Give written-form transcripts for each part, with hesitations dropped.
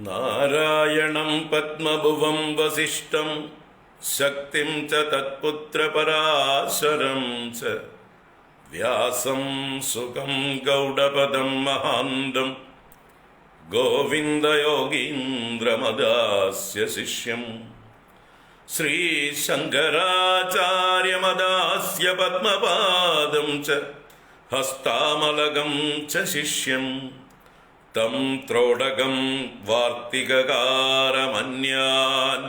നാരായണം പത്മഭുവം വസിഷ്ഠം ശക്തിം ച തത്പുത്രപരാശരം ച വ്യാസം സുഖം ഗൗഡപദം മഹാന്തം ഗോവിന്ദയോഗീന്ദ്രമദാസ്യ ശിഷ്യം ശ്രീശങ്കരാചാര്യമദാസ്യ പത്മപാദം ച ഹസ്താമലകം ച ശിഷ്യം തം ത്രോടകം വാർത്തികകാരമന്യാൻ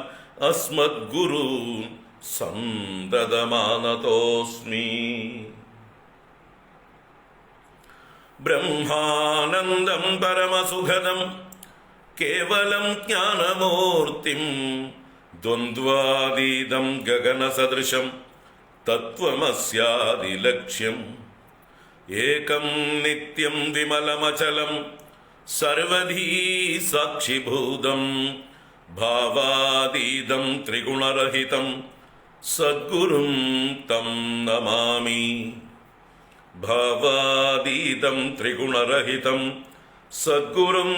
അസ്മദ്ഗുരൂൻ സന്തതമാനതോസ്മി. ബ്രഹ്മാനന്ദം പരമസുഖദം കേവലം ജ്ഞാനമൂർത്തിം ദ്വന്ദ്വാതീതം ഗഗനസദൃശം തത്വമസ്യാദിലക്ഷ്യം ഏകം നിത്യം വിമലമചലം സർവധീ സാക്ഷിഭൂതം ഭാവാതീതം ത്രിഗുണരഹിതം സദ്ഗുരും തം നമാമി. ഭാവാതീതം ത്രിഗുണരഹിതം സദ്ഗുരും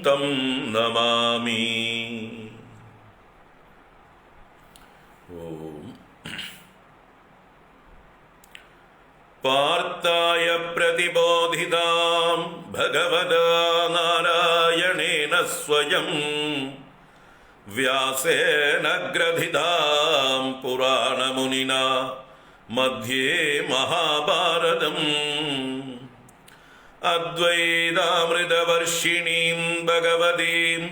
തം നമാമി. ഓം പാർത്ഥായ പ്രതിബോധിതാം ഭഗവതാ നാരായണേന സ്വയം വ്യാസേന ഗ്രഥിതാം പുരാണമുനിനാ മധ്യേ മഹാഭാരതം അദ്വൈതാമൃതവർഷിണീം ഭഗവതീം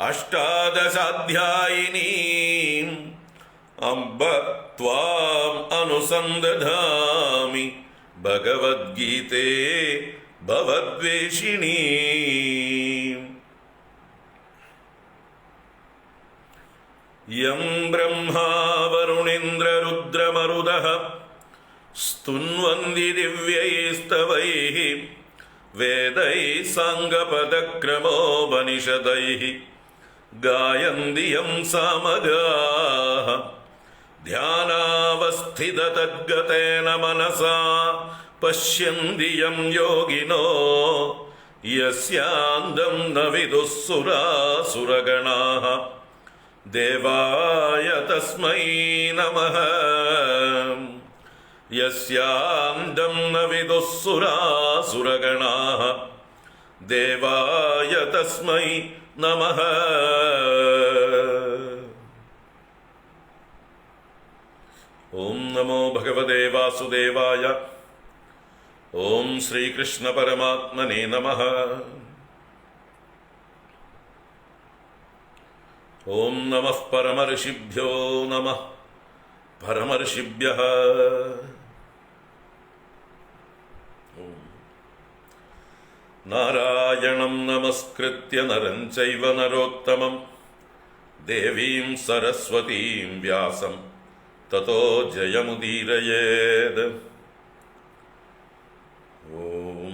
അഷ്ടാദശാധ്യായിനീം അംബ ത്വാം അനുസന്ദധാമി ഭഗവദ്ഗീതേ ഭവദ്വേഷിണീം. യം ബ്രഹ്മാ വരുണീന്ദ്രരുദ്രമരുതഃ സ്തുന്വന്തി ദിവ്യൈസ്തവൈഃ വേദൈഃ സാംഗപദക്രമോപനിഷദൈഃ ഗായന്തി യം സാമഗാഃ ധ്യാനാവസ്ഥിതതദ്ഗതേന മനസാ പശ്യന്തി യം യോഗിനോ യസ്യാന്തം ന വിദുഃ സുരാസുരഗണാഃ ദേവായ തസ്മൈ നമഃ. യസ്യാന്തം ന വിദുഃ സുരാസുരഗണാഃ ദേവായ തസ്മൈ നമഃ. ഓം നമോ ഭഗവതേ വാസുദേവായ. ഓം ശ്രീകൃഷ്ണ പരമാത്മനേ നമഃ. ഓം നമഃ പരമർഷിഭ്യോ നമഃ പരമർഷിഭ്യഃ. നാരായണം നമസ്കൃത്യ നരം ചൈവ നരോത്തമം ദേവീം സരസ്വതീം വ്യാസം തതോ ജയമുദീരയേത്. ഓം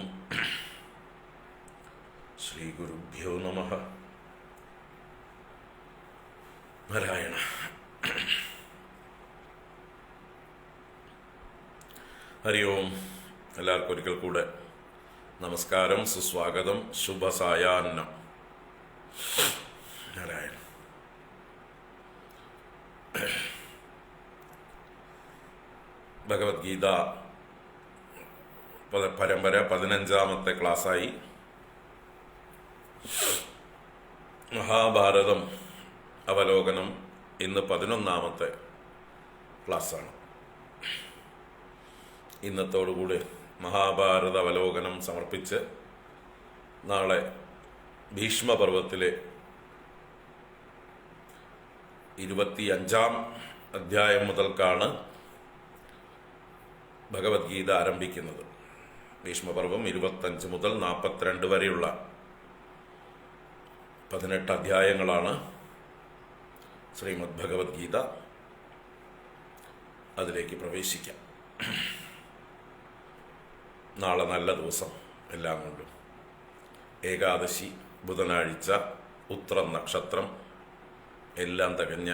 ശ്രീ ഗുരുഭ്യോ നമഃ. നാരായണ. ഹരി ഓം. എല്ലാവർക്കും ഒരിക്കൽ കൂടെ നമസ്കാരം, സുസ്വാഗതം, ശുഭസായാഹ്നം. നാരായണ. ഭഗവത്ഗീത പരമ്പര 15ാമത്തെ ക്ലാസ്സായി. മഹാഭാരതം അവലോകനം ഇന്ന് 11ാമത്തെ ക്ലാസ്സാണ്. ഇന്നത്തോടുകൂടി മഹാഭാരത അവലോകനം സമർപ്പിച്ച് നാളെ ഭീഷ്മപർവത്തിലെ 25ാം അധ്യായം മുതൽക്കാണ് ഭഗവത്ഗീത ആരംഭിക്കുന്നത്. ഭീഷ്മപർവം 25 മുതൽ 42 വരെയുള്ള 18 അധ്യായങ്ങളാണ് ശ്രീമദ് ഭഗവത്ഗീത. അതിലേക്ക് പ്രവേശിക്കാം. നാളെ നല്ല ദിവസം എല്ലാം കൊണ്ടും. ഏകാദശി, ബുധനാഴ്ച, ഉത്ര നക്ഷത്രം എല്ലാം തികഞ്ഞ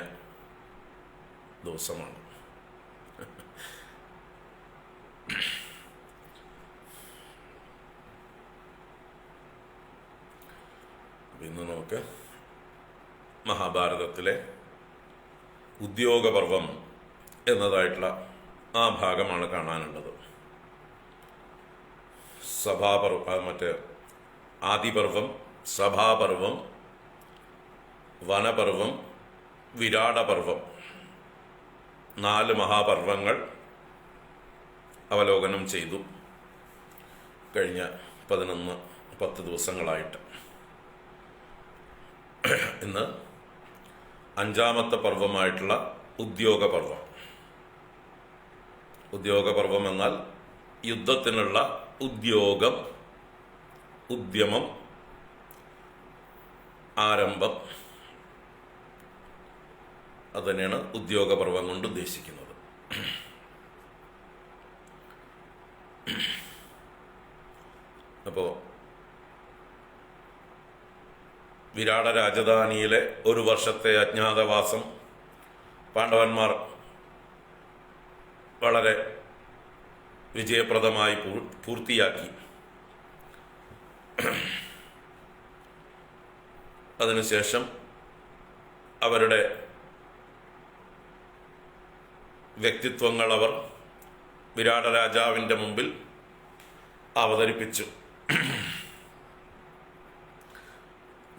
ദിവസമാണ്. ഇന്ന് നമുക്ക് മഹാഭാരതത്തിലെ ഉദ്യോഗപർവം എന്നതായിട്ടുള്ള ആ ഭാഗമാണ് കാണാനുള്ളത്. ആദിപർവം, സഭാപർവം, വനപർവം, വിരാടപർവം, 4 മഹാപർവങ്ങൾ അവലോകനം ചെയ്തു കഴിഞ്ഞ 10 ദിവസങ്ങളായിട്ട്. ഇന്ന് 5ാമത്തെ പർവമായിട്ടുള്ള ഉദ്യോഗപർവം. ഉദ്യോഗപർവം എന്നാൽ യുദ്ധത്തിനുള്ള ഉദ്യോഗം, ഉദ്യമം, ആരംഭം. അതുതന്നെയാണ് ഉദ്യോഗപർവം കൊണ്ട് ഉദ്ദേശിക്കുന്നത്. അപ്പോൾ വിരാട രാജധാനിയിലെ 1 വർഷത്തെ അജ്ഞാതവാസം പാണ്ഡവന്മാർ വളരെ വിജയപ്രദമായി പൂർത്തിയാക്കി. അതിനുശേഷം അവരുടെ വ്യക്തിത്വങ്ങൾ അവർ വിരാട രാജാവിൻ്റെ മുമ്പിൽ അവതരിപ്പിച്ചു.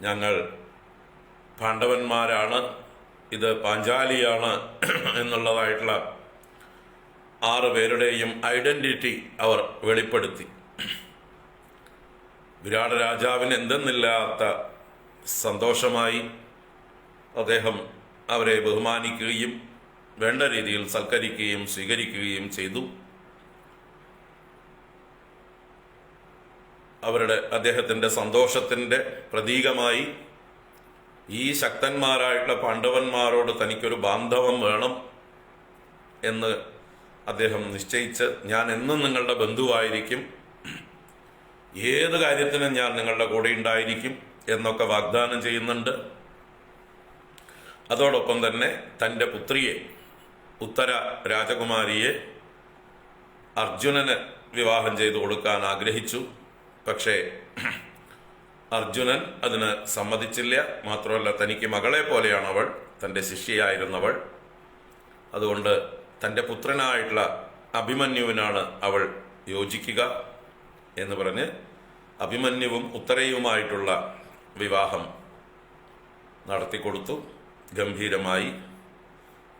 ഞങ്ങൾ പാണ്ഡവന്മാരാണ്, ഇത് പാഞ്ചാലിയാണ് എന്നുള്ളതായിട്ടുള്ള 6 പേരുടെയും ഐഡന്റിറ്റി അവർ വെളിപ്പെടുത്തി. വിരാട രാജാവിന് എന്തെന്നില്ലാത്ത സന്തോഷമായി അദ്ദേഹം അവരെ ബഹുമാനിക്കുകയും വേണ്ട രീതിയിൽ സൽക്കരിക്കുകയും സ്വീകരിക്കുകയും ചെയ്തു. അദ്ദേഹത്തിൻ്റെ സന്തോഷത്തിൻ്റെ പ്രതീകമായി ഈ ശക്തന്മാരായിട്ടുള്ള പാണ്ഡവന്മാരോട് തനിക്കൊരു ബാന്ധവം വേണം എന്ന് അദ്ദേഹം നിശ്ചയിച്ച്, ഞാൻ എന്നും നിങ്ങളുടെ ബന്ധുവായിരിക്കും, ഏത് കാര്യത്തിനും ഞാൻ നിങ്ങളുടെ കൂടെ ഉണ്ടായിരിക്കും എന്നൊക്കെ വാഗ്ദാനം ചെയ്യുന്നുണ്ട്. അതോടൊപ്പം തന്നെ തൻ്റെ പുത്രിയെ, ഉത്തര രാജകുമാരിയെ അർജുനന് വിവാഹം ചെയ്തു കൊടുക്കാൻ ആഗ്രഹിച്ചു. പക്ഷേ അർജുനൻ അതിന് സമ്മതിച്ചില്ല. മാത്രമല്ല, തനിക്ക് മകളെ പോലെയാണ് അവൾ, തൻ്റെ ശിഷ്യയായിരുന്നവൾ. അതുകൊണ്ട് തൻ്റെ പുത്രനായിട്ടുള്ള അഭിമന്യുവിനാണ് അവൾ യോജിക്കുക എന്ന് പറഞ്ഞ് അഭിമന്യുവും ഉത്തരയുമായിട്ടുള്ള വിവാഹം നടത്തിക്കൊടുത്തു ഗംഭീരമായി.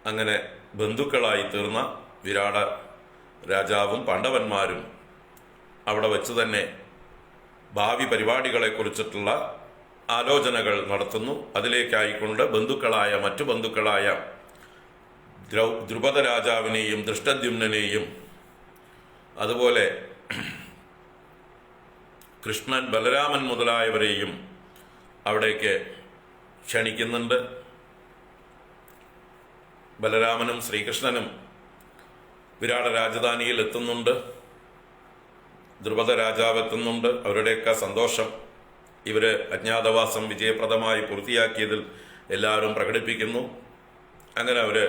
അങ്ങനെ ബന്ധുക്കളായി തീർന്ന വിരാട രാജാവും പാണ്ഡവന്മാരും അവിടെ വെച്ച് തന്നെ ഭാവി പരിപാടികളെക്കുറിച്ചിട്ടുള്ള ആലോചനകൾ നടത്തുന്നു. അതിലേക്കായിക്കൊണ്ട് മറ്റു ബന്ധുക്കളായ ദ്രുപദ രാജാവിനെയും ദൃഷ്ടദ്യുമ്നെയും അതുപോലെ കൃഷ്ണൻ, ബലരാമൻ മുതലായവരെയും അവിടേക്ക് ക്ഷണിക്കുന്നുണ്ട്. ബലരാമനും ശ്രീകൃഷ്ണനും വിരാട രാജധാനിയിൽ എത്തുന്നുണ്ട്. ദ്രുപദ രാജാവ് എത്തുന്നുണ്ട്. അവരുടെയൊക്കെ സന്തോഷം ഇവര് അജ്ഞാതവാസം വിജയപ്രദമായി പൂർത്തിയാക്കിയതിൽ എല്ലാവരും പ്രകടിപ്പിക്കുന്നു. അങ്ങനെ അവര്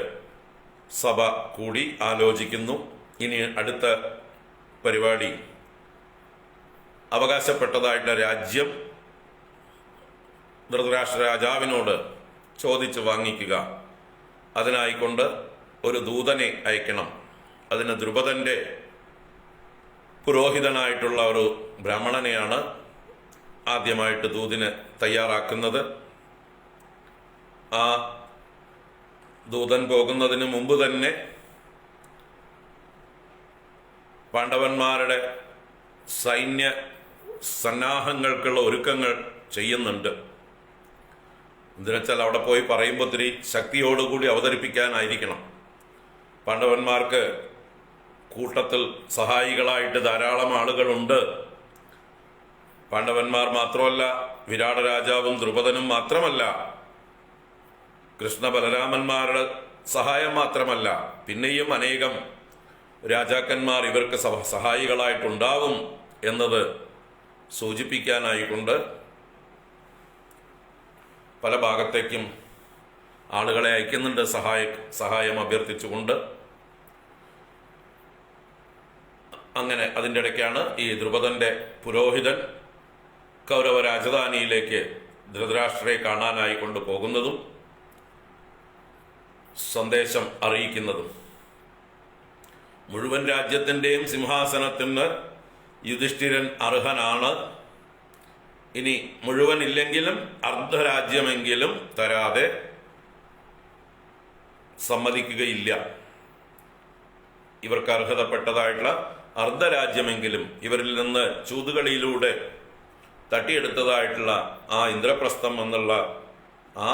സഭ കൂടി ആലോചിക്കുന്നു. ഇനി അടുത്ത പരിപാടി അവകാശപ്പെട്ടതായിട്ടുള്ള രാജ്യം ധൃതരാഷ്ട്ര രാജാവിനോട് ചോദിച്ചു വാങ്ങിക്കുക. അതിനായിക്കൊണ്ട് ഒരു ദൂതനെ അയക്കണം. അതിന് ദ്രുപദന്റെ പുരോഹിതനായിട്ടുള്ള ഒരു ബ്രാഹ്മണനെയാണ് ആദ്യമായിട്ട് ദൂതിന് തയ്യാറാക്കുന്നത്. ആ ദൂതൻ പോകുന്നതിന് മുമ്പ് തന്നെ പാണ്ഡവന്മാരുടെ സൈന്യ സന്നാഹങ്ങൾക്കുള്ള ഒരുക്കങ്ങൾ ചെയ്യുന്നുണ്ട്. എന്തിനെച്ചാൽ അവിടെ പോയി പറയുമ്പോൾ ഒത്തിരി ശക്തിയോടുകൂടി അവതരിപ്പിക്കാനായിരിക്കണം. പാണ്ഡവന്മാർക്ക് കൂട്ടത്തിൽ സഹായികളായിട്ട് ധാരാളം ആളുകളുണ്ട്. പാണ്ഡവന്മാർ മാത്രമല്ല, വിരാട രാജാവും ദ്രുപദനും മാത്രമല്ല, കൃഷ്ണ ബലരാമന്മാരുടെ സഹായം മാത്രമല്ല, പിന്നെയും അനേകം രാജാക്കന്മാർ ഇവർക്ക് സഹായികളായിട്ടുണ്ടാവും എന്നത് സൂചിപ്പിക്കാനായിക്കൊണ്ട് പല ഭാഗത്തേക്കും ആളുകളെ അയക്കുന്നുണ്ട് സഹായം അഭ്യർത്ഥിച്ചുകൊണ്ട്. അങ്ങനെ അതിൻ്റെ ഇടയ്ക്കാണ് ഈ ദ്രുപദന്റെ പുരോഹിതൻ കൗരവ രാജധാനിയിലേക്ക് ധൃതരാഷ്ട്രരെ കാണാനായി കൊണ്ടുപോകുന്നതും സന്ദേശം അറിയിക്കുന്നതും. മുഴുവൻ രാജ്യത്തിൻ്റെയും സിംഹാസനത്തിന് യുധിഷ്ഠിരൻ അർഹനാണ്. ഇനി മുഴുവൻ ഇല്ലെങ്കിലും അർദ്ധരാജ്യമെങ്കിലും തരാതെ സമ്മതിക്കുകയില്ല. ഇവർക്ക് അർഹതപ്പെട്ടതായിട്ടുള്ള അർദ്ധരാജ്യമെങ്കിലും ഇവരിൽ നിന്ന് ചൂതുകളിയിലൂടെ തട്ടിയെടുത്തതായിട്ടുള്ള ആ ഇന്ദ്രപ്രസ്ഥം എന്നുള്ള ആ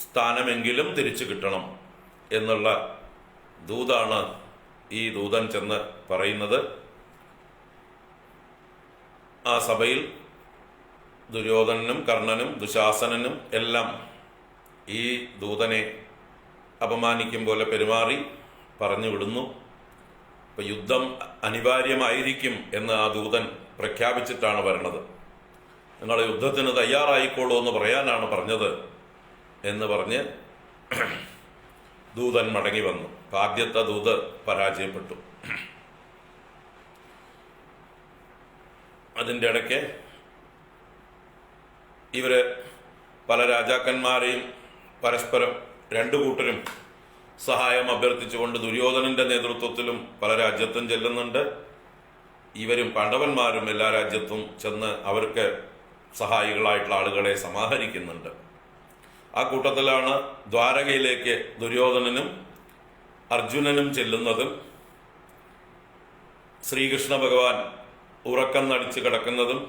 സ്ഥാനമെങ്കിലും തിരിച്ചു കിട്ടണം എന്നുള്ള ദൂതാണ് ഈ ദൂതൻ ചെന്ന് പറയുന്നത്. ആ സഭയിൽ ദുര്യോധനനും കർണനും ദുശാസനനും എല്ലാം ഈ ദൂതനെ അപമാനിക്കും പോലെ പെരുമാറി പറഞ്ഞു വിടുന്നു. ഇപ്പം യുദ്ധം അനിവാര്യമായിരിക്കും എന്ന് ആ ദൂതൻ പ്രഖ്യാപിച്ചിട്ടാണ് വരണത്. നിങ്ങൾ യുദ്ധത്തിന് തയ്യാറായിക്കോളൂ എന്ന് പറയാനാണ് പറഞ്ഞത് എന്ന് പറഞ്ഞ് ദൂതൻ മടങ്ങി വന്നു. ആദ്യത്തെ ദൂത് പരാജയപ്പെട്ടു. അതിൻ്റെ ഇടയ്ക്ക് ഇവര് പല രാജാക്കന്മാരെയും പരസ്പരം രണ്ടു കൂട്ടരും സഹായം അഭ്യർത്ഥിച്ചുകൊണ്ട് ദുര്യോധനന്റെ നേതൃത്വത്തിലും പല രാജ്യത്തും ചെല്ലുന്നുണ്ട്. ഇവരും പാണ്ഡവന്മാരും എല്ലാ രാജ്യത്തും ചെന്ന് അവർക്ക് സഹായികളായിട്ടുള്ള ആളുകളെ സമാഹരിക്കുന്നുണ്ട്. ആ കൂട്ടത്തിലാണ് ദ്വാരകയിലേക്ക് ദുര്യോധനനും അർജുനനും ചെല്ലുന്നതും ശ്രീകൃഷ്ണ ഭഗവാൻ ഉറക്കം നടിച്ച് കിടക്കുന്നതും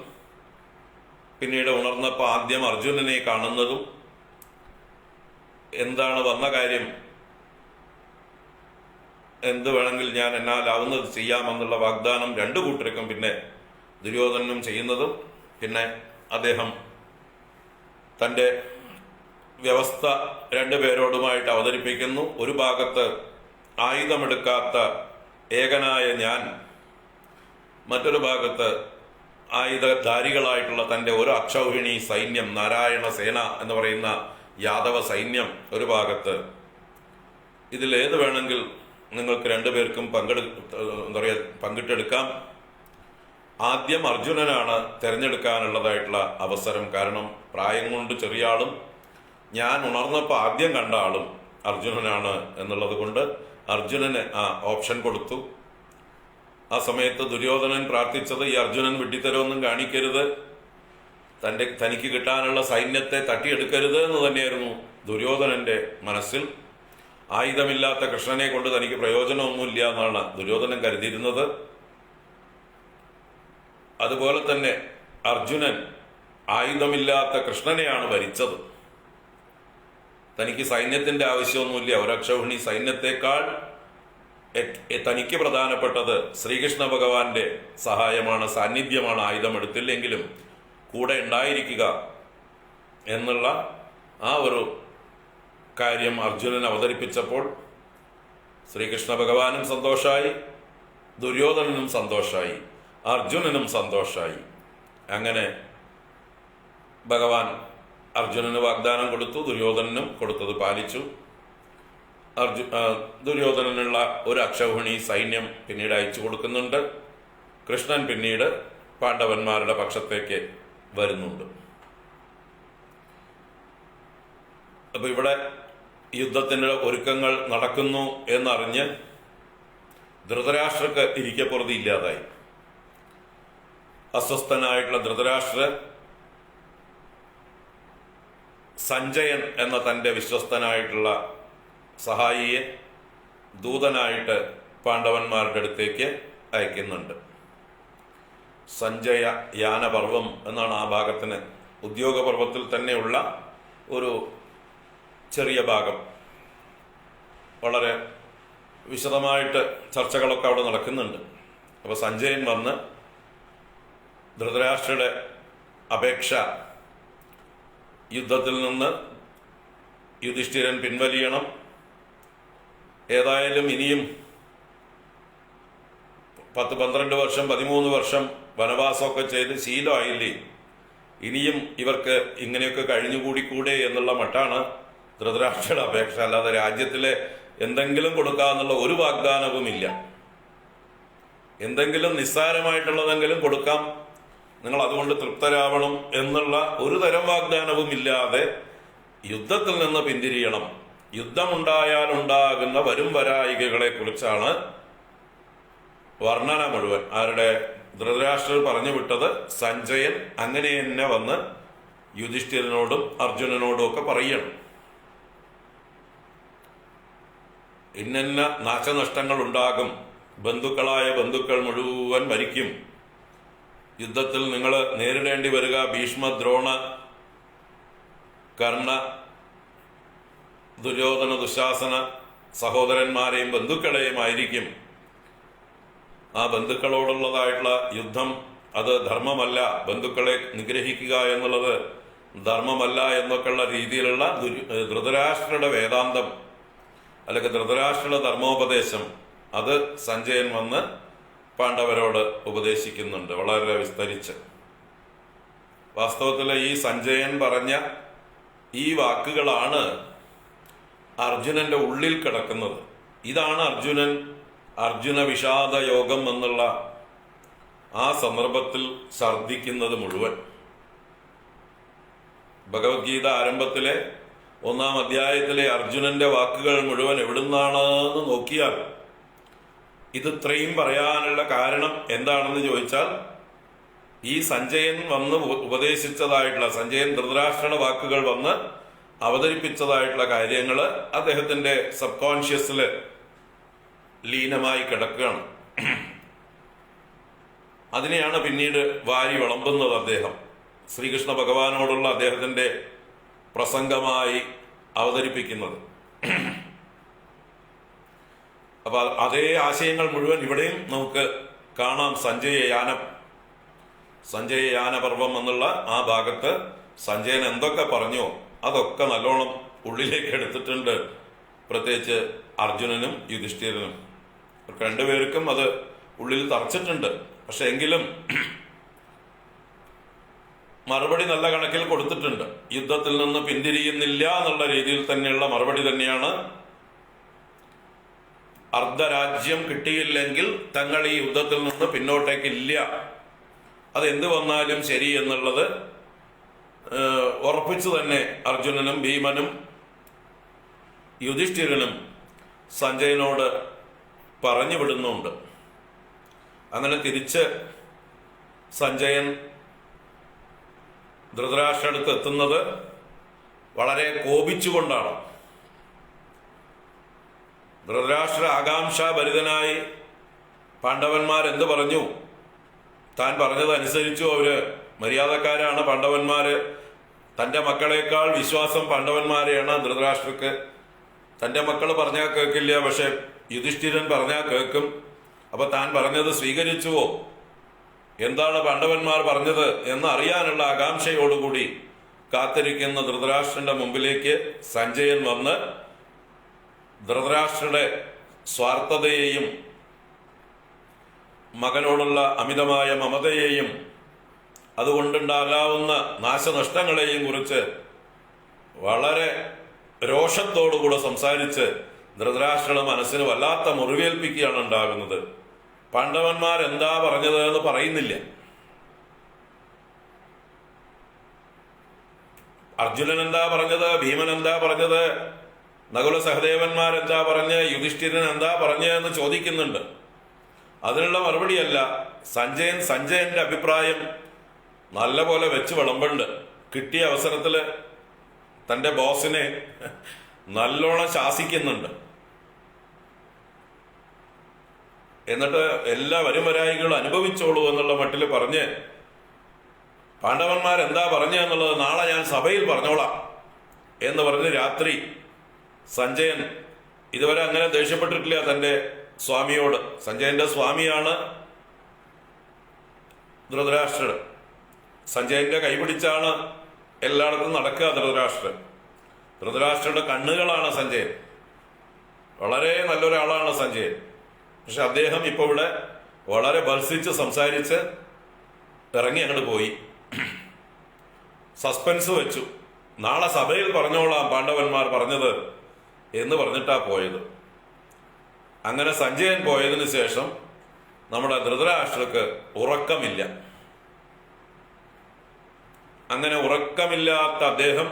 പിന്നീട് ഉണർന്നപ്പോൾ ആദ്യം അർജുനനെ കാണുന്നതും എന്താണ് വന്ന കാര്യം, എന്ത് വേണമെങ്കിൽ ഞാൻ എന്നാലാവുന്നത് ചെയ്യാമെന്നുള്ള വാഗ്ദാനം രണ്ടു കൂട്ടർക്കും പിന്നെ ദുര്യോധനനും ചെയ്യുന്നതും പിന്നെ അദ്ദേഹം തൻ്റെ വ്യവസ്ഥ രണ്ടുപേരോടുമായിട്ട് അവതരിപ്പിക്കുന്നു. ഒരു ഭാഗത്ത് ആയുധമെടുക്കാത്ത ഏകനായ ഞാൻ, മറ്റൊരു ഭാഗത്ത് ആയുധധാരികളായിട്ടുള്ള തൻ്റെ ഒരു അക്ഷൗഹിണി സൈന്യം, നാരായണ സേന എന്ന് പറയുന്ന യാദവ സൈന്യം ഒരു ഭാഗത്ത്. ഇതിലേത് വേണമെങ്കിൽ നിങ്ങൾക്ക് രണ്ടുപേർക്കും പങ്കിട്ടെടുക്കാം. ആദ്യം അർജുനനാണ് തിരഞ്ഞെടുക്കാനുള്ളതായിട്ടുള്ള അവസരം. കാരണം പ്രായം കൊണ്ട് ചെറിയ ആളും ഞാൻ ഉണർന്നപ്പോൾ ആദ്യം കണ്ട ആളും അർജുനനാണ് എന്നുള്ളത് കൊണ്ട് അർജുനന് ആ ഓപ്ഷൻ കൊടുത്തു. ആ സമയത്ത് ദുര്യോധനൻ പ്രാർത്ഥിച്ചത് ഈ അർജുനൻ വിഡ്ഢിത്തരമൊന്നും കാണിക്കരുത്, തനിക്ക് കിട്ടാനുള്ള സൈന്യത്തെ തട്ടിയെടുക്കരുത് എന്ന് തന്നെയായിരുന്നു ദുര്യോധനന്റെ മനസ്സിൽ. ആയുധമില്ലാത്ത കൃഷ്ണനെ കൊണ്ട് തനിക്ക് പ്രയോജനമൊന്നുമില്ല എന്നാണ് ദുര്യോധനൻ കരുതിയിരുന്നത്. അതുപോലെ തന്നെ അർജുനൻ ആയുധമില്ലാത്ത കൃഷ്ണനെയാണ് ഭരിച്ചത്. തനിക്ക് സൈന്യത്തിന്റെ ആവശ്യമൊന്നുമില്ല. ഒരക്ഷൗഹിണി സൈന്യത്തെക്കാൾ തനിക്ക് പ്രധാനപ്പെട്ടത് ശ്രീകൃഷ്ണ ഭഗവാന്റെ സഹായമാണ്, സാന്നിധ്യമാണ്. ആയുധം എടുത്തില്ലെങ്കിലും കൂടെ ഉണ്ടായിരിക്കുക എന്നുള്ള ആ ഒരു കാര്യം അർജുനൻ അവതരിപ്പിച്ചപ്പോൾ ശ്രീകൃഷ്ണ ഭഗവാനും സന്തോഷായി, ദുര്യോധനനും സന്തോഷായി, അർജുനനും സന്തോഷായി. അങ്ങനെ ഭഗവാൻ അർജുനന് വാഗ്ദാനം കൊടുത്തു, ദുര്യോധനനും കൊടുത്തത് പാലിച്ചു. ദുര്യോധനനുള്ള ഒരു അക്ഷൗഹിണി സൈന്യം പിന്നീട് അയച്ചു കൊടുക്കുന്നുണ്ട്. കൃഷ്ണൻ പിന്നീട് പാണ്ഡവന്മാരുടെ പക്ഷത്തേക്ക് വരുന്നുണ്ട്. അപ്പൊ ഇവിടെ യുദ്ധത്തിന്റെ ഒരുക്കങ്ങൾ നടക്കുന്നു എന്നറിഞ്ഞ് ധൃതരാഷ്ട്രക്ക് ഇരിക്കപ്പുറതി ഇല്ലാതായി. അസ്വസ്ഥനായിട്ടുള്ള ധൃതരാഷ്ട്ര സഞ്ജയൻ എന്ന തൻ്റെ വിശ്വസ്തനായിട്ടുള്ള സഹായിയെ ദൂതനായിട്ട് പാണ്ഡവന്മാരുടെ അടുത്തേക്ക് അയക്കുന്നുണ്ട്. സഞ്ജയ യാനപർവം എന്നാണ് ആ ഭാഗത്തിന്. ഉദ്യോഗപർവത്തിൽ തന്നെയുള്ള ഒരു ചെറിയ ഭാഗം. വളരെ വിശദമായിട്ട് ചർച്ചകളൊക്കെ അവിടെ നടക്കുന്നുണ്ട്. അപ്പോൾ സഞ്ജയൻ വന്ന് ധൃതരാഷ്ട്രയുടെ അപേക്ഷ യുദ്ധത്തിൽ നിന്ന് യുധിഷ്ഠിരൻ പിൻവലിയണം, ഏതായാലും ഇനിയും 10-12 വർഷം 13 വർഷം വനവാസമൊക്കെ ചെയ്ത് ശീലമായില്ലേ, ഇനിയും ഇവർക്ക് ഇങ്ങനെയൊക്കെ കഴിഞ്ഞുകൂടിക്കൂടെ എന്നുള്ള മട്ടാണ് ധൃതരാഷ്ട്രയുടെ അപേക്ഷ. അല്ലാതെ രാജ്യത്തിലെ എന്തെങ്കിലും കൊടുക്കാമെന്നുള്ള ഒരു വാഗ്ദാനവുമില്ല. എന്തെങ്കിലും നിസ്സാരമായിട്ടുള്ളതെങ്കിലും കൊടുക്കാം നിങ്ങൾ അതുകൊണ്ട് തൃപ്തരാവണം എന്നുള്ള ഒരു തരം വാഗ്ദാനവും ഇല്ലാതെ യുദ്ധത്തിൽ നിന്ന് പിന്തിരിയണം. യുദ്ധമുണ്ടായാലുണ്ടാകുന്ന വരും വരായികകളെ കുറിച്ചാണ് വർണ്ണന മുഴുവൻ. ആരുടെ? ധൃതരാഷ്ട്രർ പറഞ്ഞു വിട്ടത് സഞ്ജയൻ അങ്ങനെ തന്നെ വന്ന് യുധിഷ്ഠിരനോടും അർജുനനോടും ഒക്കെ പറയണം. ഇന്ന നാശനഷ്ടങ്ങൾ ഉണ്ടാകും, ബന്ധുക്കളായ ബന്ധുക്കൾ മുഴുവൻ മരിക്കും, യുദ്ധത്തിൽ നിങ്ങൾ നേരിടേണ്ടി വരിക ഭീഷ്മ, ദ്രോണ, കർണ, ദുര്യോധന, ദുശാസന സഹോദരന്മാരെയും ബന്ധുക്കളെയും ആയിരിക്കും. ആ ബന്ധുക്കളോടുള്ളതായിട്ടുള്ള യുദ്ധം അത് ധർമ്മമല്ല, ബന്ധുക്കളെ നിഗ്രഹിക്കുക എന്നുള്ളത് ധർമ്മമല്ല എന്നൊക്കെയുള്ള രീതിയിലുള്ള ധൃതരാഷ്ട്രയുടെ വേദാന്തം അല്ലെങ്കിൽ ധൃതരാഷ്ട്രയുടെ ധർമ്മോപദേശം അത് സഞ്ജയൻ വന്ന് പാണ്ഡവരോട് ഉപദേശിക്കുന്നുണ്ട് വളരെ വിസ്തരിച്ച്. വാസ്തവത്തിൽ ഈ സഞ്ജയൻ പറഞ്ഞ ഈ വാക്കുകളാണ് അർജുനന്റെ ഉള്ളിൽ കിടക്കുന്നത്. ഇതാണ് അർജുന വിഷാദ യോഗം എന്നുള്ള ആ സന്ദർഭത്തിൽ ഛർദിക്കുന്നത് മുഴുവൻ. ഭഗവത്ഗീത ആരംഭത്തിലെ 1-ാം അധ്യായത്തിലെ അർജുനന്റെ വാക്കുകൾ മുഴുവൻ എവിടുന്നാണെന്ന് നോക്കിയാൽ ഇത് ഇത്രയും പറയാനുള്ള കാരണം എന്താണെന്ന് ചോദിച്ചാൽ ഈ സഞ്ജയൻ വന്ന് ഉപദേശിച്ചതായിട്ടുള്ള, സഞ്ജയൻ ധൃതരാഷ്ട്രയുടെ വാക്കുകൾ വന്ന് അവതരിപ്പിച്ചതായിട്ടുള്ള കാര്യങ്ങൾ അദ്ദേഹത്തിന്റെ സബ് കോൺഷ്യസില് ലീനമായി കിടക്കുകയാണ്. അതിനെയാണ് പിന്നീട് വാരി വിളമ്പുന്നത് അദ്ദേഹം ശ്രീകൃഷ്ണ ഭഗവാനോടുള്ള അദ്ദേഹത്തിന്റെ പ്രസംഗമായി അവതരിപ്പിക്കുന്നത്. അപ്പൊ അതേ ആശയങ്ങൾ മുഴുവൻ ഇവിടെയും നമുക്ക് കാണാം. സഞ്ജയയാന പർവം എന്നുള്ള ആ ഭാഗത്ത് സഞ്ജയൻ എന്തൊക്കെ പറഞ്ഞോ അതൊക്കെ നല്ലോണം ഉള്ളിലേക്ക് എടുത്തിട്ടുണ്ട്. പ്രത്യേകിച്ച് അർജുനനും യുധിഷ്ഠിരനും രണ്ടുപേർക്കും അത് ഉള്ളിൽ തറച്ചിട്ടുണ്ട്. പക്ഷെ എങ്കിലും മറുപടി നല്ല കണക്കിൽ കൊടുത്തിട്ടുണ്ട്. യുദ്ധത്തിൽ നിന്ന് പിന്തിരിയുന്നില്ല എന്നുള്ള രീതിയിൽ തന്നെയുള്ള മറുപടി തന്നെയാണ്. അർദ്ധരാജ്യം കിട്ടിയില്ലെങ്കിൽ തങ്ങൾ ഈ യുദ്ധത്തിൽ നിന്ന് പിന്നോട്ടേക്കില്ല, അതെന്ത് വന്നാലും ശരി എന്നുള്ളത് ഉറപ്പിച്ചു തന്നെ അർജുനനും ഭീമനും യുധിഷ്ഠിരനും സഞ്ജയനോട് പറഞ്ഞു വിടുന്നുണ്ട്. അങ്ങനെ തിരിച്ച് സഞ്ജയൻ ധൃതരാഷ്ട്രടുത്ത് എത്തുന്നത് വളരെ കോപിച്ചുകൊണ്ടാണ്. ധൃതരാഷ്ട്ര ആകാംക്ഷാഭരിതനായി പാണ്ഡവന്മാരെന്ത് പറഞ്ഞു, താൻ പറഞ്ഞതനുസരിച്ചു. അവര് മര്യാദക്കാരാണ് പാണ്ഡവന്മാര്. തൻ്റെ മക്കളെക്കാൾ വിശ്വാസം പാണ്ഡവന്മാരെയാണ് ധൃതരാഷ്ട്രക്ക്. തൻ്റെ മക്കൾ പറഞ്ഞാൽ കേൾക്കില്ല, പക്ഷെ യുധിഷ്ഠിരൻ പറഞ്ഞാൽ കേൾക്കും. അപ്പൊ താൻ പറഞ്ഞത് സ്വീകരിച്ചുവോ, എന്താണ് പാണ്ഡവന്മാർ പറഞ്ഞത് എന്ന് അറിയാനുള്ള ആകാംക്ഷയോടുകൂടി കാത്തിരിക്കുന്ന ധൃതരാഷ്ട്രന്റെ മുമ്പിലേക്ക് സഞ്ജയൻ വന്ന് ധൃതരാഷ്ട്രയുടെ സ്വാർത്ഥതയെയും മകനോടുള്ള അമിതമായ മമതയെയും അതുകൊണ്ടുണ്ടാകാവുന്ന നാശനഷ്ടങ്ങളെയും കുറിച്ച് വളരെ രോഷത്തോടുകൂടെ സംസാരിച്ച് ധൃതരാഷ്ട്രയുടെ മനസ്സിന് വല്ലാത്ത മുറിവേൽപ്പിക്കുകയാണ് ഉണ്ടാകുന്നത്. പാണ്ഡവന്മാർ എന്താ പറഞ്ഞത് എന്ന് പറയുന്നില്ല. അർജുനൻ എന്താ പറഞ്ഞത്, ഭീമൻ എന്താ പറഞ്ഞത്, നകുല സഹദേവന്മാരെന്താ പറഞ്ഞ്, യുധിഷ്ഠിരൻ എന്താ പറഞ്ഞ് എന്ന് ചോദിക്കുന്നുണ്ട്. അതിനുള്ള മറുപടിയല്ല. സഞ്ജയന്റെ അഭിപ്രായം നല്ല പോലെ വെച്ച് വിളമ്പുണ്ട്. കിട്ടിയ അവസരത്തില് തന്റെ ബോസിനെ നല്ലോണം ശാസിക്കുന്നുണ്ട്. എന്നിട്ട് എല്ലാ വരുംവരായികളും അനുഭവിച്ചോളൂ എന്നുള്ള മട്ടിൽ പറഞ്ഞ് പാണ്ഡവന്മാരെന്താ പറഞ്ഞു എന്നുള്ളത് നാളെ ഞാൻ സഭയിൽ പറഞ്ഞോളാം എന്ന് പറഞ്ഞ് രാത്രി സഞ്ജയൻ ഇതുവരെ അങ്ങനെ ദേഷ്യപ്പെട്ടിട്ടില്ല തന്റെ സ്വാമിയോട്. സഞ്ജയന്റെ സ്വാമിയാണ് ധൃതരാഷ്ട്രൻ. സഞ്ജയന്റെ കൈപിടിച്ചാണ് എല്ലായിടത്തും നടക്കുക ധൃതരാഷ്ട്രൻ. ധൃതരാഷ്ട്രയുടെ കണ്ണുകളാണ് സഞ്ജയൻ. വളരെ നല്ലൊരാളാണ് സഞ്ജയൻ. പക്ഷെ അദ്ദേഹം ഇപ്പൊ ഇവിടെ വളരെ ഭത്സിച്ച് സംസാരിച്ച് ഇറങ്ങി അങ്ങോട്ട് പോയി. സസ്പെൻസ് വെച്ചു. നാളെ സഭയിൽ പറഞ്ഞോളാം പാണ്ഡവന്മാർ പറഞ്ഞത് എന്ന് പറഞ്ഞിട്ടാ പോയത്. അങ്ങനെ സഞ്ജയൻ പോയതിനു ശേഷം നമ്മുടെ ധൃതരാഷ്ട്രക്ക് ഉറക്കമില്ല. അങ്ങനെ ഉറക്കമില്ലാത്ത അദ്ദേഹം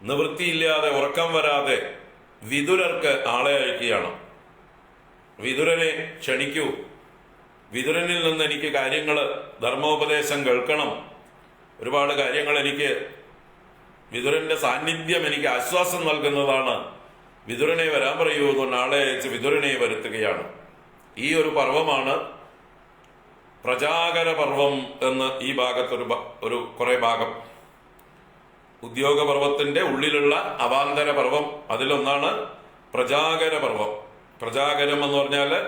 നിവൃത്തിയില്ലാതെ, ഉറക്കം വരാതെ വിതുരർക്ക് ആളെ അയക്കുകയാണ്. വിതുരനെ ക്ഷണിക്കൂ, വിതുരനിൽ നിന്ന് എനിക്ക് കാര്യങ്ങൾ, ധർമ്മോപദേശം കേൾക്കണം, ഒരുപാട് കാര്യങ്ങൾ എനിക്ക്, വിതുരന്റെ സാന്നിധ്യം എനിക്ക് ആശ്വാസം നൽകുന്നതാണ്, വിതുരനെ വരാൻ പറയൂ എന്ന് ആളെ അയച്ച് വിതുരനെ വരുത്തുകയാണ്. ഈ ഒരു പർവമാണ് പ്രജാകര പർവം എന്ന് ഈ ഭാഗത്തൊരു കുറെ ഭാഗം. ഉദ്യോഗപർവത്തിന്റെ ഉള്ളിലുള്ള അവാന്തര പർവം, അതിലൊന്നാണ് പ്രജാകര പർവം. പ്രജാകരം എന്ന് പറഞ്ഞാല്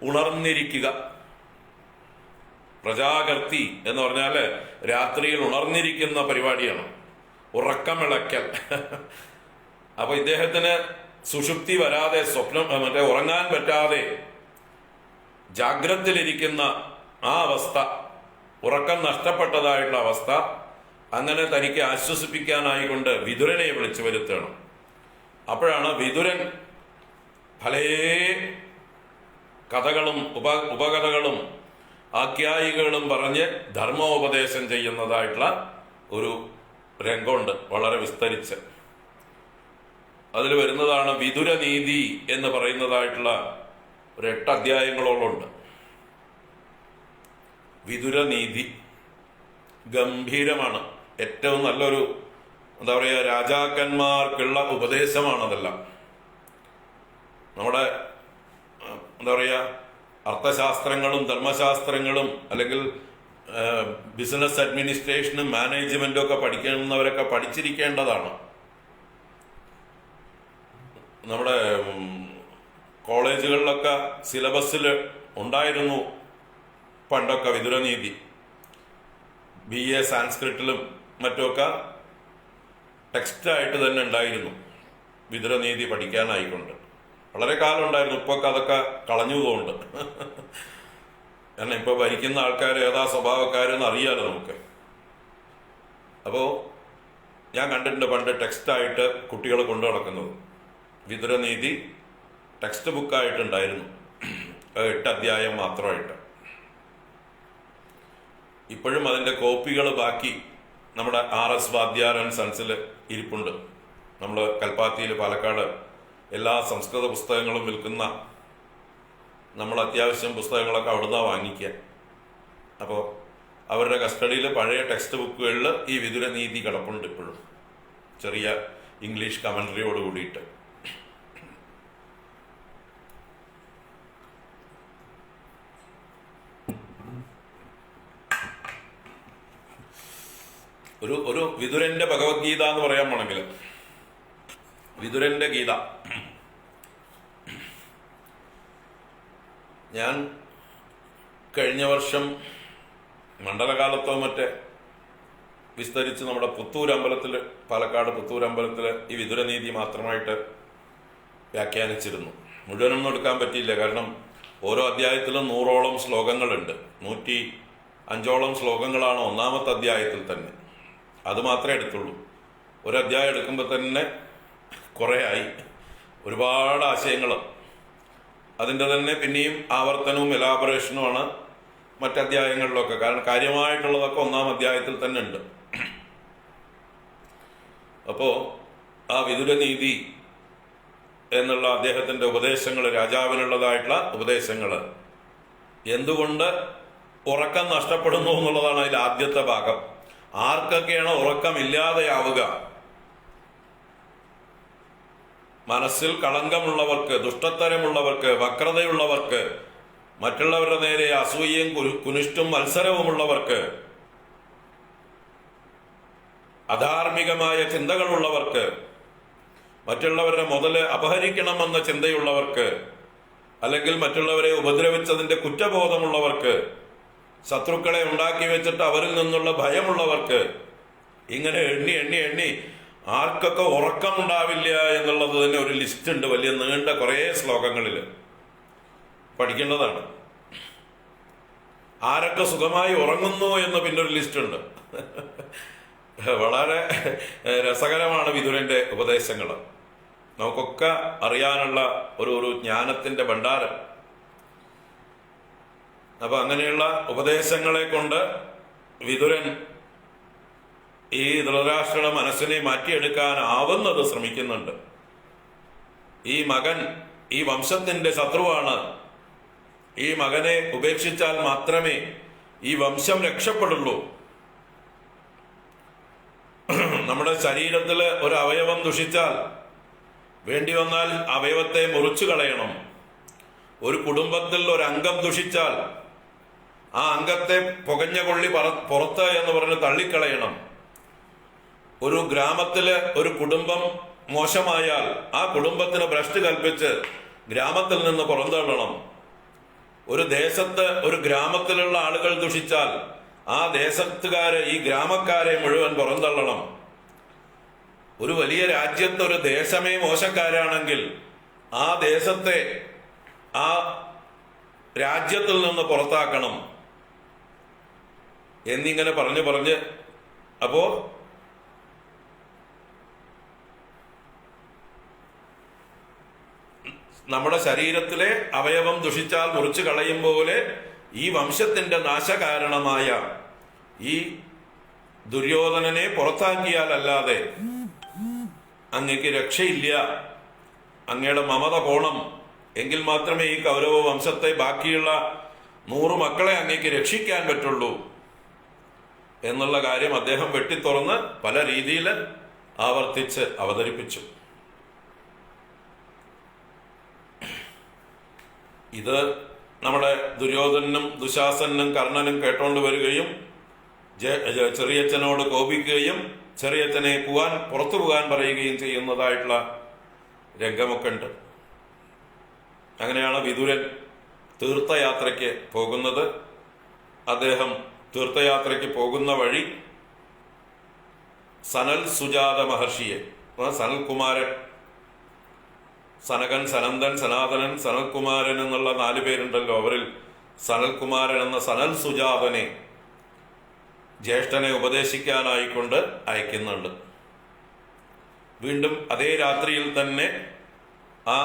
ഉണർന്നിരിക്കുക, പ്രജാകർത്തി എന്ന് പറഞ്ഞാല് രാത്രിയിൽ ഉണർന്നിരിക്കുന്ന പരിപാടിയാണ്, ഉറക്കമിളക്കൽ. അപ്പൊ ഇദ്ദേഹത്തിന് സുഷുപ്തി വരാതെ, ഉറങ്ങാൻ പറ്റാതെ ജാഗ്രതയിലിരിക്കുന്ന ആ അവസ്ഥ, ഉറക്കം നഷ്ടപ്പെട്ടതായിട്ടുള്ള അവസ്ഥ, അങ്ങനെ തനിക്ക് ആശ്വസിപ്പിക്കാനായിക്കൊണ്ട് വിതുരനെ വിളിച്ചു വരുത്തണം. അപ്പോഴാണ് വിതുരൻ പലേ കഥകളും ഉപകഥകളും ആഖ്യായികളും പറഞ്ഞ് ധർമ്മോപദേശം ചെയ്യുന്നതായിട്ടുള്ള ഒരു രംഗമുണ്ട്, വളരെ വിസ്തരിച്ച്. അതിൽ വരുന്നതാണ് വിതുരനീതി എന്ന് പറയുന്നതായിട്ടുള്ള ഒരു 8 അധ്യായങ്ങളോളമുണ്ട്. വിതുരനീതി ഗംഭീരമാണ്, ഏറ്റവും നല്ലൊരു, എന്താ പറയുക, രാജാക്കന്മാർക്കുള്ള ഉപദേശമാണതെല്ലാം. നമ്മുടെ എന്താ പറയുക, അർത്ഥശാസ്ത്രങ്ങളും ധർമ്മശാസ്ത്രങ്ങളും അല്ലെങ്കിൽ ബിസിനസ് അഡ്മിനിസ്ട്രേഷനും മാനേജ്മെന്റും ഒക്കെ പഠിക്കുന്നവരൊക്കെ പഠിച്ചിരിക്കേണ്ടതാണ്. നമ്മുടെ കോളേജുകളിലൊക്കെ സിലബസിൽ ഉണ്ടായിരുന്നു പണ്ടൊക്കെ വിതുരനീതി. BA സാൻസ്ക്രിറ്റിലും മറ്റുമൊക്കെ ടെക്സ്റ്റായിട്ട് തന്നെ ഉണ്ടായിരുന്നു വിതുരനീതി പഠിക്കാനായിക്കൊണ്ട്. വളരെ കാലം ഉണ്ടായിരുന്നു, ഇപ്പൊ അതൊക്കെ കളഞ്ഞു പോകുന്നുണ്ട്. കാരണം ഇപ്പൊ ഭരിക്കുന്ന ആൾക്കാർ ഏതാ സ്വഭാവക്കാരെന്ന് അറിയാലോ നമുക്ക്. അപ്പോ ഞാൻ കണ്ടിട്ടുണ്ട് പണ്ട് ടെക്സ്റ്റായിട്ട് കുട്ടികൾ കൊണ്ടു നടക്കുന്നത്. വിതുരനീതി ടെക്സ്റ്റ് ബുക്കായിട്ടുണ്ടായിരുന്നു, 8 അധ്യായം മാത്രമായിട്ട്. ഇപ്പോഴും അതിന്റെ കോപ്പികൾ ബാക്കി നമ്മുടെ RS വാദ്യാരൻ സൺസിൽ ഇരിപ്പുണ്ട്. നമ്മൾ കൽപ്പാത്തിയിൽ, പാലക്കാട് എല്ലാ സംസ്കൃത പുസ്തകങ്ങളും വിൽക്കുന്ന, നമ്മൾ അത്യാവശ്യം പുസ്തകങ്ങളൊക്കെ അവിടുന്ന് വാങ്ങിക്കുക. അപ്പോൾ അവരുടെ കസ്റ്റഡിയിൽ പഴയ ടെക്സ്റ്റ് ബുക്കുകളിൽ ഈ വിതുരനീതി കിടപ്പുണ്ട് ഇപ്പോഴും, ചെറിയ ഇംഗ്ലീഷ് കമന്ററിയോട് കൂടിയിട്ട്. ഒരു വിതുരന്റെ ഭഗവത്ഗീത എന്ന് പറയാൻ പോണെങ്കിൽ, വിതുരന്റെ ഗീത. ഞാൻ കഴിഞ്ഞ വർഷം മണ്ഡലകാലത്തോ മറ്റേ വിസ്തരിച്ച് നമ്മുടെ പുത്തൂരമ്പലത്തിൽ, പാലക്കാട് പുത്തൂരമ്പലത്തിൽ ഈ വിതുരനീതി മാത്രമായിട്ട് വ്യാഖ്യാനിച്ചിരുന്നു. മുഴുവനൊന്നും എടുക്കാൻ പറ്റിയില്ല, കാരണം ഓരോ അധ്യായത്തിലും 100ഓളം ശ്ലോകങ്ങളുണ്ട്. 105ഓളം ശ്ലോകങ്ങളാണ് ഒന്നാമത്തെ അധ്യായത്തിൽ തന്നെ. അത് മാത്രമേ എടുത്തുള്ളൂ. ഒരു അധ്യായം എടുക്കുമ്പോൾ തന്നെ കുറേ ആയി, ഒരുപാട് ആശയങ്ങൾ. അതിൻ്റെ തന്നെ പിന്നെയും ആവർത്തനവും എലാബറേഷനുമാണ് മറ്റധ്യായങ്ങളിലൊക്കെ. കാരണം കാര്യമായിട്ടുള്ളതൊക്കെ ഒന്നാം അധ്യായത്തിൽ തന്നെ ഉണ്ട്. അപ്പോൾ ആ വിതുരനീതി എന്നുള്ള അദ്ദേഹത്തിന്റെ ഉപദേശങ്ങൾ, രാജാവിനുള്ളതായിട്ടുള്ള ഉപദേശങ്ങൾ, എന്തുകൊണ്ട് ഉറക്കം നഷ്ടപ്പെടുന്നു എന്നുള്ളതാണ് അതിൽ ആദ്യത്തെ ഭാഗം. ആർക്കൊക്കെയാണ് ഉറക്കമില്ലാതെയാവുക? മനസ്സിൽ കളങ്കമുള്ളവർക്ക്, ദുഷ്ടത്തരമുള്ളവർക്ക്, വക്രതയുള്ളവർക്ക്, മറ്റുള്ളവരുടെ നേരെ അസൂയയും കുനിഷ്ടും മത്സരവുമുള്ളവർക്ക്, അധാർമികമായ ചിന്തകളുള്ളവർക്ക്, മറ്റുള്ളവരുടെ മുതല് അപഹരിക്കണമെന്ന ചിന്തയുള്ളവർക്ക്, അല്ലെങ്കിൽ മറ്റുള്ളവരെ ഉപദ്രവിച്ചതിന്റെ കുറ്റബോധമുള്ളവർക്ക്, ശത്രുക്കളെ ഉണ്ടാക്കി വെച്ചിട്ട് അവരിൽ നിന്നുള്ള ഭയമുള്ളവർക്ക്, ഇങ്ങനെ എണ്ണി എണ്ണി എണ്ണി ആർക്കൊക്കെ ഉറക്കമുണ്ടാവില്ല എന്നുള്ളത് തന്നെ ഒരു ലിസ്റ്റ് ഉണ്ട്, വലിയ നീണ്ട കുറേ ശ്ലോകങ്ങളിൽ. പഠിക്കേണ്ടതാണ്. ആരൊക്കെ സുഖമായി ഉറങ്ങുന്നു എന്ന് പിന്നൊരു ലിസ്റ്റ് ഉണ്ട്. വളരെ രസകരമാണ് വിതുരന്റെ ഉപദേശങ്ങൾ. നമുക്കൊക്കെ അറിയാനുള്ള ഒരു ജ്ഞാനത്തിന്റെ ഭണ്ഡാരം. അപ്പൊ അങ്ങനെയുള്ള ഉപദേശങ്ങളെ കൊണ്ട് വിതുരൻ ഈ ധൃതരാഷ്ട്രയുടെ മനസ്സിനെ മാറ്റിയെടുക്കാനാവുന്നത് ശ്രമിക്കുന്നുണ്ട്. ഈ മകൻ ഈ വംശത്തിന്റെ ശത്രുവാണ്, ഈ മകനെ ഉപേക്ഷിച്ചാൽ മാത്രമേ ഈ വംശം രക്ഷപ്പെടുള്ളൂ. നമ്മുടെ ശരീരത്തിൽ ഒരു അവയവം ദുഷിച്ചാൽ വേണ്ടി വന്നാൽ അവയവത്തെ മുറിച്ചു കളയണം. ഒരു കുടുംബത്തിൽ ഒരു അംഗം ദുഷിച്ചാൽ ആ അംഗത്തെ പുകഞ്ഞ കൊള്ളി പുറത്ത് എന്ന് പറഞ്ഞ് തള്ളിക്കളയണം. ഒരു ഗ്രാമത്തില് ഒരു കുടുംബം മോശമായാൽ ആ കുടുംബത്തിന് ഭ്രഷ്ട് കൽപ്പിച്ച് ഗ്രാമത്തിൽ നിന്ന് പുറന്തള്ളണം. ഒരു ദേശത്ത് ഒരു ഗ്രാമത്തിലുള്ള ആളുകൾ ദുഷിച്ചാൽ ആ ദേശത്തുകാരെ, ഈ ഗ്രാമക്കാരെ മുഴുവൻ പുറന്തള്ളണം. ഒരു വലിയ രാജ്യത്ത് ഒരു ദേശമേ മോശക്കാരാണെങ്കിൽ ആ ദേശത്തെ ആ രാജ്യത്തിൽ നിന്ന് പുറത്താക്കണം എന്നിങ്ങനെ പറഞ്ഞ് അപ്പോ നമ്മുടെ ശരീരത്തിലെ അവയവം ദുഷിച്ചാൽ മുറിച്ചു കളയും പോലെ ഈ വംശത്തിന്റെ നാശകാരണമായ ഈ ദുര്യോധനനെ പുറത്താക്കിയാലല്ലാതെ അങ്ങക്ക് രക്ഷയില്ല. അങ്ങയുടെ മമത പോണം, എങ്കിൽ മാത്രമേ ഈ കൗരവ വംശത്തെ, ബാക്കിയുള്ള 100 മക്കളെ അങ്ങക്ക് രക്ഷിക്കാൻ പറ്റുള്ളൂ എന്നുള്ള കാര്യം അദ്ദേഹം വെട്ടിത്തുറന്ന് പല രീതിയിൽ ആവർത്തിച്ച് അവതരിപ്പിച്ചു. ഇത് നമ്മുടെ ദുര്യോധനും ദുശാസനും കർണനും കേട്ടോണ്ട് വരികയും ചെറിയച്ഛനോട് കോപിക്കുകയും ചെറിയച്ഛനെ പുറത്തു പോകാൻ പറയുകയും ചെയ്യുന്നതായിട്ടുള്ള രംഗമൊക്കെ ഉണ്ട്. അങ്ങനെയാണ് വിതുരൻ തീർത്ഥയാത്രയ്ക്ക് പോകുന്നത്. അദ്ദേഹം തീർത്ഥയാത്രയ്ക്ക് പോകുന്ന വഴി സനൽ സുജാത മഹർഷിയെ, സനൽകുമാരൻ, സനകൻ, സനന്ദൻ, സനാതനൻ, സനൽകുമാരൻ എന്നുള്ള 4 പേരുണ്ടല്ലോ. അവരിൽ സനൽകുമാരൻ എന്ന സനൽ സുജാതനെ ജ്യേഷ്ഠനെ ഉപദേശിക്കാനായിക്കൊണ്ട് അയക്കുന്നുണ്ട്. വീണ്ടും അതേ രാത്രിയിൽ തന്നെ ആ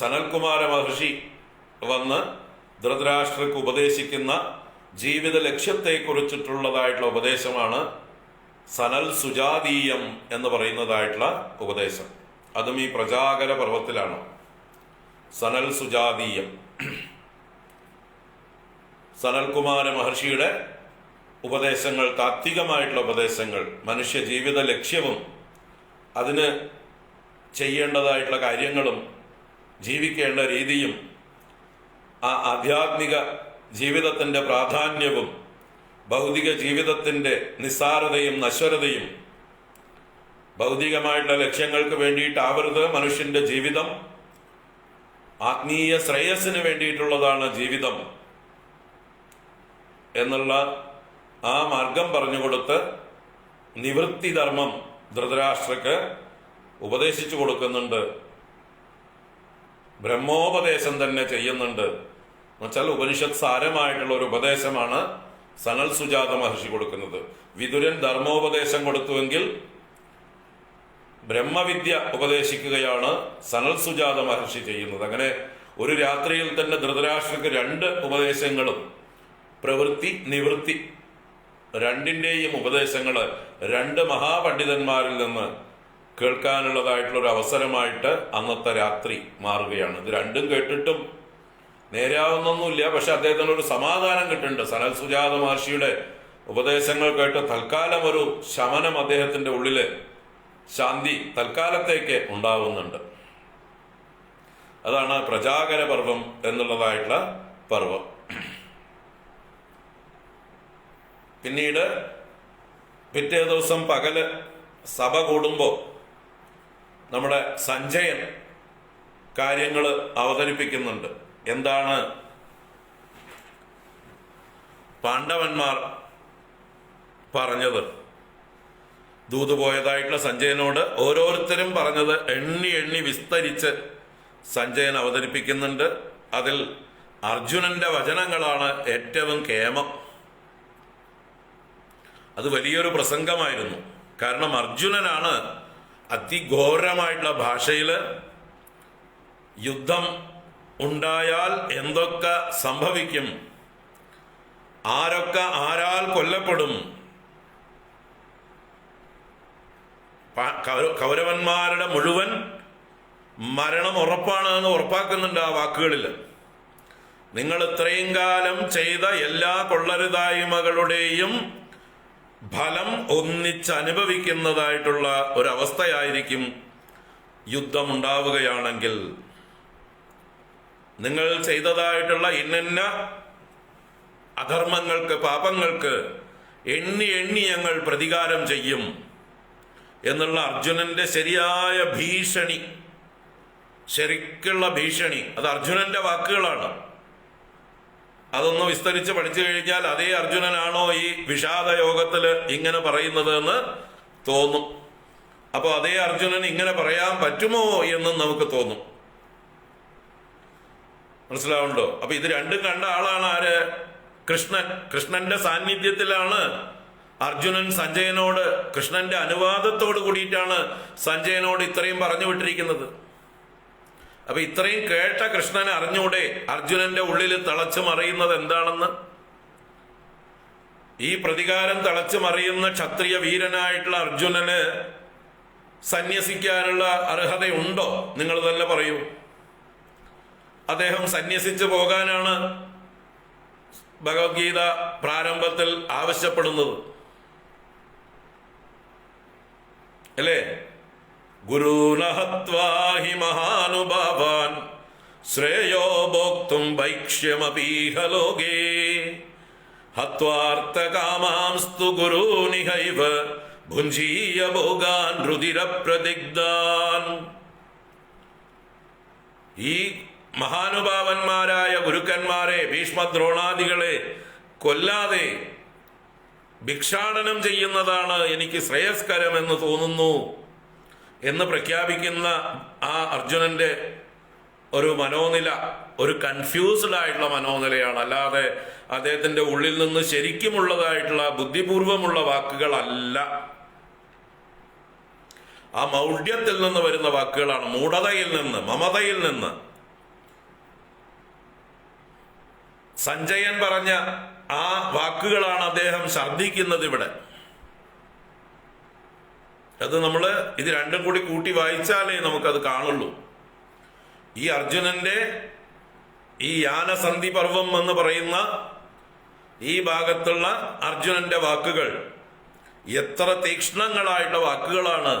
സനൽകുമാര മഹർഷി വന്ന് ധൃതരാഷ്ട്രക്ക് ഉപദേശിക്കുന്ന ജീവിത ലക്ഷ്യത്തെക്കുറിച്ചിട്ടുള്ളതായിട്ടുള്ള ഉപദേശമാണ് സനൽ സുജാതീയം എന്ന് പറയുന്നതായിട്ടുള്ള ഉപദേശം. അതും ഈ പ്രജാകര പർവ്വത്തിലാണ് സനൽ സുജാതീയം. സനൽകുമാര മഹർഷിയുടെ ഉപദേശങ്ങൾ, താത്വികമായിട്ടുള്ള ഉപദേശങ്ങൾ, മനുഷ്യ ജീവിത ലക്ഷ്യവും അതിന് ചെയ്യേണ്ടതായിട്ടുള്ള കാര്യങ്ങളും ജീവിക്കേണ്ട രീതിയും ആ ആധ്യാത്മിക ജീവിതത്തിന്റെ പ്രാധാന്യവും ഭൗതിക ജീവിതത്തിന്റെ നിസ്സാരതയും നശ്വരതയും, ഭൗതികമായിട്ടുള്ള ലക്ഷ്യങ്ങൾക്ക് വേണ്ടിയിട്ടാവരുത് മനുഷ്യന്റെ ജീവിതം, ആത്മീയ ശ്രേയസ്സിന് വേണ്ടിയിട്ടുള്ളതാണ് ജീവിതം എന്നുള്ള ആ മാർഗം പറഞ്ഞുകൊടുത്ത് നിവൃത്തിധർമ്മം ധൃതരാഷ്ട്രക്ക് ഉപദേശിച്ചു കൊടുക്കുന്നുണ്ട്. ബ്രഹ്മോപദേശം തന്നെ ചെയ്യുന്നുണ്ട്. എന്നുവെച്ചാൽ ഉപനിഷത്ത് സാരമായിട്ടുള്ള ഒരു ഉപദേശമാണ് സനൽ സുജാത മഹർഷി കൊടുക്കുന്നത്. വിതുരൻ ധർമ്മോപദേശം കൊടുത്തുവെങ്കിൽ ബ്രഹ്മവിദ്യ ഉപദേശിക്കുകയാണ് സനൽ സുജാത മഹർഷി ചെയ്യുന്നത്. അങ്ങനെ ഒരു രാത്രിയിൽ തന്നെ ധൃതരാഷ്ട്രക്ക് 2 ഉപദേശങ്ങളും, പ്രവൃത്തി നിവൃത്തി രണ്ടിന്റെയും ഉപദേശങ്ങള് 2 മഹാപണ്ഡിതന്മാരിൽ നിന്ന് കേൾക്കാനുള്ളതായിട്ടുള്ള ഒരു അവസരമായിട്ട് അന്നത്തെ രാത്രി മാറുകയാണ്. ഇത് രണ്ടും കേട്ടിട്ടും നേരാവുന്നൊന്നുമില്ല, പക്ഷെ അദ്ദേഹത്തിന് ഒരു സമാധാനം കിട്ടുന്നുണ്ട്. സനൽ സുജാത മഹർഷിയുടെ ഉപദേശങ്ങൾ കേട്ട് തൽക്കാലം ഒരു ശമനം അദ്ദേഹത്തിന്റെ ഉള്ളില്, ശാന്തി തൽക്കാലത്തേക്ക് ഉണ്ടാവുന്നുണ്ട്. അതാണ് പ്രജാകര പർവം എന്നുള്ളതായിട്ടുള്ള പർവം. പിന്നീട് പിറ്റേ ദിവസം പകല് സഭ കൂടുമ്പോൾ നമ്മുടെ സഞ്ജയൻ കാര്യങ്ങൾ അവതരിപ്പിക്കുന്നുണ്ട്. എന്താണ് പാണ്ഡവന്മാർ പറഞ്ഞത്? ദൂത് പോയതായിട്ടുള്ള സഞ്ജയനോട് ഓരോരുത്തരും പറഞ്ഞത് എണ്ണി എണ്ണി വിസ്തരിച്ച് സഞ്ജയൻ അവതരിപ്പിക്കുന്നുണ്ട്. അതിൽ അർജുനന്റെ വചനങ്ങളാണ് ഏറ്റവും കേമം. അത് വലിയൊരു പ്രസംഗമായിരുന്നു. കാരണം അർജുനനാണ് അതിഘോരമായിട്ടുള്ള ഭാഷയിൽ യുദ്ധം ഉണ്ടായാൽ എന്തൊക്കെ സംഭവിക്കും, ആരൊക്കെ ആരാൽ കൊല്ലപ്പെടും കൗരവന്മാരുടെ മുഴുവൻ മരണം ഉറപ്പാണ് എന്ന് ഉറപ്പാക്കുന്നുണ്ട് ആ വാക്കുകളിൽ. നിങ്ങൾ ഇത്രയും കാലം ചെയ്ത എല്ലാ കൊള്ളരുതായ്മകളുടെയും ഫലം ഒന്നിച്ചനുഭവിക്കുന്നതായിട്ടുള്ള ഒരവസ്ഥയായിരിക്കും യുദ്ധമുണ്ടാവുകയാണെങ്കിൽ. നിങ്ങൾ ചെയ്തതായിട്ടുള്ള ഇന്ന അധർമ്മങ്ങൾക്ക്, പാപങ്ങൾക്ക് എണ്ണി എണ്ണി ഞങ്ങൾ പ്രതികാരം ചെയ്യും എന്നുള്ള അർജുനന്റെ ശരിയായ ഭീഷണി, ശരിക്കുള്ള ഭീഷണി, അത് അർജുനന്റെ വാക്കുകളാണ്. അതൊന്ന് വിസ്തരിച്ച് പഠിച്ചു കഴിഞ്ഞാൽ അതേ അർജുനനാണോ ഈ വിഷാദ യോഗത്തില് ഇങ്ങനെ പറയുന്നത് എന്ന് തോന്നും. അപ്പൊ അതേ അർജുനൻ ഇങ്ങനെ പറയാൻ പറ്റുമോ എന്നും നമുക്ക് തോന്നും. മനസ്സിലാവുണ്ടോ? അപ്പൊ ഇത് രണ്ടും കണ്ട ആളാണ് ആര്? കൃഷ്ണൻ. കൃഷ്ണന്റെ സാന്നിധ്യത്തിലാണ് അർജുനൻ സഞ്ജയനോട്, കൃഷ്ണന്റെ അനുവാദത്തോട് കൂടിയിട്ടാണ് സഞ്ജയനോട് ഇത്രയും പറഞ്ഞു വിട്ടിരിക്കുന്നത്. അപ്പൊ ഇത്രയും കേട്ട കൃഷ്ണന് അറിഞ്ഞൂടെ അർജുനന്റെ ഉള്ളിൽ തിളച്ചു മറിയുന്നത് എന്താണെന്ന്? ഈ പ്രതികാരം തിളച്ചു മറിയുന്ന ക്ഷത്രിയ വീരനായിട്ടുള്ള അർജുനന് സന്യസിക്കാനുള്ള അർഹതയുണ്ടോ? നിങ്ങൾ തന്നെ പറയൂ. അദ്ദേഹം സന്യസിച്ചു പോകാനാണ് ഭഗവത്ഗീത പ്രാരംഭത്തിൽ ആവശ്യപ്പെടുന്നത്, അല്ലേ? ഗുരുന ഹത്വാ ഹി മഹാനുഭാവാൻ ശ്രേയോ ഭോക്തും ഭൈക്ഷ്യമപീഹ ലോകേ ഹത്വാർത്ഥകാമാംസ്തു ഗുരൂനിഹൈവ ഭുഞ്ജീയ ഭോഗാൻ രുധിരപ്രദിഗ്ധാൻ. ഈ മഹാനുഭാവന്മാരായ ഗുരുക്കന്മാരെ, ഭീഷ്മദ്രോണാദികളെ കൊല്ലാതെ ഭിക്ഷാടനം ചെയ്യുന്നതാണ് എനിക്ക് ശ്രേയസ്കരമെന്ന് തോന്നുന്നു എന്ന് പ്രഖ്യാപിക്കുന്ന ആ അർജുനന്റെ ഒരു മനോനില ഒരു കൺഫ്യൂസ്ഡ് ആയിട്ടുള്ള മനോനിലയാണ്. അല്ലാതെ അദ്ദേഹത്തിന്റെ ഉള്ളിൽ നിന്ന് ശരിക്കുമുള്ളതായിട്ടുള്ള ബുദ്ധിപൂർവമുള്ള വാക്കുകളല്ല. ആ മൗഢ്യത്തിൽ നിന്ന് വരുന്ന വാക്കുകളാണ്, മൂഢതയിൽ നിന്ന്, മമതയിൽ നിന്ന്. സഞ്ജയൻ പറഞ്ഞ ആ വാക്കുകളാണ് അദ്ദേഹം ഛർദ്ദിക്കുന്നത് ഇവിടെ. അത് ഇത് രണ്ടും കൂടി കൂട്ടി വായിച്ചാലേ നമുക്കത് കാണുള്ളൂ. ഈ അർജുനന്റെ ഈ യാനസന്ധി പർവം എന്ന് പറയുന്ന ഈ ഭാഗത്തുള്ള അർജുനന്റെ വാക്കുകൾ എത്ര തീക്ഷ്ണങ്ങളായിട്ടുള്ള വാക്കുകളാണ്,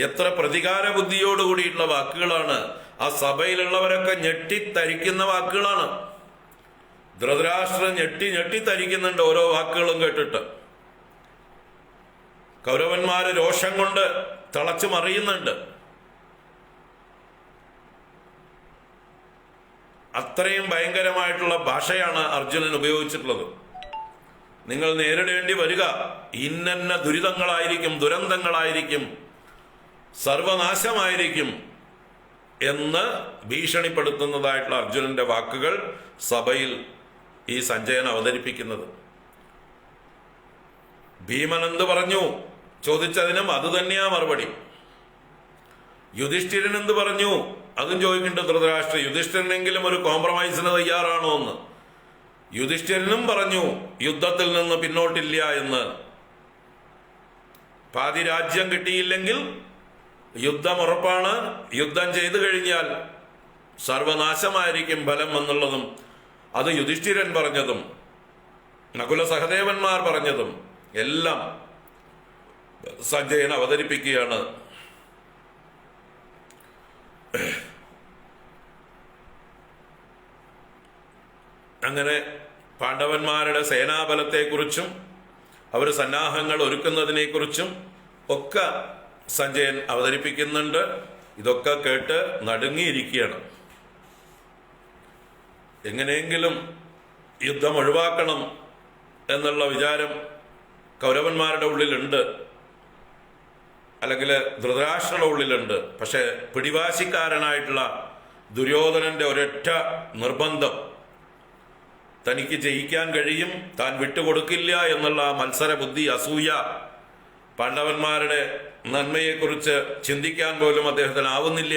എത്ര പ്രതികാര ബുദ്ധിയോടുകൂടിയിട്ടുള്ള വാക്കുകളാണ്. ആ സഭയിലുള്ളവരൊക്കെ ഞെട്ടിത്തരിക്കുന്ന വാക്കുകളാണ്. ധൃതരാഷ്ട്രൻ ഞെട്ടിത്തരിക്കുന്നുണ്ട് ഓരോ വാക്കുകളും കേട്ടിട്ട്. കൗരവന്മാര് രോഷം കൊണ്ട് തിളച്ചു മറിയുന്നുണ്ട്. അത്രയും ഭയങ്കരമായിട്ടുള്ള ഭാഷയാണ് അർജുനൻ ഉപയോഗിച്ചിട്ടുള്ളത്. നിങ്ങൾ നേരിടേണ്ടി വരിക ഇന്നന്ന ദുരിതങ്ങളായിരിക്കും, ദുരന്തങ്ങളായിരിക്കും, സർവനാശമായിരിക്കും എന്ന് ഭീഷണിപ്പെടുത്തുന്നതായിട്ടുള്ള അർജുനന്റെ വാക്കുകൾ സഭയിൽ ഈ സഞ്ജയൻ അവതരിപ്പിക്കുന്നത്. ഭീമൻ എന്ത് പറഞ്ഞു ചോദിച്ചതിനും അത് തന്നെയാ മറുപടി. യുധിഷ്ഠിരൻ എന്ത് പറഞ്ഞു അതും ചോദിക്കേണ്ടത് ധൃതരാഷ്ട്ര. യുധിഷ്ഠിരനെങ്കിലും ഒരു കോംപ്രമൈസിന് തയ്യാറാണോ എന്ന്. യുധിഷ്ഠിരനും പറഞ്ഞു യുദ്ധത്തിൽ നിന്ന് പിന്നോട്ടില്ല എന്ന്. പാതി രാജ്യം കിട്ടിയില്ലെങ്കിൽ യുദ്ധം ഉറപ്പാണ്, യുദ്ധം ചെയ്തു കഴിഞ്ഞാൽ സർവനാശമായിരിക്കും ഫലം എന്നുള്ളതും അത് യുധിഷ്ഠിരൻ പറഞ്ഞതും നകുല സഹദേവന്മാർ പറഞ്ഞതും എല്ലാം സഞ്ജയൻ അവതരിപ്പിക്കുകയാണ്. അങ്ങനെ പാണ്ഡവന്മാരുടെ സേനാബലത്തെക്കുറിച്ചും അവർ സന്നാഹങ്ങൾ ഒരുക്കുന്നതിനെക്കുറിച്ചും ഒക്കെ സഞ്ജയൻ അവതരിപ്പിക്കുന്നുണ്ട്. ഇതൊക്കെ കേട്ട് നടുങ്ങിയിരിക്കുകയാണ്. എങ്ങനെയെങ്കിലും യുദ്ധം ഒഴിവാക്കണം എന്നുള്ള വിചാരം കൗരവന്മാരുടെ ഉള്ളിലുണ്ട്, അല്ലെങ്കിൽ ധൃതരാഷ്ട്രയുടെ ഉള്ളിലുണ്ട്. പക്ഷെ പിടിവാശിക്കാരനായിട്ടുള്ള ദുര്യോധനന്റെ ഒരൊറ്റ നിർബന്ധം, തനിക്ക് ജയിക്കാൻ കഴിയും, താൻ വിട്ടുകൊടുക്കില്ല എന്നുള്ള മത്സര ബുദ്ധി, അസൂയ, പാണ്ഡവന്മാരുടെ നന്മയെക്കുറിച്ച് ചിന്തിക്കാൻ പോലും അദ്ദേഹത്തിനാവുന്നില്ല.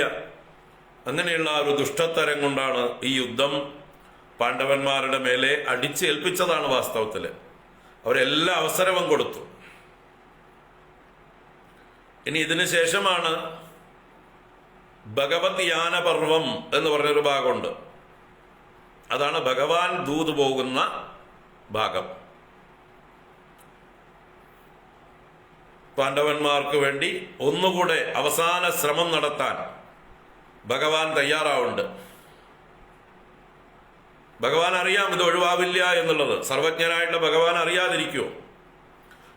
അങ്ങനെയുള്ള ഒരു ദുഷ്ടത്തരം കൊണ്ടാണ് ഈ യുദ്ധം പാണ്ഡവന്മാരുടെ മേലെ അടിച്ചേൽപ്പിച്ചതാണ്. വാസ്തവത്തിൽ അവരെല്ലാ അവസരവും കൊടുത്തു. ഇനി ഇതിനു ശേഷമാണ് ഭഗവത് യാന പർവം എന്ന് പറഞ്ഞൊരു ഭാഗമുണ്ട്. അതാണ് ഭഗവാൻ ദൂത് പോകുന്ന ഭാഗം. പാണ്ഡവന്മാർക്ക് വേണ്ടി ഒന്നുകൂടെ അവസാന ശ്രമം നടത്താൻ ഭഗവാൻ തയ്യാറാവുന്നുണ്ട്. ഭഗവാൻ അറിയാം ഇത് ഒഴിവാവില്ല എന്നുള്ളത്. സർവജ്ഞനായിട്ടുള്ള ഭഗവാൻ അറിയാതിരിക്കുമോ?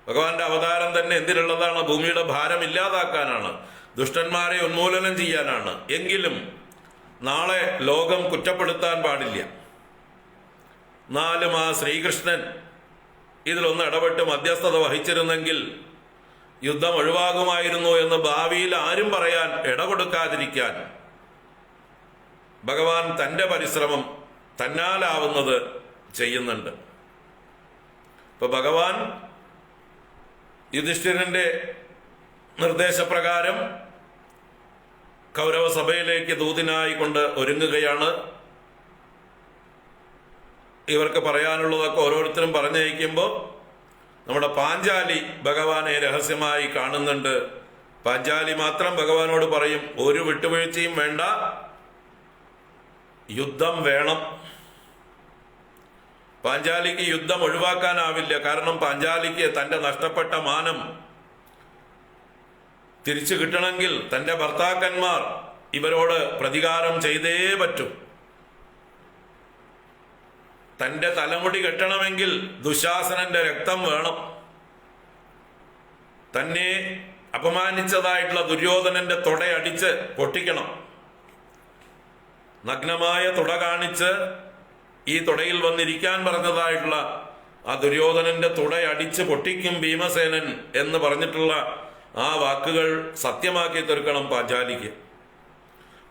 ഭഗവാന്റെ അവതാരം തന്നെ എന്തിനുള്ളതാണ്? ഭൂമിയുടെ ഭാരം ഇല്ലാതാക്കാനാണ്, ദുഷ്ടന്മാരെ ഉന്മൂലനം ചെയ്യാനാണ്. എങ്കിലും നാളെ ലോകം കുറ്റപ്പെടുത്താൻ പാടില്ല. എന്നാലും ആ ശ്രീകൃഷ്ണൻ ഇതിലൊന്ന് ഇടപെട്ട് മധ്യസ്ഥത വഹിച്ചിരുന്നെങ്കിൽ യുദ്ധം ഒഴിവാകുമായിരുന്നു എന്ന് ഭാവിയിൽ ആരും പറയാൻ ഇടകൊടുക്കാതിരിക്കാൻ ഭഗവാൻ തൻ്റെ പരിശ്രമം തന്നാലാവുന്നത് ചെയ്യുന്നുണ്ട്. ഇപ്പൊ ഭഗവാൻ യുധിഷ്ഠിരന്റെ നിർദ്ദേശപ്രകാരം കൗരവ സഭയിലേക്ക് ദൂതനായി കൊണ്ട് ഒരുങ്ങുകയാണ്. ഇവർക്ക് പറയാനുള്ളതൊക്കെ ഓരോരുത്തരും പറഞ്ഞയക്കുമ്പോൾ നമ്മുടെ പാഞ്ചാലി ഭഗവാനെ രഹസ്യമായി കാണുന്നുണ്ട്. പാഞ്ചാലി മാത്രം ഭഗവാനോട് പറയും, ഒരു വിട്ടുവീഴ്ചയും വേണ്ട, യുദ്ധം വേണം. പാഞ്ചാലിക്ക് യുദ്ധം ഒഴിവാക്കാനാവില്ല. കാരണം പാഞ്ചാലിക്ക് തൻ്റെ നഷ്ടപ്പെട്ട മാനം തിരിച്ചു കിട്ടണമെങ്കിൽ തൻ്റെ ഭർത്താക്കന്മാർ ഇവരോട് പ്രതികാരം ചെയ്തേ പറ്റൂ. തൻ്റെ തലമുടി കെട്ടണമെങ്കിൽ ദുശാസനന്റെ രക്തം വേണം. തന്നെ അപമാനിച്ചതായിട്ടുള്ള ദുര്യോധനന്റെ തുടയടിച്ച് പൊട്ടിക്കണം. നഗ്നമായ തുട കാണിച്ച് ഈ തുടയിൽ വന്നിരിക്കാൻ പറഞ്ഞതായിട്ടുള്ള ആ ദുര്യോധനന്റെ തുടയടിച്ച് പൊട്ടിക്കും ഭീമസേനൻ എന്ന് പറഞ്ഞിട്ടുള്ള ആ വാക്കുകൾ സത്യമാക്കി തീർക്കണം പാഞ്ചാലിക്ക്.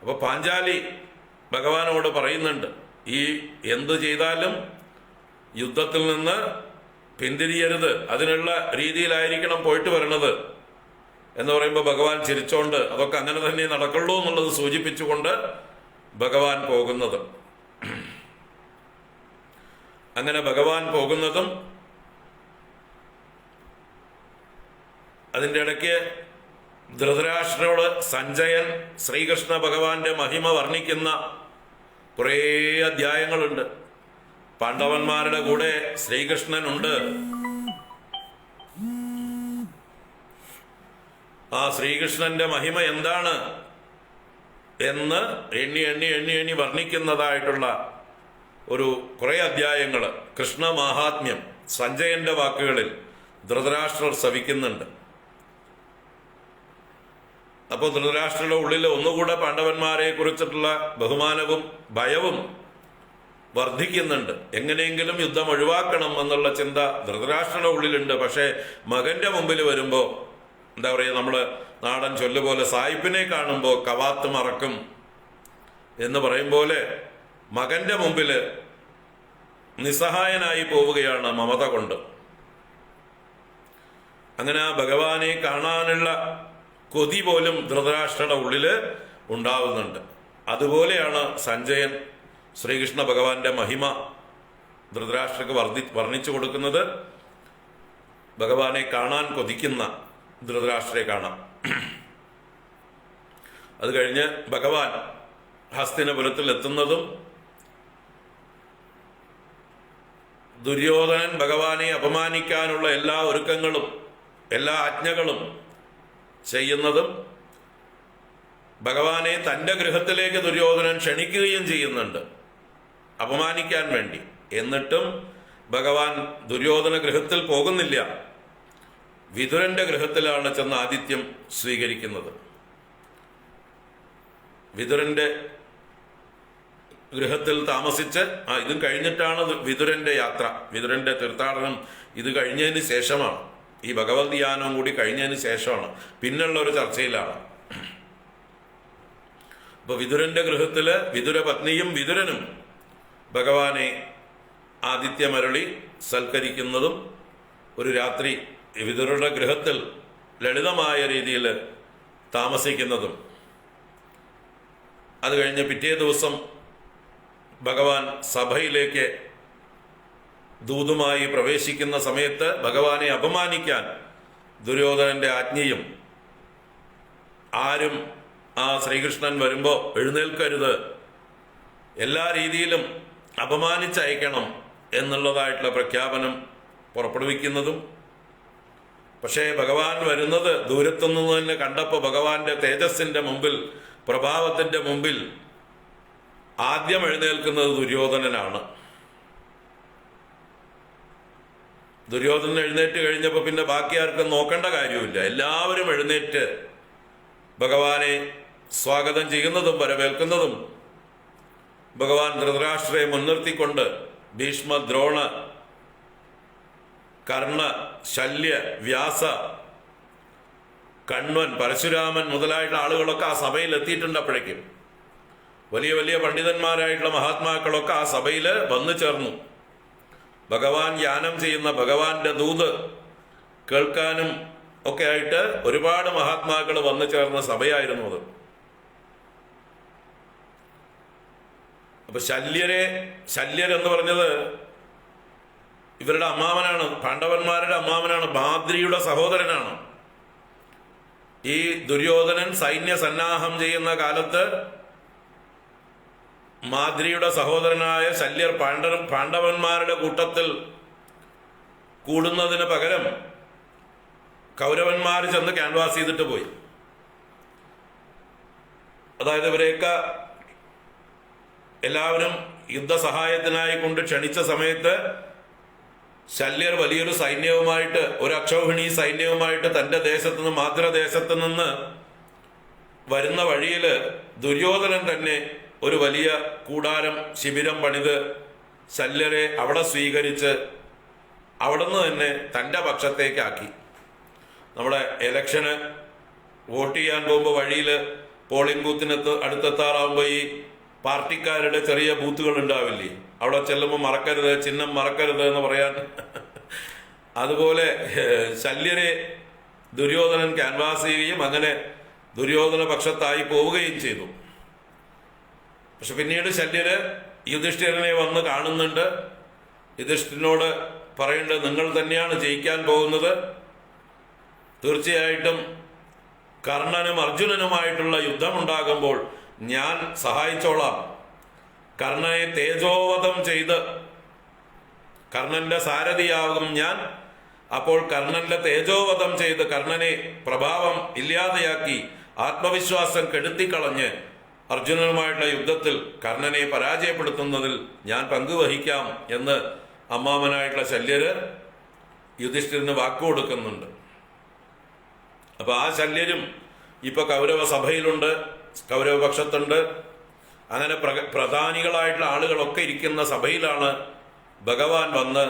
അപ്പൊ പാഞ്ചാലി ഭഗവാനോട് പറയുന്നുണ്ട്, ഈ എന്തു ചെയ്താലും യുദ്ധത്തിൽ നിന്ന് പിന്തിരിയരുത്, അതിനുള്ള രീതിയിലായിരിക്കണം പോയിട്ട് വരണത് എന്ന് പറയുമ്പോൾ ഭഗവാൻ ചിരിച്ചോണ്ട് അതൊക്കെ അങ്ങനെ തന്നെ നടക്കുള്ളൂ എന്നുള്ളത് സൂചിപ്പിച്ചുകൊണ്ട് ഭഗവാൻ പോകുന്നത്. അങ്ങനെ ഭഗവാൻ പോകുന്നതും അതിൻ്റെ ഇടയ്ക്ക് ധൃതരാഷ്ട്രരോട് സഞ്ജയൻ ശ്രീകൃഷ്ണ ഭഗവാന്റെ മഹിമ വർണ്ണിക്കുന്ന കുറേ അധ്യായങ്ങളുണ്ട്. പാണ്ഡവന്മാരുടെ കൂടെ ശ്രീകൃഷ്ണനുണ്ട്. ആ ശ്രീകൃഷ്ണന്റെ മഹിമ എന്താണ് എന്ന് എണ്ണി എണ്ണി എണ്ണി എണ്ണി വർണ്ണിക്കുന്നതായിട്ടുള്ള ഒരു കുറേ അധ്യായങ്ങൾ കൃഷ്ണ മാഹാത്മ്യം സഞ്ജയന്റെ വാക്കുകളിൽ ധൃതരാഷ്ട്രർ ശ്രവിക്കുന്നുണ്ട്. അപ്പോൾ ധൃതരാഷ്ട്രയുടെ ഉള്ളിൽ ഒന്നുകൂടെ പാണ്ഡവന്മാരെ കുറിച്ചിട്ടുള്ള ബഹുമാനവും ഭയവും വർദ്ധിക്കുന്നുണ്ട്. എങ്ങനെയെങ്കിലും യുദ്ധം ഒഴിവാക്കണം എന്നുള്ള ചിന്ത ധൃതരാഷ്ട്രയുടെ ഉള്ളിലുണ്ട്. പക്ഷേ മകന്റെ മുമ്പിൽ വരുമ്പോൾ എന്താ പറയുക, നമ്മള് നാടൻ ചൊല്ലുപോലെ സായിപ്പിനെ കാണുമ്പോൾ കവാത്ത് മറക്കും എന്ന് പറയും പോലെ മകന്റെ മുമ്പിൽ നിസ്സഹായനായി പോവുകയാണ് മമത കൊണ്ട്. അങ്ങനെ ആ ഭഗവാനെ കാണാനുള്ള കൊതി പോലും ധൃതരാഷ്ട്രയുടെ ഉള്ളില് ഉണ്ടാവുന്നുണ്ട്. അതുപോലെയാണ് സഞ്ജയൻ ശ്രീകൃഷ്ണ ഭഗവാന്റെ മഹിമ ധൃതരാഷ്ട്രക്ക് വർണ്ണിച്ചു കൊടുക്കുന്നത്. ഭഗവാനെ കാണാൻ കൊതിക്കുന്ന ധൃതരാഷ്ട്രയെ കാണാം. അത് കഴിഞ്ഞ് ഭഗവാൻ ഹസ്തിനപുരത്തിൽ എത്തുന്നതും ദുര്യോധനൻ ഭഗവാനെ അപമാനിക്കാനുള്ള എല്ലാ ഒരുക്കങ്ങളും എല്ലാ ആജ്ഞകളും ചെയ്യുന്നതും ഭഗവാനെ തൻ്റെ ഗൃഹത്തിലേക്ക് ദുര്യോധനൻ ക്ഷണിക്കുകയും ചെയ്യുന്നുണ്ട് അപമാനിക്കാൻ വേണ്ടി. എന്നിട്ടും ഭഗവാൻ ദുര്യോധന ഗൃഹത്തിൽ പോകുന്നില്ല, വിതുരന്റെ ഗൃഹത്തിലാണ് ചെന്ന് ആതിഥ്യം സ്വീകരിക്കുന്നത്. വിതുരന്റെ ഗൃഹത്തിൽ താമസിച്ച് ഇതും കഴിഞ്ഞിട്ടാണ് വിതുരന്റെ യാത്ര, വിതുരന്റെ തീർത്ഥാടനം ഇത് കഴിഞ്ഞതിന് ശേഷമാണ്. ഈ ഭഗവത് ധ്യാനവും കൂടി കഴിഞ്ഞതിന് ശേഷമാണ്, പിന്നുള്ള ഒരു ചർച്ചയിലാണ്. അപ്പൊ വിതുരന്റെ ഗൃഹത്തില് വിതുര പത്നിയും വിതുരനും ഭഗവാനെ ആതിഥ്യമരുളി സൽക്കരിക്കുന്നതും ഒരു രാത്രി വിതുരരുടെ ഗൃഹത്തിൽ ലളിതമായ രീതിയിൽ താമസിക്കുന്നതും, അത് കഴിഞ്ഞ് പിറ്റേ ദിവസം ഭഗവാൻ സഭയിലേക്ക് ദൂതുമായി പ്രവേശിക്കുന്ന സമയത്ത് ഭഗവാനെ അപമാനിക്കാൻ ദുര്യോധനന്റെ ആജ്ഞയും ആരും ആ ശ്രീകൃഷ്ണൻ വരുമ്പോൾ എഴുന്നേൽക്കരുത്, എല്ലാ രീതിയിലും അപമാനിച്ചയക്കണം എന്നുള്ളതായിട്ടുള്ള പ്രഖ്യാപനം പുറപ്പെടുവിക്കുന്നതും. പക്ഷേ ഭഗവാൻ വരുന്നത് ദൂരത്തുനിന്ന് തന്നെ കണ്ടപ്പോൾ ഭഗവാന്റെ തേജസ്സിന്റെ മുമ്പിൽ, പ്രഭാവത്തിന്റെ മുമ്പിൽ ആദ്യം എഴുന്നേൽക്കുന്നത് ദുര്യോധനനാണ്. ദുര്യോധനൻ എഴുന്നേറ്റ് കഴിഞ്ഞപ്പോൾ പിന്നെ ബാക്കി ആർക്കും നോക്കേണ്ട കാര്യമില്ല. എല്ലാവരും എഴുന്നേറ്റ് ഭഗവാനെ സ്വാഗതം ചെയ്യുന്നതും വരവേൽക്കുന്നതും ഭഗവാൻ ധൃതരാഷ്ട്രയെ മുൻനിർത്തിക്കൊണ്ട് ഭീഷ്മ, ദ്രോണ, കർണ, ശല്യ, വ്യാസ, കണ്വൻ, പരശുരാമൻ മുതലായിട്ടുള്ള ആളുകളൊക്കെ ആ സഭയിൽ എത്തിയിട്ടുണ്ടപ്പോഴേക്കും വലിയ വലിയ പണ്ഡിതന്മാരായിട്ടുള്ള മഹാത്മാക്കളൊക്കെ ആ സഭയിൽ വന്നു ചേർന്നു. ഭഗവാൻ യാനം ചെയ്യുന്ന ഭഗവാന്റെ ദൂത് കേൾക്കാനും ഒക്കെ ആയിട്ട് ഒരുപാട് മഹാത്മാക്കൾ വന്നു ചേർന്ന സഭയായിരുന്നു അത്. അപ്പൊ ശല്യരെന്ന് പറഞ്ഞത് ഇവരുടെ അമ്മാവനാണ്, പാണ്ഡവന്മാരുടെ അമ്മാവനാണ്, മാദ്രിയുടെ സഹോദരനാണ്. ഈ ദുര്യോധനൻ സൈന്യ സന്നാഹം ചെയ്യുന്ന കാലത്ത് മാദ്രിയുടെ സഹോദരനായ ശല്യർ പാണ്ഡവന്മാരുടെ കൂട്ടത്തിൽ കൂടുന്നതിന് പകരം കൗരവന്മാർ ചെന്ന് ക്യാൻവാസ് ചെയ്തിട്ട് പോയി. അതായത് ഇവരെയൊക്കെ എല്ലാവരും യുദ്ധസഹായത്തിനായി കൊണ്ട് ക്ഷണിച്ച സമയത്ത് ശല്യർ വലിയൊരു സൈന്യവുമായിട്ട്, ഒരു അക്ഷൗഹിണി സൈന്യവുമായിട്ട് തന്റെ ദേശത്ത് നിന്ന്, മാതൃദേശത്ത് നിന്ന് വരുന്ന വഴിയിൽ ദുര്യോധനൻ തന്നെ ഒരു വലിയ കൂടാരം, ശിബിരം പണിത് ശല്യരെ അവിടെ സ്വീകരിച്ച് അവിടുന്ന് തന്നെ തൻ്റെ പക്ഷത്തേക്കാക്കി. നമ്മുടെ ഇലക്ഷന് വോട്ട് ചെയ്യാൻ പോകുമ്പോൾ വഴിയിൽ പോളിംഗ് ബൂത്തിനകത്ത് അടുത്തെത്താറാകുമ്പോൾ ഈ പാർട്ടിക്കാരുടെ ചെറിയ ബൂത്തുകൾ ഉണ്ടാവില്ലേ, അവിടെ ചെല്ലുമ്പോൾ മറക്കരുത്, ചിഹ്നം മറക്കരുത് എന്ന് പറയാൻ. അതുപോലെ ശല്യരെ ദുര്യോധനൻ ക്യാൻവാസ് ചെയ്യുകയും അങ്ങനെ ദുര്യോധന പക്ഷത്തായി പോവുകയും ചെയ്തു. പക്ഷെ പിന്നീട് ശല്യര് യുധിഷ്ഠിരനെ വന്ന് കാണുന്നുണ്ട്. യുധിഷ്ഠിരനോട് പറയേണ്ടത്, നിങ്ങൾ തന്നെയാണ് ജയിക്കാൻ പോകുന്നത്, തീർച്ചയായിട്ടും കർണനും അർജുനനുമായിട്ടുള്ള യുദ്ധമുണ്ടാകുമ്പോൾ ഞാൻ സഹായിച്ചോളാം. കർണനെ തേജോവധം ചെയ്ത് കർണന്റെ സാരഥിയാകും ഞാൻ. അപ്പോൾ കർണന്റെ തേജോവധം ചെയ്ത് കർണനെ പ്രഭാവം ഇല്ലാതെയാക്കി ആത്മവിശ്വാസം കെടുത്തിക്കളഞ്ഞ് അർജുനനുമായിട്ടുള്ള യുദ്ധത്തിൽ കർണനെ പരാജയപ്പെടുത്തുന്നതിൽ ഞാൻ പങ്കുവഹിക്കാം എന്ന് അമ്മാമനായിട്ടുള്ള ശല്യര് യുധിഷ്ഠിരന് വാക്കുകൊടുക്കുന്നുണ്ട്. അപ്പൊ ആ ശല്യരും ഇപ്പൊ കൗരവ സഭയിലുണ്ട്, കൗരവപക്ഷത്തുണ്ട്. അങ്ങനെ പ്രധാനികളായിട്ടുള്ള ആളുകളൊക്കെ ഇരിക്കുന്ന സഭയിലാണ് ഭഗവാൻ വന്ന്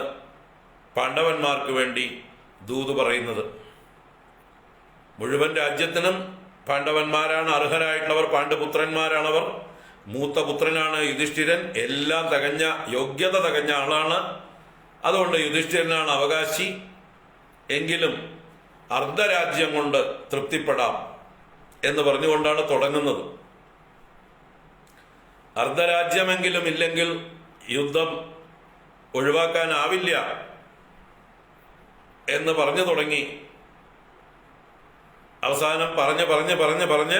പാണ്ഡവന്മാർക്ക് വേണ്ടി ദൂത് പറയുന്നത്. മുഴുവൻ രാജ്യത്തിനും പാണ്ഡവന്മാരാണ് അർഹരായിട്ടുള്ളവർ, പാണ്ഡുപുത്രന്മാരാണവർ. മൂത്ത പുത്രനാണ് യുധിഷ്ഠിരൻ, എല്ലാം തികഞ്ഞ, യോഗ്യത തികഞ്ഞ ആളാണ്. അതുകൊണ്ട് യുധിഷ്ഠിരനാണ് അവകാശി. എങ്കിലും അർദ്ധരാജ്യം കൊണ്ട് തൃപ്തിപ്പെടാം എന്ന് പറഞ്ഞുകൊണ്ടാണ് തുടങ്ങുന്നത്. അർദ്ധരാജ്യമെങ്കിലും ഇല്ലെങ്കിൽ യുദ്ധം ഒഴിവാക്കാനാവില്ല എന്ന് പറഞ്ഞു തുടങ്ങി. അവസാനം പറഞ്ഞ്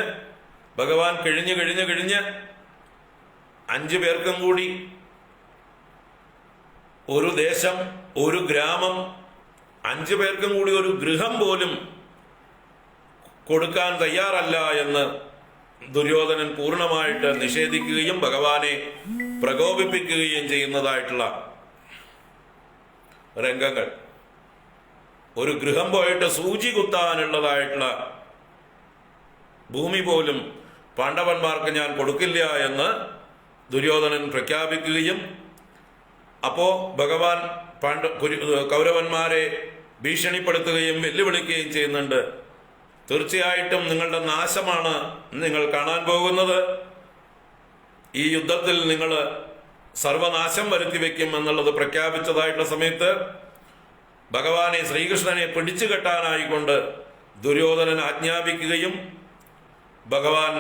ഭഗവാൻ കിഴിഞ്ഞ് 5 പേർക്കും കൂടി ഒരു ദേശം, ഒരു ഗ്രാമം, 5 പേർക്കും കൂടി ഒരു ഗൃഹം പോലും കൊടുക്കാൻ തയ്യാറല്ല എന്ന് ദുര്യോധനൻ പൂർണ്ണമായിട്ട് നിഷേധിക്കുകയും ഭഗവാനെ പ്രകോപിപ്പിക്കുകയും ചെയ്യുന്നതായിട്ടുള്ള രംഗങ്ങൾ. ഒരു ഗൃഹം പോയിട്ട് സൂചി കുത്താനുള്ളതായിട്ടുള്ള ഭൂമി പോലും പാണ്ഡവന്മാർക്ക് ഞാൻ കൊടുക്കില്ല എന്ന് ദുര്യോധനൻ പ്രഖ്യാപിക്കുകയും, അപ്പോ ഭഗവാൻ കൗരവന്മാരെ ഭീഷണിപ്പെടുത്തുകയും വെല്ലുവിളിക്കുകയും ചെയ്യുന്നുണ്ട്. തീർച്ചയായിട്ടും നിങ്ങളുടെ നാശമാണ് നിങ്ങൾ കാണാൻ പോകുന്നത്. ഈ യുദ്ധത്തിൽ നിങ്ങൾ സർവനാശം വരുത്തി വെക്കും എന്നുള്ളത് പ്രഖ്യാപിച്ചതായിട്ടുള്ള സമയത്ത് ഭഗവാനെ, ശ്രീകൃഷ്ണനെ പിടിച്ചു കെട്ടാനായിക്കൊണ്ട് ദുര്യോധനൻ ആജ്ഞാപിക്കുകയും ഭഗവാൻ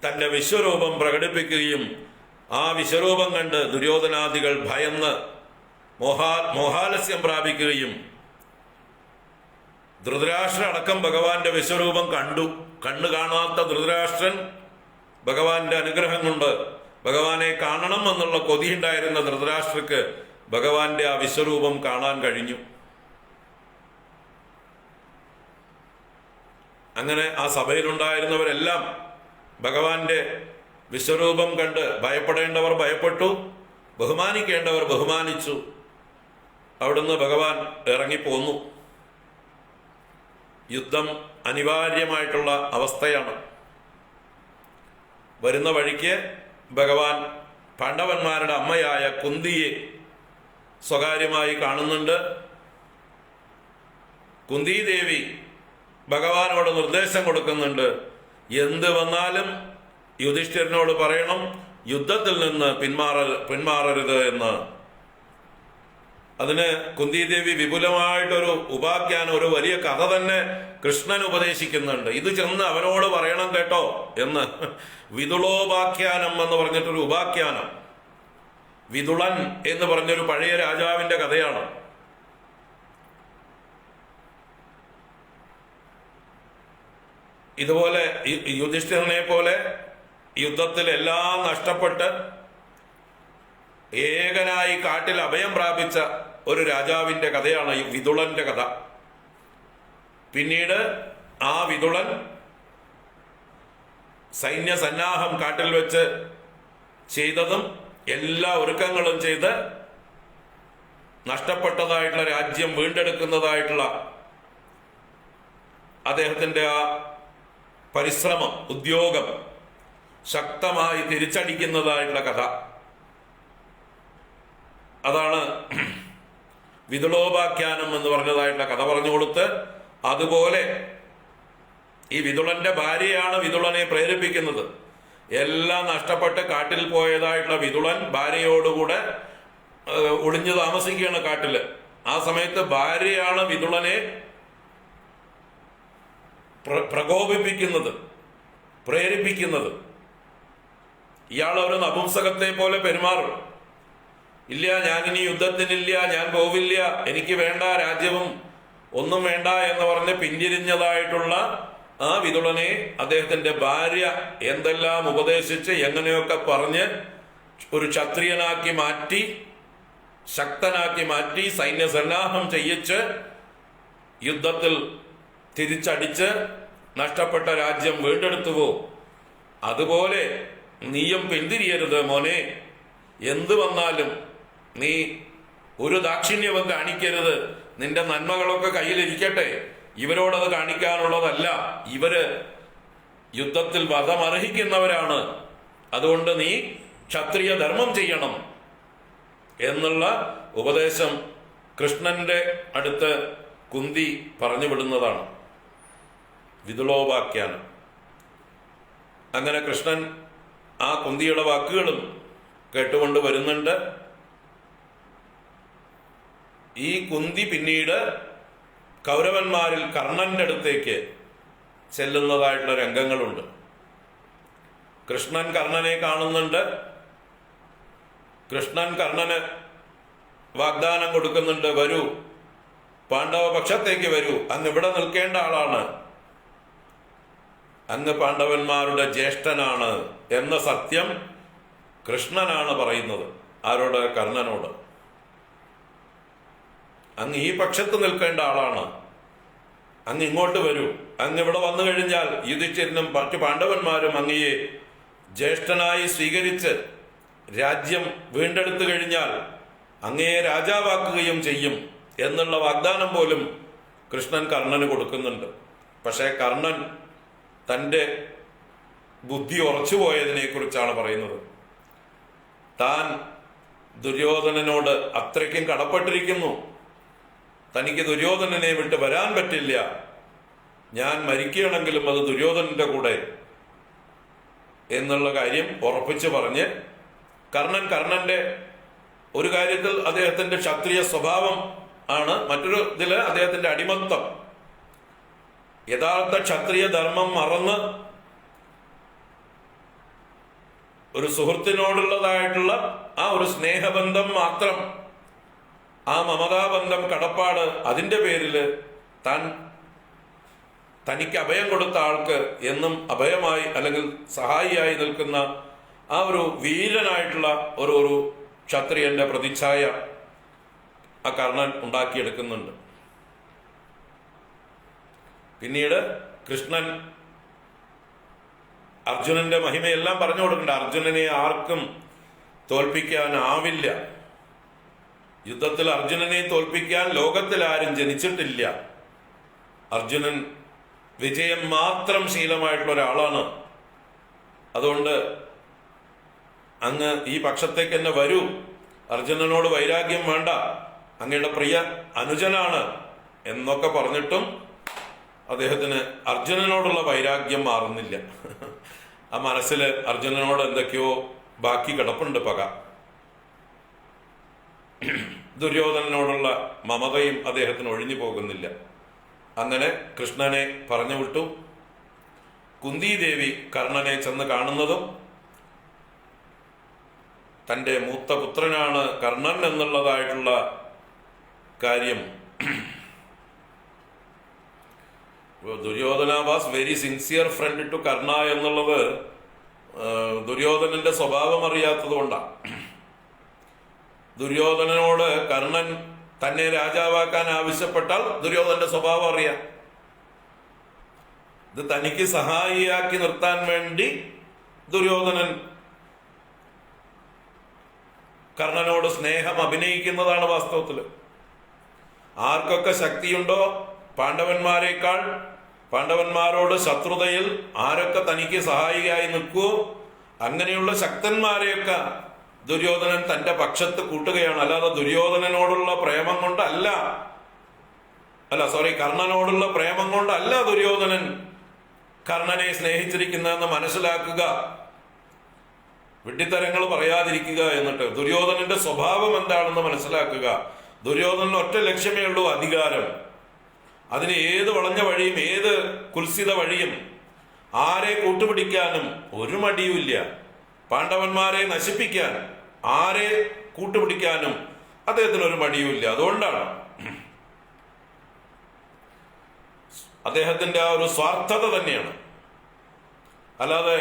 തന്റെ വിശ്വരൂപം പ്രകടിപ്പിക്കുകയും ആ വിശ്വരൂപം കണ്ട് ദുര്യോധനാദികൾ ഭയന്ന് മോഹാലസ്യം പ്രാപിക്കുകയും, ധൃതരാഷ്ട്ര അടക്കം ഭഗവാന്റെ വിശ്വരൂപം കണ്ടു. കണ്ണു കാണാത്ത ധൃതരാഷ്ട്രൻ ഭഗവാന്റെ അനുഗ്രഹം കൊണ്ട് ഭഗവാനെ കാണണം എന്നുള്ള കൊതിയുണ്ടായിരുന്ന ധൃതരാഷ്ട്രക്ക് ഭഗവാന്റെ ആ വിശ്വരൂപം കാണാൻ കഴിഞ്ഞു. അങ്ങനെ ആ സഭയിലുണ്ടായിരുന്നവരെല്ലാം ഭഗവാന്റെ വിശ്വരൂപം കണ്ട് ഭയപ്പെടേണ്ടവർ ഭയപ്പെട്ടു, ബഹുമാനിക്കേണ്ടവർ ബഹുമാനിച്ചു. അവിടുന്ന് ഭഗവാൻ ഇറങ്ങിപ്പോന്നു. യുദ്ധം അനിവാര്യമായിട്ടുള്ള അവസ്ഥയാണ്. വരുന്ന വഴിക്ക് ഭഗവാൻ പാണ്ഡവന്മാരുടെ അമ്മയായ കുന്തിയെ സ്വകാര്യമായി കാണുന്നുണ്ട്. കുന്തിദേവി ഭഗവാനോട് നിർദ്ദേശം കൊടുക്കുന്നുണ്ട്, എന്ത് വന്നാലും യുധിഷ്ഠിരനോട് പറയണം യുദ്ധത്തിൽ നിന്ന് പിന്മാറരുത് എന്ന്. അതിന് കുന്തിദേവി വിപുലമായിട്ടൊരു ഉപാഖ്യാനം, ഒരു വലിയ കഥ തന്നെ കൃഷ്ണൻ ഉപദേശിക്കുന്നുണ്ട്. ഇത് ചെന്ന് അവനോട് പറയണം കേട്ടോ എന്ന്. വിതുളോപാഖ്യാനം എന്ന് പറഞ്ഞിട്ടൊരു ഉപാഖ്യാനം. വിതുളൻ എന്ന് പറഞ്ഞൊരു പഴയ രാജാവിന്റെ കഥയാണ്. ഇതുപോലെ യുധിഷ്ഠിരനെ പോലെ യുദ്ധത്തിൽ എല്ലാം നഷ്ടപ്പെട്ട് ഏകനായി കാട്ടിൽ അഭയം പ്രാപിച്ച ഒരു രാജാവിന്റെ കഥയാണ് ഈ വിതുളന്റെ കഥ. പിന്നീട് ആ വിതുളൻ സൈന്യസന്നാഹം കാട്ടിൽ വെച്ച് ചെയ്തതും എല്ലാ ഒരുക്കങ്ങളും ചെയ്ത് നഷ്ടപ്പെട്ടതായിട്ടുള്ള രാജ്യം വീണ്ടെടുക്കുന്നതായിട്ടുള്ള അദ്ദേഹത്തിന്റെ ആ പരിശ്രമം, ഉദ്യോഗം ശക്തമായി തിരിച്ചടിക്കുന്നതായിട്ടുള്ള കഥ. അതാണ് വിതുളോപാഖ്യാനം എന്ന് പറഞ്ഞതായിട്ടുള്ള കഥ പറഞ്ഞു കൊടുത്ത്, അതുപോലെ ഈ വിതുളന്റെ ഭാര്യയാണ് വിതുളനെ പ്രേരിപ്പിക്കുന്നത്. എല്ലാം നഷ്ടപ്പെട്ട് കാട്ടിൽ പോയതായിട്ടുള്ള വിതുളൻ ഭാര്യയോടുകൂടെ ഒളിഞ്ഞു താമസിക്കുകയാണ് കാട്ടില്. ആ സമയത്ത് ഭാര്യയാണ് വിതുളനെ പ്രകോപിപ്പിക്കുന്നത്, പ്രേരിപ്പിക്കുന്നത്. ഇയാൾ ഒരു നപുംസകത്തെ പോലെ പെരുമാറും. ഇല്ല, ഞാനിനി യുദ്ധത്തിനില്ല, ഞാൻ പോവില്ല, എനിക്ക് വേണ്ട രാജ്യവും ഒന്നും വേണ്ട എന്ന് പറഞ്ഞ് പിന്തിരിഞ്ഞതായിട്ടുള്ള ആ വിതുളനെ അദ്ദേഹത്തിന്റെ ഭാര്യ എന്തെല്ലാം ഉപദേശിച്ച് എങ്ങനെയൊക്കെ പറഞ്ഞ് ഒരു ക്ഷത്രിയനാക്കി മാറ്റി, ശക്തനാക്കി മാറ്റി, സൈന്യസന്നാഹം ചെയ്യിച്ച് യുദ്ധത്തിൽ തിരിച്ചടിച്ച് നഷ്ടപ്പെട്ട രാജ്യം വീണ്ടെടുത്തുവോ, അതുപോലെ നീയും പിന്തിരിയരുത് മോനെ. എന്തു വന്നാലും നീ ഒരു ദാക്ഷിണ്യവും കാണിക്കരുത്. നിന്റെ നന്മകളൊക്കെ കയ്യിലിരിക്കട്ടെ. ഇവരോടത് കാണിക്കാനുള്ളതല്ല. ഇവര് യുദ്ധത്തിൽ വധമർഹിക്കുന്നവരാണ്. അതുകൊണ്ട് നീ ക്ഷത്രിയ ധർമ്മം ചെയ്യണം എന്നുള്ള ഉപദേശം കൃഷ്ണന്റെ അടുത്ത് കുന്തി പറഞ്ഞു വിടുന്നതാണ് വിതുളോപാഖ്യാനം. അങ്ങനെ കൃഷ്ണൻ ആ കുന്തിയുടെ വാക്കുകളും കേട്ടുകൊണ്ട് വരുന്നുണ്ട്. ഈ കുന്തി പിന്നീട് കൗരവന്മാരിൽ കർണന്റെ അടുത്തേക്ക് ചെല്ലുന്നതായിട്ടുള്ള രംഗങ്ങളുണ്ട്. കൃഷ്ണൻ കർണനെ കാണുന്നുണ്ട്. കൃഷ്ണൻ കർണന് വാഗ്ദാനം കൊടുക്കുന്നുണ്ട്, വരൂ, പാണ്ഡവ പക്ഷത്തേക്ക് വരൂ, അങ്ങ് ഇവിടെ നിൽക്കേണ്ട ആളാണ്, അങ്ങ് പാണ്ഡവന്മാരുടെ ജ്യേഷ്ഠനാണ് എന്ന സത്യം കൃഷ്ണനാണ് പറയുന്നത്. ആരോട്? കർണനോട്. അങ്ങ് ഈ പക്ഷത്ത് നിൽക്കേണ്ട ആളാണ്, അങ്ങ് ഇങ്ങോട്ട് വരൂ. അങ്ങ് ഇവിടെ വന്നു കഴിഞ്ഞാൽ യുധിഷ്ഠിരനും മറ്റു പാണ്ഡവന്മാരും അങ്ങയെ ജ്യേഷ്ഠനായി സ്വീകരിച്ച് രാജ്യം വീണ്ടെടുത്തു കഴിഞ്ഞാൽ അങ്ങയെ രാജാവാക്കുകയും ചെയ്യും എന്നുള്ള വാഗ്ദാനം പോലും കൃഷ്ണൻ കർണന് കൊടുക്കുന്നുണ്ട്. പക്ഷേ കർണൻ തൻ്റെ ബുദ്ധി ഉറച്ചുപോയതിനെ കുറിച്ചാണ് പറയുന്നത്. താൻ ദുര്യോധനനോട് അത്രയ്ക്കും കടപ്പെട്ടിരിക്കുന്നു, തനിക്ക് ദുര്യോധനനെ വിട്ട് വരാൻ പറ്റില്ല, ഞാൻ മരിക്കുകയാണെങ്കിലും അത് ദുര്യോധനന്റെ കൂടെ എന്നുള്ള കാര്യം ഉറപ്പിച്ചു പറഞ്ഞ് കർണന്റെ ഒരു കാര്യത്തിൽ അദ്ദേഹത്തിന്റെ ക്ഷത്രിയ സ്വഭാവം ആണ്, മറ്റൊരു ഇതില് അദ്ദേഹത്തിന്റെ അടിമത്തം. യഥാർത്ഥ ക്ഷത്രിയ ധർമ്മം മറന്ന് ഒരു സുഹൃത്തിനോടുള്ളതായിട്ടുള്ള ആ ഒരു സ്നേഹബന്ധം മാത്രം, ആ മമതാബന്ധം, കടപ്പാട്, അതിൻ്റെ പേരിൽ താൻ തനിക്ക് അഭയം കൊടുത്ത ആൾക്ക് എന്നും അഭയമായി അല്ലെങ്കിൽ സഹായിയായി നിൽക്കുന്ന ആ ഒരു വീരനായിട്ടുള്ള ഒരു ക്ഷത്രിയന്റെ പ്രതിച്ഛായ ആ കർണൻ ഉണ്ടാക്കിയെടുക്കുന്നുണ്ട്. പിന്നീട് കൃഷ്ണൻ അർജുനന്റെ മഹിമയെല്ലാം പറഞ്ഞു കൊടുക്കുന്നുണ്ട്. അർജുനനെ ആർക്കും തോൽപ്പിക്കാനാവില്ല. യുദ്ധത്തിൽ അർജുനനെ തോൽപ്പിക്കാൻ ലോകത്തിൽ ആരും ജനിച്ചിട്ടില്ല. അർജുനൻ വിജയം മാത്രം ശീലമായിട്ടുള്ള ഒരാളാണ്. അതുകൊണ്ട് അങ്ങ് ഈ പക്ഷത്തേക്ക് തന്നെ വരൂ, അർജുനനോട് വൈരാഗ്യം വേണ്ട, അങ്ങയുടെ പ്രിയ അനുജനാണ് എന്നൊക്കെ പറഞ്ഞിട്ടും അദ്ദേഹത്തിന് അർജുനനോടുള്ള വൈരാഗ്യം മാറുന്നില്ല. ആ മനസ്സിൽ അർജുനനോട് എന്തൊക്കെയോ ബാക്കി കിടപ്പുണ്ട് പക. ദുര്യോധനനോടുള്ള മമതയും അദ്ദേഹത്തിന് ഒഴിഞ്ഞു പോകുന്നില്ല. അങ്ങനെ കൃഷ്ണനെ പറഞ്ഞു വിട്ടു. കുന്തിദേവി കർണനെ ചെന്ന് കാണുന്നതും തൻ്റെ മൂത്ത പുത്രനാണ് കർണൻ എന്നുള്ളതായിട്ടുള്ള കാര്യം Duryodhana was very sincere friend to Karna എന്നുള്ളത് ദുര്യോധനന്റെ സ്വഭാവം അറിയാത്തത് കൊണ്ടാണ്. ദുര്യോധനനോട് കർണൻ തന്നെ രാജാവാക്കാൻ ആവശ്യപ്പെട്ടാൽ ദുര്യോധനന്റെ സ്വഭാവം അറിയാം. ഇത് തനിക്ക് സഹായിയാക്കി നിർത്താൻ വേണ്ടി ദുര്യോധനൻ കർണനോട് സ്നേഹം അഭിനയിക്കുന്നതാണ് വാസ്തവത്തിൽ. ആർക്കൊക്കെ ശക്തിയുണ്ടോ പാണ്ഡവന്മാരെക്കാൾ പാണ്ഡവന്മാരോട് ശത്രുതയിൽ ആരൊക്കെ തനിക്ക് സഹായിയായി നിൽക്കുവോ അങ്ങനെയുള്ള ശക്തന്മാരെയൊക്കെ ദുര്യോധനൻ തന്റെ പക്ഷത്ത് കൂട്ടുകയാണ്. അല്ലാതെ ദുര്യോധനനോടുള്ള പ്രേമം കൊണ്ടല്ല, കർണനോടുള്ള പ്രേമം കൊണ്ടല്ല ദുര്യോധനൻ കർണനെ സ്നേഹിച്ചിരിക്കുന്നതെന്ന് മനസ്സിലാക്കുക, വിഡ്ഢിത്തരങ്ങൾ പറയാതിരിക്കുക. എന്നിട്ട് ദുര്യോധനന്റെ സ്വഭാവം എന്താണെന്ന് മനസ്സിലാക്കുക. ദുര്യോധനന് ഒറ്റ ലക്ഷ്യമേ ഉള്ളൂ, അധികാരം. അതിന് ഏത് വളഞ്ഞ വഴിയും ഏത് കുൽസിത വഴിയും ആരെ കൂട്ടുപിടിക്കാനും ഒരു മടിയുമില്ല. പാണ്ഡവന്മാരെ നശിപ്പിക്കാൻ ആരെ കൂട്ടുപിടിക്കാനും അദ്ദേഹത്തിന് ഒരു മടിയുമില്ല. അതുകൊണ്ടാണ് അദ്ദേഹത്തിന്റെ ആ ഒരു സ്വാർത്ഥത തന്നെയാണ്. അല്ലാതെ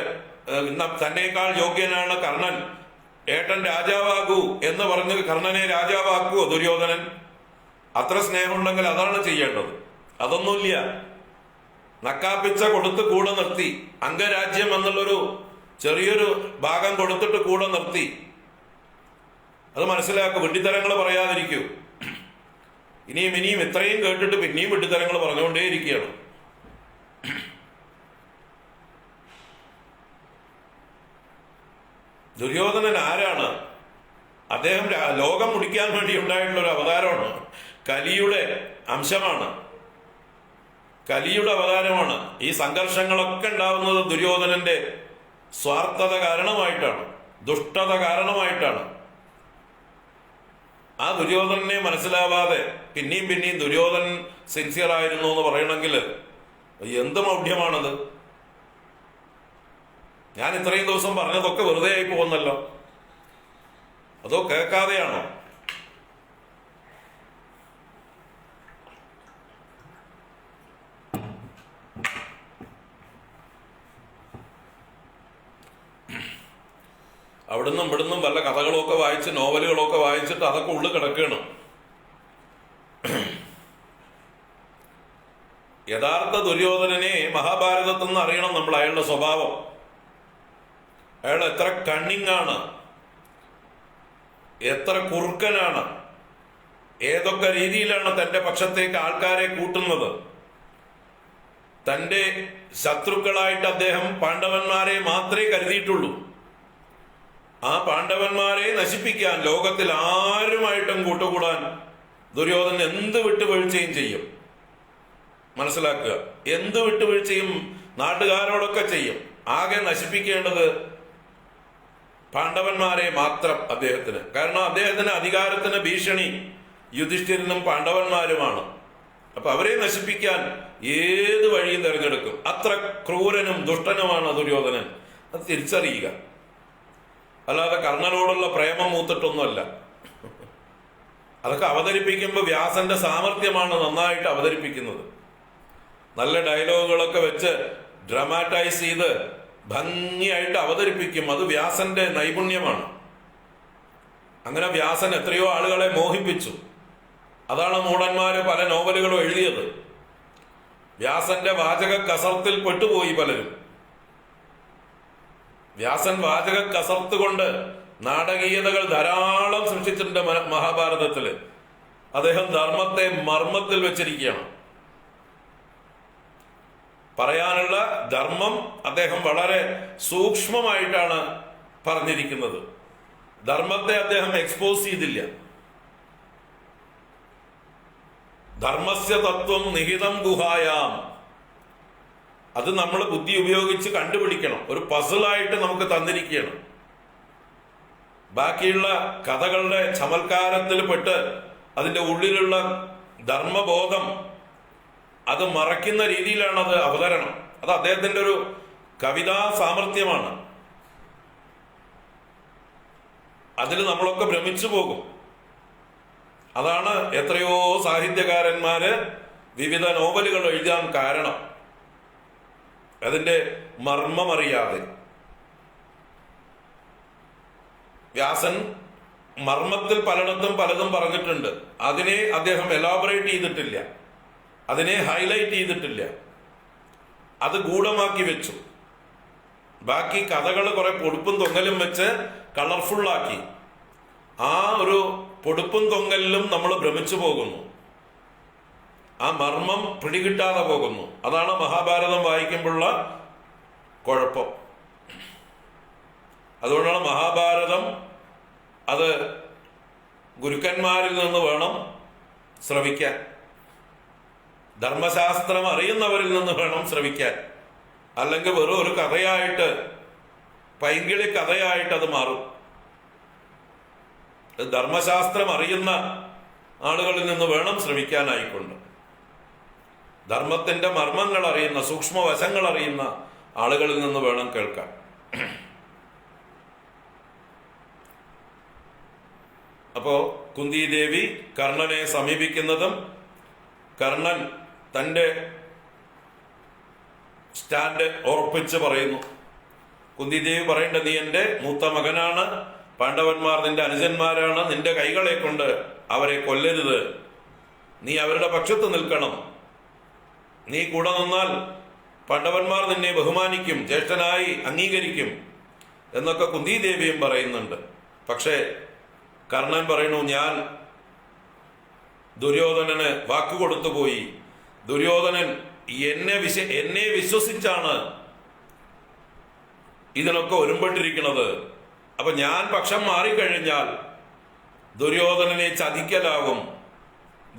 തന്നേക്കാൾ യോഗ്യനാണ് കർണൻ, ഏട്ടൻ രാജാവാകൂ എന്ന് പറഞ്ഞ് കർണനെ രാജാവാക്കുവോ ദുര്യോധനൻ? അത്ര സ്നേഹമുണ്ടെങ്കിൽ അതാണ് ചെയ്യേണ്ടത്. അതൊന്നുമില്ല. നക്കാപ്പിച്ച കൊടുത്ത് കൂടെ നിർത്തി, അംഗരാജ്യം എന്നുള്ളൊരു ചെറിയൊരു ഭാഗം കൊടുത്തിട്ട് കൂടെ നിർത്തി. അത് മനസ്സിലാക്കും, വിഡ്ഢിത്തരങ്ങൾ പറയാതിരിക്കൂ. ഇനിയും ഇത്രയും കേട്ടിട്ട് പിന്നെയും വിഡ്ഢിത്തരങ്ങൾ പറഞ്ഞുകൊണ്ടേയിരിക്കുകയാണ്. ദുര്യോധനൻ ആരാണ്? അദ്ദേഹം ലോകം മുടിക്കാൻ വേണ്ടി ഉണ്ടായിട്ടുള്ള ഒരു അവതാരമാണ്. കലിയുടെ അംശമാണ്, കലിയുടെ അവതാരമാണ്. ഈ സംഘർഷങ്ങളൊക്കെ ഉണ്ടാവുന്നത് ദുര്യോധനന്റെ സ്വാർത്ഥത കാരണമായിട്ടാണ്, ദുഷ്ടത കാരണമായിട്ടാണ്. ആ ദുര്യോധനനെ മനസ്സിലാവാതെ പിന്നെയും ദുര്യോധനൻ സിൻസിയർ ആയിരുന്നു എന്ന് പറയണമെങ്കിൽ എന്ത് മൗഢ്യമാണത്? ഞാൻ ഇത്രയും ദിവസം പറഞ്ഞതൊക്കെ വെറുതെ ആയി പോകുന്നല്ലോ. അതോ കേൾക്കാതെയാണോ? അവിടുന്നും ഇവിടുന്നും വല്ല കഥകളൊക്കെ വായിച്ച് നോവലുകളൊക്കെ വായിച്ചിട്ട് അതൊക്കെ ഉള്ളിൽ കിടക്കുകയാണ്. യഥാർത്ഥ ദുര്യോധനനെ മഹാഭാരതത്തിൽ നിന്ന് അറിയണം നമ്മൾ, അയാളുടെ സ്വഭാവം. അയാൾ എത്ര കണ്ണിങ് ആണ്, എത്ര കുറുക്കനാണ്, ഏതൊക്കെ രീതിയിലാണ് തന്റെ പക്ഷത്തേക്ക് ആൾക്കാരെ കൂട്ടുന്നത്. തന്റെ ശത്രുക്കളായിട്ട് അദ്ദേഹം പാണ്ഡവന്മാരെ മാത്രമേ കരുതിയിട്ടുള്ളൂ. ആ പാണ്ഡവന്മാരെ നശിപ്പിക്കാൻ ലോകത്തിൽ ആരുമായിട്ടും കൂട്ടുകൂടാൻ ദുര്യോധനൻ എന്ത് വിട്ടുവീഴ്ചയും ചെയ്യും. മനസ്സിലാക്കുക, എന്ത് വിട്ടുവീഴ്ചയും നാട്ടുകാരോടൊക്കെ ചെയ്യും. ആകെ നശിപ്പിക്കേണ്ടത് പാണ്ഡവന്മാരെ മാത്രം അദ്ദേഹത്തിന്. കാരണം അദ്ദേഹത്തിന് അധികാരത്തിന് ഭീഷണി യുധിഷ്ഠിരനും പാണ്ഡവന്മാരുമാണ്. അപ്പൊ അവരെ നശിപ്പിക്കാൻ ഏത് വഴിയും തിരഞ്ഞെടുക്കും. അത്ര ക്രൂരനും ദുഷ്ടനുമാണ് ദുര്യോധനൻ. അത് തിരിച്ചറിയുക. അല്ലാതെ കർണനോടുള്ള പ്രേമം മൂത്തിട്ടൊന്നുമല്ല. അതൊക്കെ അവതരിപ്പിക്കുമ്പോൾ വ്യാസന്റെ സാമർഥ്യമാണ് നന്നായിട്ട് അവതരിപ്പിക്കുന്നത്. നല്ല ഡയലോഗുകളൊക്കെ വെച്ച് ഡ്രാമാറ്റൈസ് ചെയ്ത് ഭംഗിയായിട്ട് അവതരിപ്പിക്കും. അത് വ്യാസന്റെ നൈപുണ്യമാണ്. അങ്ങനെ വ്യാസൻ എത്രയോ ആളുകളെ മോഹിപ്പിച്ചു. അതാണ് മൂഢന്മാര് പല നോവലുകളും എഴുതിയത്. വ്യാസന്റെ വാചക കസർത്തിൽ പെട്ടുപോയി പലരും. വ്യാസൻ വാചക കസർത്ത് കൊണ്ട് നാടകീയതകൾ ധാരാളം സൃഷ്ടിച്ചിട്ടുണ്ട് മഹാഭാരതത്തില്. അദ്ദേഹം ധർമ്മത്തെ മർമ്മത്തിൽ വെച്ചിരിക്കുകയാണ്. പറയാനുള്ള ധർമ്മം അദ്ദേഹം വളരെ സൂക്ഷ്മമായിട്ടാണ് പറഞ്ഞിരിക്കുന്നത്. ധർമ്മത്തെ അദ്ദേഹം എക്സ്പോസ് ചെയ്തില്ല. ധർമ്മസ്യ തത്വം നിഹിതം ഗുഹായാം. അത് നമ്മൾ ബുദ്ധി ഉപയോഗിച്ച് കണ്ടുപിടിക്കണം. ഒരു പസിലായിട്ട് നമുക്ക് തന്നിരിക്കുകയാണ്. ബാക്കിയുള്ള കഥകളുടെ ചമൽക്കാരത്തിൽ പെട്ട് അതിൻ്റെ ഉള്ളിലുള്ള ധർമ്മബോധം അത് മറയ്ക്കുന്ന രീതിയിലാണ് അത് അവതരണം. അത് അദ്ദേഹത്തിൻ്റെ ഒരു കവിതാ സാമർഥ്യമാണ്. അതിൽ നമ്മളൊക്കെ ഭ്രമിച്ചു പോകും. അതാണ് എത്രയോ സാഹിത്യകാരന്മാര് വിവിധ നോവലുകൾ എഴുതാൻ കാരണം. അതിന്റെ മർമ്മമറിയാതെ. വ്യാസൻ മർമ്മത്തിൽ പലയിടത്തും പലതും പറഞ്ഞിട്ടുണ്ട്. അതിനെ അദ്ദേഹം എലാബറേറ്റ് ചെയ്തിട്ടില്ല, അതിനെ ഹൈലൈറ്റ് ചെയ്തിട്ടില്ല. അത് ഗൂഢമാക്കി വെച്ചു. ബാക്കി കഥകൾ കുറെ പൊടുപ്പും തൊങ്ങലും വെച്ച് കളർഫുള്ളാക്കി. ആ ഒരു പൊടുപ്പും തൊങ്ങലിലും നമ്മൾ ഭ്രമിച്ചു പോകുന്നു. ആ മർമ്മം പിടികിട്ടാതെ പോകുന്നു. അതാണ് മഹാഭാരതം വായിക്കുമ്പോഴുള്ള കുഴപ്പം. അതുകൊണ്ടാണ് മഹാഭാരതം അത് ഗുരുക്കന്മാരിൽ നിന്ന് വേണം ശ്രവിക്കാൻ. ധർമ്മശാസ്ത്രം അറിയുന്നവരിൽ നിന്ന് വേണം ശ്രവിക്കാൻ. അല്ലെങ്കിൽ വെറും ഒരു കഥയായിട്ട്, പൈങ്കിളി കഥയായിട്ട് അത് മാറും. ധർമ്മശാസ്ത്രം അറിയുന്ന ആളുകളിൽ നിന്ന് വേണം ശ്രവിക്കാനായിക്കൊണ്ട്. ധർമ്മത്തിന്റെ മർമ്മങ്ങൾ അറിയുന്ന, സൂക്ഷ്മവശങ്ങൾ അറിയുന്ന ആളുകളിൽ നിന്ന് വേണം കേൾക്കാൻ. അപ്പോ കുന്തിദേവി കർണനെ സമീപിക്കുന്നതും കർണൻ തൻ്റെ സ്റ്റാൻഡ് ഉറപ്പിച്ച് പറയുന്നു. കുന്തിദേവി പറയേണ്ടത്, നീ എൻ്റെ മൂത്ത മകനാണ്, പാണ്ഡവന്മാർ നിന്റെ അനുജന്മാരാണ്, നിന്റെ കൈകളെ കൊണ്ട് അവരെ കൊല്ലരുത്, നീ അവരുടെ പക്ഷത്ത് നിൽക്കണം, നീ കൂടെ നിന്നാൽ പാണ്ഡവന്മാർ നിന്നെ ബഹുമാനിക്കും, ജ്യേഷ്ഠനായി അംഗീകരിക്കും എന്നൊക്കെ കുന്തിദേവിയും പറയുന്നുണ്ട്. പക്ഷേ കർണൻ പറയുന്നു, ഞാൻ ദുര്യോധനന് വാക്കുകൊടുത്തു പോയി. ദുര്യോധനൻ എന്നെ വിശ്വസിച്ചാണ് ഇതിനൊക്കെ ഒരുമ്പെട്ടിരിക്കുന്നത്. അപ്പൊ ഞാൻ പക്ഷം മാറിക്കഴിഞ്ഞാൽ ദുര്യോധനനെ ചതിക്കലാകും,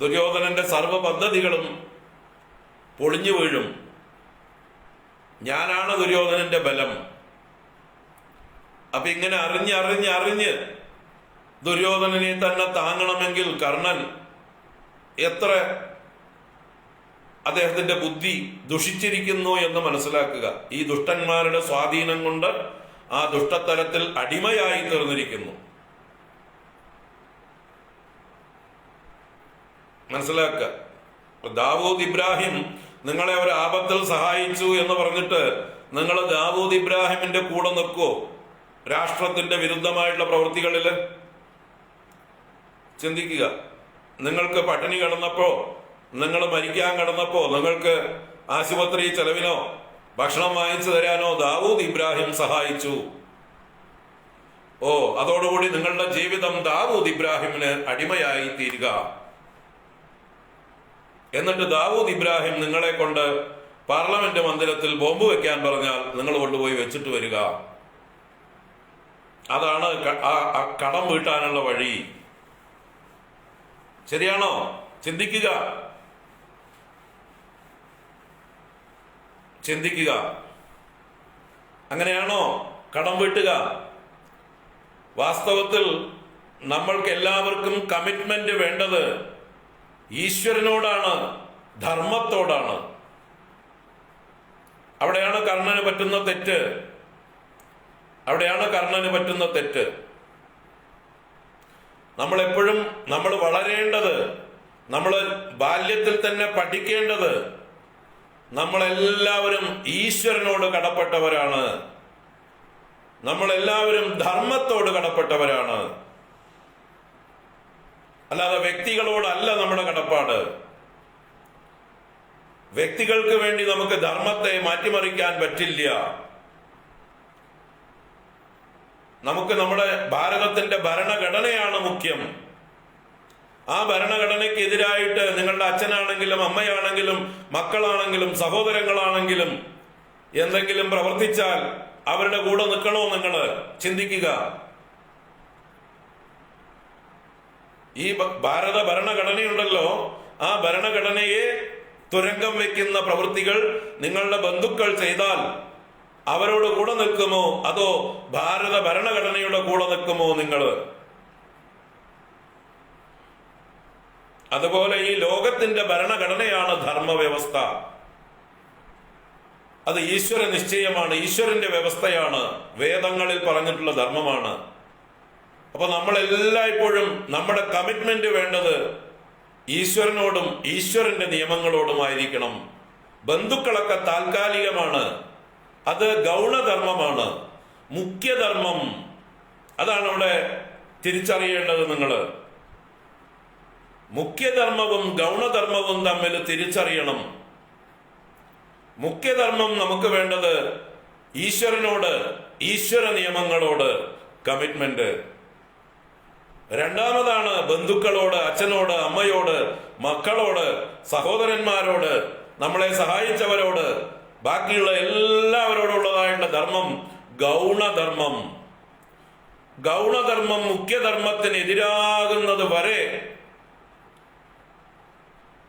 ദുര്യോധനന്റെ സർവ പദ്ധതികളും പൊളിഞ്ഞു വീഴും. ഞാനാണ് ദുര്യോധനന്റെ ബലം. അപ്പൊ ഇങ്ങനെ അറിഞ്ഞ് ദുര്യോധനനെ തന്നെ താങ്ങണമെങ്കിൽ കർണൻ എത്ര അദ്ദേഹത്തിന്റെ ബുദ്ധി ദുഷിച്ചിരിക്കുന്നു എന്ന് മനസ്സിലാക്കുക. ഈ ദുഷ്ടന്മാരുടെ സ്വാധീനം കൊണ്ട് ആ ദുഷ്ടത്തലത്തിൽ അടിമയായി തീർന്നിരിക്കുന്നു. മനസ്സിലാക്കുക. ദാവൂദ് ഇബ്രാഹിം നിങ്ങളെ ഒരു ആപത്തിൽ സഹായിച്ചു എന്ന് പറഞ്ഞിട്ട് നിങ്ങൾ ദാവൂദ് ഇബ്രാഹിമിന്റെ കൂടെ നിൽക്കുവോ രാഷ്ട്രത്തിന്റെ വിരുദ്ധമായിട്ടുള്ള പ്രവൃത്തികളിൽ? ചിന്തിക്കുക. നിങ്ങൾക്ക് പട്ടിണി കിടന്നപ്പോ, നിങ്ങൾ മരിക്കാൻ കിടന്നപ്പോ, നിങ്ങൾക്ക് ആശുപത്രി ചെലവിനോ ഭക്ഷണം വാങ്ങിച്ചു തരാനോ ദാവൂദ് ഇബ്രാഹിം സഹായിച്ചു. അതോടുകൂടി നിങ്ങളുടെ ജീവിതം ദാവൂദ് ഇബ്രാഹിമിന് അടിമയായി തീരുക. എന്നിട്ട് ദാവൂദ് ഇബ്രാഹിം നിങ്ങളെ കൊണ്ട് പാർലമെന്റ് മന്ദിരത്തിൽ ബോംബ് വെക്കാൻ പറഞ്ഞാൽ നിങ്ങൾ കൊണ്ടുപോയി വെച്ചിട്ട് വരിക. അതാണ് കടം വീട്ടാനുള്ള വഴി. ശരിയാണോ? ചിന്തിക്കുക. അങ്ങനെയാണോ കടം വീട്ടുക? വാസ്തവത്തിൽ നമ്മൾക്ക് എല്ലാവർക്കും കമ്മിറ്റ്മെന്റ് വേണ്ടത് ഈശ്വരനോടാണ്, ധർമ്മത്തോടാണ്. അവിടെയാണ് കർണന് പറ്റുന്ന തെറ്റ്. നമ്മളെപ്പോഴും നമ്മൾ വളരേണ്ടത്, നമ്മൾ ബാല്യത്തിൽ തന്നെ പഠിക്കേണ്ടത്, നമ്മളെല്ലാവരും ഈശ്വരനോട് കടപ്പെട്ടവരാണ്. നമ്മളെല്ലാവരും ധർമ്മത്തോട് കടപ്പെട്ടവരാണ്. അല്ലാതെ വ്യക്തികളോടല്ല നമ്മുടെ കടപ്പാട്. വ്യക്തികൾക്ക് വേണ്ടി നമുക്ക് ധർമ്മത്തെ മാറ്റിമറിക്കാൻ പറ്റില്ല. നമുക്ക് നമ്മുടെ ഭാരതത്തിന്റെ ഭരണഘടനയാണ് മുഖ്യം. ആ ഭരണഘടനയ്ക്ക് എതിരായിട്ട് നിങ്ങളുടെ അച്ഛനാണെങ്കിലും അമ്മയാണെങ്കിലും മക്കളാണെങ്കിലും സഹോദരങ്ങളാണെങ്കിലും എന്തെങ്കിലും പ്രവർത്തിച്ചാൽ അവരുടെ കൂടെ നിൽക്കണോ നിങ്ങൾ ചിന്തിക്കുക. ഈ ഭാരത ഭരണഘടനയുണ്ടല്ലോ, ആ ഭരണഘടനയെ തുരങ്കം വെക്കുന്ന പ്രവൃത്തികൾ നിങ്ങളുടെ ബന്ധുക്കൾ ചെയ്താൽ അവരോട് കൂടെ നിൽക്കുമോ, അതോ ഭാരത ഭരണഘടനയുടെ കൂടെ നിൽക്കുമോ നിങ്ങൾ? അതുപോലെ ഈ ലോകത്തിന്റെ ഭരണഘടനയാണ് ധർമ്മവ്യവസ്ഥ. അത് ഈശ്വര നിശ്ചയമാണ്, ഈശ്വരന്റെ വ്യവസ്ഥയാണ്, വേദങ്ങളിൽ പറഞ്ഞിട്ടുള്ള ധർമ്മമാണ്. അപ്പൊ നമ്മൾ എല്ലായ്പ്പോഴും നമ്മുടെ കമ്മിറ്റ്മെന്റ് വേണ്ടത് ഈശ്വരനോടും ഈശ്വരന്റെ നിയമങ്ങളോടുമായിരിക്കണം. ബന്ധുക്കളൊക്കെ താൽക്കാലികമാണ്, അത് ഗൗണധർമ്മമാണ്. മുഖ്യധർമ്മം അതാണ് അവിടെ തിരിച്ചറിയേണ്ടത്. നിങ്ങൾ മുഖ്യധർമ്മവും ഗൗണധർമ്മവും തമ്മിൽ തിരിച്ചറിയണം. മുഖ്യധർമ്മം നമുക്ക് വേണ്ടത് ഈശ്വരനോട്, ഈശ്വര നിയമങ്ങളോട് കമ്മിറ്റ്മെന്റ്. രണ്ടാമതാണ് ബന്ധുക്കളോട്, അച്ഛനോട്, അമ്മയോട്, മക്കളോട്, സഹോദരന്മാരോട്, നമ്മളെ സഹായിച്ചവരോട്, ബാക്കിയുള്ള എല്ലാവരോടുള്ളതായിട്ടുള്ള ധർമ്മം ഗൗണധർമ്മം. ഗൗണധർമ്മം മുഖ്യധർമ്മത്തിന് എതിരാകുന്നത് വരെ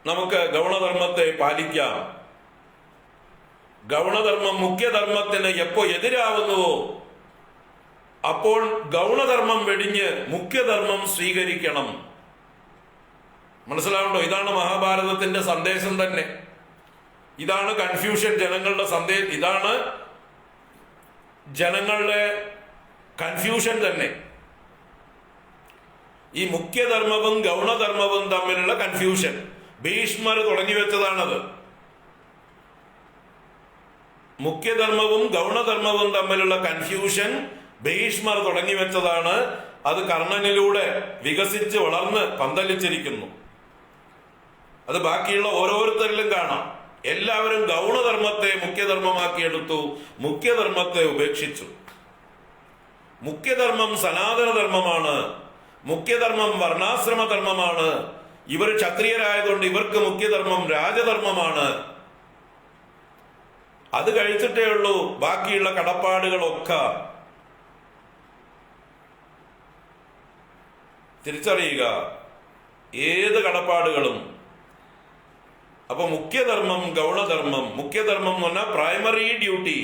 നമുക്ക് ഗൗണധർമ്മത്തെ പാലിക്കാം. ഗൗണധർമ്മം മുഖ്യധർമ്മത്തിന് എപ്പോ എതിരാവുന്നുവോ അപ്പോൾ ഗൗണധർമ്മം വെടിഞ്ഞ് മുഖ്യധർമ്മം സ്വീകരിക്കണം. മനസ്സിലാവുണ്ടോ? ഇതാണ് മഹാഭാരതത്തിന്റെ സന്ദേശം തന്നെ. ഇതാണ് കൺഫ്യൂഷൻ ജനങ്ങളുടെ സന്ദേശം. ഇതാണ് ജനങ്ങളുടെ കൺഫ്യൂഷൻ തന്നെ. ഈ മുഖ്യധർമ്മവും ഗൗണധർമ്മവും തമ്മിലുള്ള കൺഫ്യൂഷൻ ഭീഷ്മർ തുടങ്ങി വെച്ചതാണത്. മുഖ്യധർമ്മവും ഗൗണധർമ്മവും തമ്മിലുള്ള കൺഫ്യൂഷൻ ഭീഷ്മർ തുടങ്ങി വെച്ചതാണ്. അത് കർണനിലൂടെ വികസിച്ച് വളർന്ന് പന്തലിച്ചിരിക്കുന്നു. അത് ബാക്കിയുള്ള ഓരോരുത്തരിലും കാണാം. എല്ലാവരും ഗൗണധർമ്മത്തെ മുഖ്യധർമ്മമാക്കിയെടുത്തു, മുഖ്യധർമ്മത്തെ ഉപേക്ഷിച്ചു. മുഖ്യധർമ്മം സനാതനധർമ്മമാണ്, മുഖ്യധർമ്മം വർണ്ണാശ്രമധർമ്മമാണ്. ഇവർ ക്ഷത്രിയരായതുകൊണ്ട് ഇവർക്ക് മുഖ്യധർമ്മം രാജധർമ്മമാണ്. അത് കഴിച്ചിട്ടേ ഉള്ളൂ ബാക്കിയുള്ള കടപ്പാടുകളൊക്കെ. തിരിച്ചറിയുക ഏത് കടപ്പാടുകളും. അപ്പൊ മുഖ്യധർമ്മം ഗൗണധർമ്മം. മുഖ്യധർമ്മം എന്ന് പറഞ്ഞാൽ പ്രൈമറി ഡ്യൂട്ടി,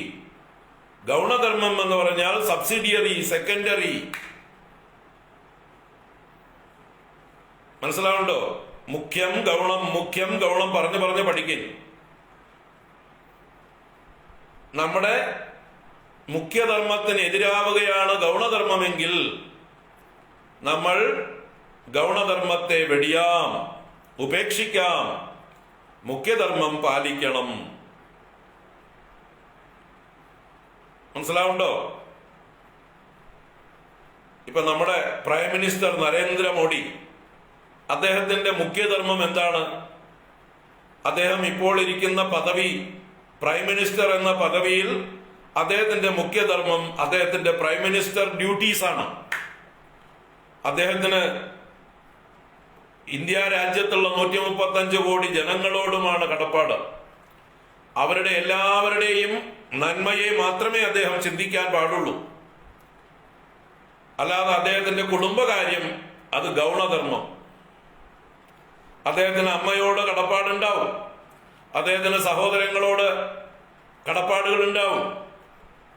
ഗൗണധർമ്മം എന്ന് പറഞ്ഞാൽ സബ്സിഡിയറി, സെക്കൻഡറി. മനസ്സിലാവുണ്ടോ? മുഖ്യം ഗൗണം, മുഖ്യം ഗൗണം പറഞ്ഞ് പഠിക്കും. നമ്മുടെ മുഖ്യധർമ്മത്തിന് എതിരാവുകയാണ് ഗൗണധർമ്മമെങ്കിൽ നമ്മൾ ഗൗണധർമ്മത്തെ വെടിയാം, ഉപേക്ഷിക്കാം, മുഖ്യധർമ്മം പാലിക്കണം. മനസ്സിലാവുണ്ടോ? ഇപ്പൊ നമ്മുടെ പ്രൈം മിനിസ്റ്റർ നരേന്ദ്രമോദി, അദ്ദേഹത്തിന്റെ മുഖ്യധർമ്മം എന്താണ്? അദ്ദേഹം ഇപ്പോൾ ഇരിക്കുന്ന പദവി, പ്രൈം മിനിസ്റ്റർ എന്ന പദവിയിൽ അദ്ദേഹത്തിന്റെ മുഖ്യധർമ്മം അദ്ദേഹത്തിന്റെ പ്രൈം മിനിസ്റ്റർ ഡ്യൂട്ടീസ് ആണ്. അദ്ദേഹത്തിന് ഇന്ത്യ രാജ്യത്തുള്ള 135 കോടി ജനങ്ങളോടുമാണ് കടപ്പാട്. അവരുടെ എല്ലാവരുടെയും നന്മയെ മാത്രമേ അദ്ദേഹം ചിന്തിക്കാൻ പാടുള്ളൂ. അല്ലാതെ അദ്ദേഹത്തിന്റെ കുടുംബകാര്യം അത് ഗൗണധർമ്മം. അദ്ദേഹത്തിന് അമ്മയോട് കടപ്പാടുണ്ടാവും, അദ്ദേഹത്തിന് സഹോദരങ്ങളോട് കടപ്പാടുകൾ ഉണ്ടാവും,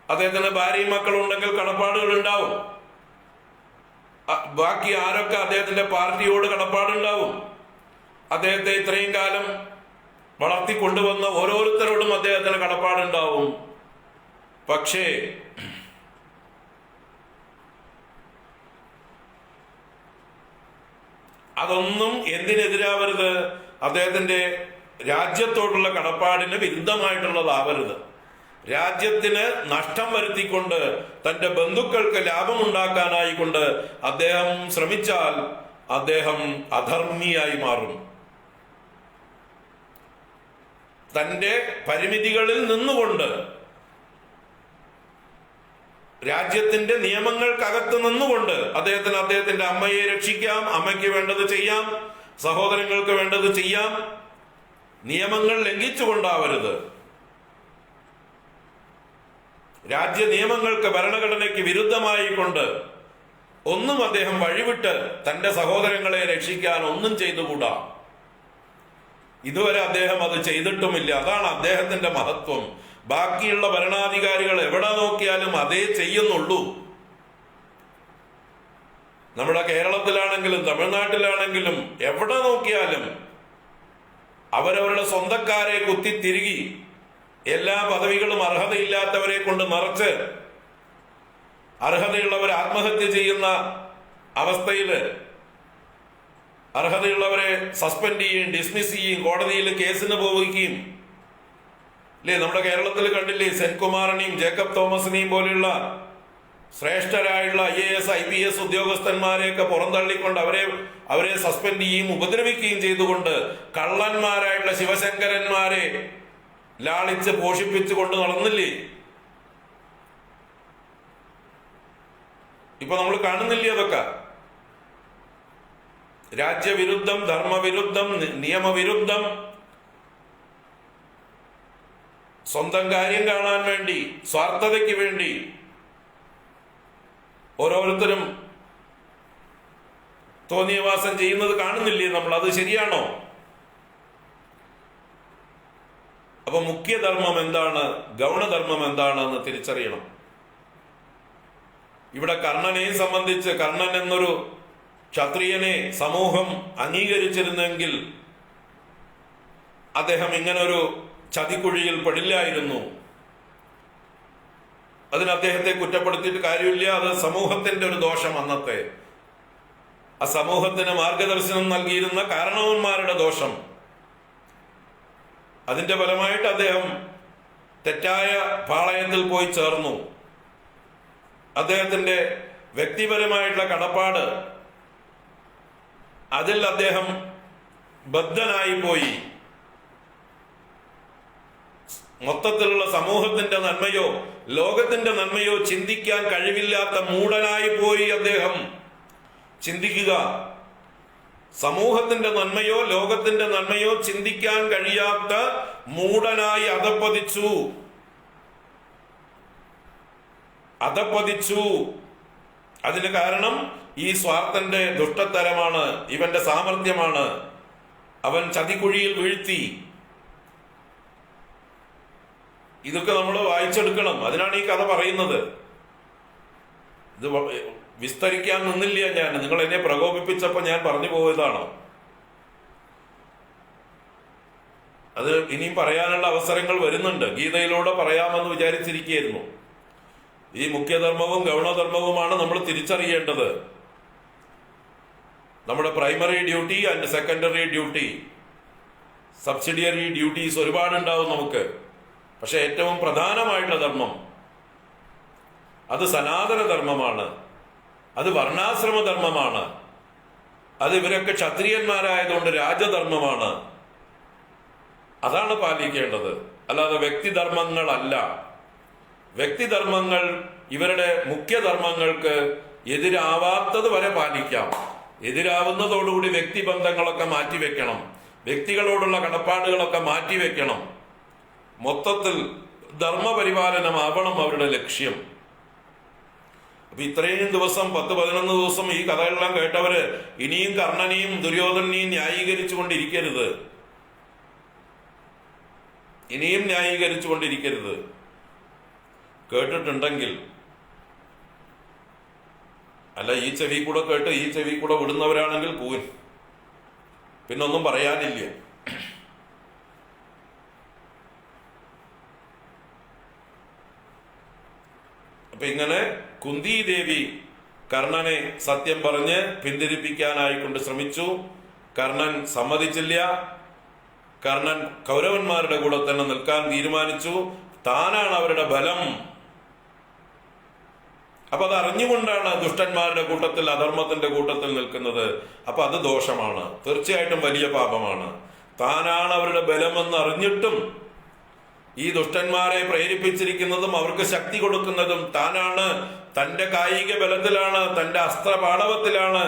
അദ്ദേഹത്തിന് ഭാര്യയും മക്കളുണ്ടെങ്കിൽ കടപ്പാടുകൾ ഉണ്ടാവും. ബാക്കി ആരൊക്കെ അദ്ദേഹത്തിന്റെ പാർട്ടിയോട് കടപ്പാടുണ്ടാവും. അദ്ദേഹത്തെ ഇത്രയും കാലം വളർത്തിക്കൊണ്ടുവന്ന ഓരോരുത്തരോടും അദ്ദേഹത്തിന് കടപ്പാടുണ്ടാവും. പക്ഷേ അതൊന്നും എന്തിനെതിരാവരുത്? അദ്ദേഹത്തിന്റെ രാജ്യത്തോടുള്ള കടപ്പാടിന് വിരുദ്ധമായിട്ടുള്ളതാവരുത്. രാജ്യത്തിന് നഷ്ടം വരുത്തിക്കൊണ്ട് തന്റെ ബന്ധുക്കൾക്ക് ലാഭമുണ്ടാക്കാനായിക്കൊണ്ട് അദ്ദേഹം ശ്രമിച്ചാൽ അദ്ദേഹം അധർമ്മിയായി മാറും. തന്റെ പരിമിതികളിൽ നിന്നുകൊണ്ട്, രാജ്യത്തിന്റെ നിയമങ്ങൾക്കകത്ത് നിന്നുകൊണ്ട് അദ്ദേഹത്തിന്റെ അമ്മയെ രക്ഷിക്കാം, അമ്മയ്ക്ക് വേണ്ടത് ചെയ്യാം, സഹോദരങ്ങൾക്ക് വേണ്ടത് ചെയ്യാം. നിയമങ്ങൾ ലംഘിച്ചുകൊണ്ടാവരുത്. രാജ്യ നിയമങ്ങൾക്ക്, ഭരണഘടനയ്ക്ക് വിരുദ്ധമായി കൊണ്ട് ഒന്നും അദ്ദേഹം വഴിവിട്ട് തന്റെ സഹോദരങ്ങളെ രക്ഷിക്കാൻ ഒന്നും ചെയ്തുകൂടാ. ഇതുവരെ അദ്ദേഹം അത് ചെയ്തിട്ടുമില്ല. അതാണ് അദ്ദേഹത്തിന്റെ മഹത്വം. ബാക്കിയുള്ള ഭരണാധികാരികൾ എവിടെ നോക്കിയാലും അതേ ചെയ്യുന്നുള്ളൂ. നമ്മുടെ കേരളത്തിലാണെങ്കിലും തമിഴ്നാട്ടിലാണെങ്കിലും എവിടെ നോക്കിയാലും അവരവരുടെ സ്വന്തക്കാരെ കുത്തിത്തിരുകി എല്ലാ പദവികളും അർഹതയില്ലാത്തവരെ കൊണ്ട് നിറച്ച് അർഹതയുള്ളവർ ആത്മഹത്യ ചെയ്യുന്ന അവസ്ഥയില് അർഹതയുള്ളവരെ സസ്പെൻഡ് ചെയ്യുകയും ഡിസ്മിസ് ചെയ്യുകയും കോടതിയിൽ കേസിന് പോവുകയും അല്ലേ? നമ്മുടെ കേരളത്തിൽ കണ്ടില്ലേ, സെൻകുമാറിനെയും ജേക്കബ് തോമസിനെയും പോലെയുള്ള ശ്രേഷ്ഠരായുള്ള IAS IPS ഉദ്യോഗസ്ഥന്മാരെയൊക്കെ പുറന്തള്ളിക്കൊണ്ട് അവരെ സസ്പെൻഡ് ചെയ്യുകയും ഉപദ്രവിക്കുകയും ചെയ്തുകൊണ്ട് കള്ളന്മാരായിട്ടുള്ള ശിവശങ്കരന്മാരെ ലാളിച്ച് പോഷിപ്പിച്ചു കൊണ്ട് നടന്നില്ലേ? ഇപ്പൊ നമ്മൾ കാണുന്നില്ലേ അതൊക്കെ? രാജ്യവിരുദ്ധം, ധർമ്മവിരുദ്ധം, നിയമവിരുദ്ധം, സ്വന്തം കാര്യം കാണാൻ വേണ്ടി, സ്വാർത്ഥതയ്ക്ക് വേണ്ടി ഓരോരുത്തരും തോന്നിയവാസം ചെയ്യുന്നത് കാണുന്നില്ലേ നമ്മൾ? അത് ശരിയാണോ? അപ്പൊ മുഖ്യധർമ്മം എന്താണ്, ഗൗണധർമ്മം എന്താണെന്ന് തിരിച്ചറിയണം. ഇവിടെ കർണനെ സംബന്ധിച്ച്, കർണൻ എന്നൊരു ക്ഷത്രിയനെ സമൂഹം അംഗീകരിച്ചിരുന്നെങ്കിൽ അദ്ദേഹം ഇങ്ങനൊരു ചതിക്കുഴിയിൽ പെടില്ലായിരുന്നു. അതിന് അദ്ദേഹത്തെ കുറ്റപ്പെടുത്തിയിട്ട് കാര്യമില്ല. അത് സമൂഹത്തിന്റെ ഒരു ദോഷം. അന്നത്തെ ആ സമൂഹത്തിന് മാർഗദർശനം നൽകിയിരുന്ന കാരണവന്മാരുടെ ദോഷം. അതിന്റെ ഫലമായിട്ട് അദ്ദേഹം തെറ്റായ പാളയത്തിൽ പോയി ചേർന്നു. അദ്ദേഹത്തിന്റെ വ്യക്തിപരമായിട്ടുള്ള കടപ്പാട്, അതിൽ അദ്ദേഹം ബദ്ധനായി പോയി. മൊത്തത്തിലുള്ള സമൂഹത്തിന്റെ നന്മയോ ലോകത്തിന്റെ നന്മയോ ചിന്തിക്കാൻ കഴിവില്ലാത്ത മൂഢനായി പോയി അദ്ദേഹം. ചിന്തിക്കുക, സമൂഹത്തിന്റെ നന്മയോ ലോകത്തിന്റെ നന്മയോ ചിന്തിക്കാൻ കഴിയാത്ത മൂഢനായി അധപ്പതിച്ചു. അതിന് കാരണം ഈ സ്വാർത്ഥന്റെ ദുഷ്ടത്തരമാണ്, ഇവന്റെ സാമർഥ്യമാണ്. അവൻ ചതിക്കുഴിയിൽ വീഴ്ത്തി. ഇതൊക്കെ നമ്മൾ വായിച്ചെടുക്കണം. അതിനാണ് ഈ കഥ പറയുന്നത്. ഇത് വിസ്തരിക്കാൻ നിന്നില്ല ഞാൻ. നിങ്ങൾ എന്നെ പ്രകോപിപ്പിച്ചപ്പോ ഞാൻ പറഞ്ഞു പോയതാണ്. അത് ഇനിയും പറയാനുള്ള അവസരങ്ങൾ വരുന്നുണ്ട്. ഗീതയിലൂടെ പറയാമെന്ന് വിചാരിച്ചിരിക്കുകയായിരുന്നു. ഈ മുഖ്യധർമ്മവും ഗൗണധർമ്മവുമാണ് നമ്മൾ തിരിച്ചറിയേണ്ടത്. നമ്മുടെ primary duty and secondary duty, subsidiary duties ഒരുപാടുണ്ടാവും നമുക്ക്. പക്ഷെ ഏറ്റവും പ്രധാനമായിട്ടുള്ള ധർമ്മം അത് സനാതന ധർമ്മമാണ്. അത് വർണ്ണാശ്രമ ധർമ്മമാണ്. അത് ഇവരൊക്കെ ക്ഷത്രിയന്മാരായതുകൊണ്ട് രാജധർമ്മമാണ്. അതാണ് പാലിക്കേണ്ടത്, അല്ലാതെ വ്യക്തിധർമ്മങ്ങളല്ല. വ്യക്തിധർമ്മങ്ങൾ ഇവരുടെ മുഖ്യധർമ്മങ്ങൾക്ക് എതിരാവാത്തത് വരെ പാലിക്കാം. എതിരാവുന്നതോടുകൂടി വ്യക്തിബന്ധങ്ങളൊക്കെ മാറ്റിവെക്കണം. വ്യക്തികളോടുള്ള കടപ്പാടുകളൊക്കെ മാറ്റിവെക്കണം. മൊത്തത്തിൽ ധർമ്മപരിപാലനമാവണം അവരുടെ ലക്ഷ്യം. അപ്പൊ ഇത്രയും ദിവസം 10-11 ദിവസം ഈ കഥകളെല്ലാം കേട്ടവര് ഇനിയും കർണനെയും ദുര്യോധനെയും ന്യായീകരിച്ചു കൊണ്ടിരിക്കരുത്. ഇനിയും ന്യായീകരിച്ചു കൊണ്ടിരിക്കരുത്. കേട്ടിട്ടുണ്ടെങ്കിൽ, അല്ല ഈ ചെവി കൂടെ കേട്ട് ഈ ചെവി കൂടെ വിടുന്നവരാണെങ്കിൽ പൂൻ, പിന്നൊന്നും പറയാനില്ല. അപ്പൊ ഇങ്ങനെ കുന്തിദേവി കർണനെ സത്യം പറഞ്ഞ് പിന്തിരിപ്പിക്കാനായിക്കൊണ്ട് ശ്രമിച്ചു. കർണൻ സമ്മതിച്ചില്ല. കർണൻ കൗരവന്മാരുടെ കൂടെ തന്നെ നിൽക്കാൻ തീരുമാനിച്ചു. താനാണ് അവരുടെ ബലം. അപ്പൊ അത് അറിഞ്ഞുകൊണ്ടാണ് ദുഷ്ടന്മാരുടെ കൂട്ടത്തിൽ, അധർമ്മത്തിന്റെ കൂട്ടത്തിൽ നിൽക്കുന്നത്. അപ്പൊ അത് ദോഷമാണ്, തീർച്ചയായിട്ടും വലിയ പാപമാണ്. താനാണ് അവരുടെ ബലമെന്ന് അറിഞ്ഞിട്ടും ഈ ദുഷ്ടന്മാരെ പ്രേരിപ്പിച്ചിരിക്കുന്നതും അവർക്ക് ശക്തി കൊടുക്കുന്നതും താനാണ്. തന്റെ കായിക ബലത്തിലാണ്, തന്റെ അസ്ത്രപാടവത്തിലാണ്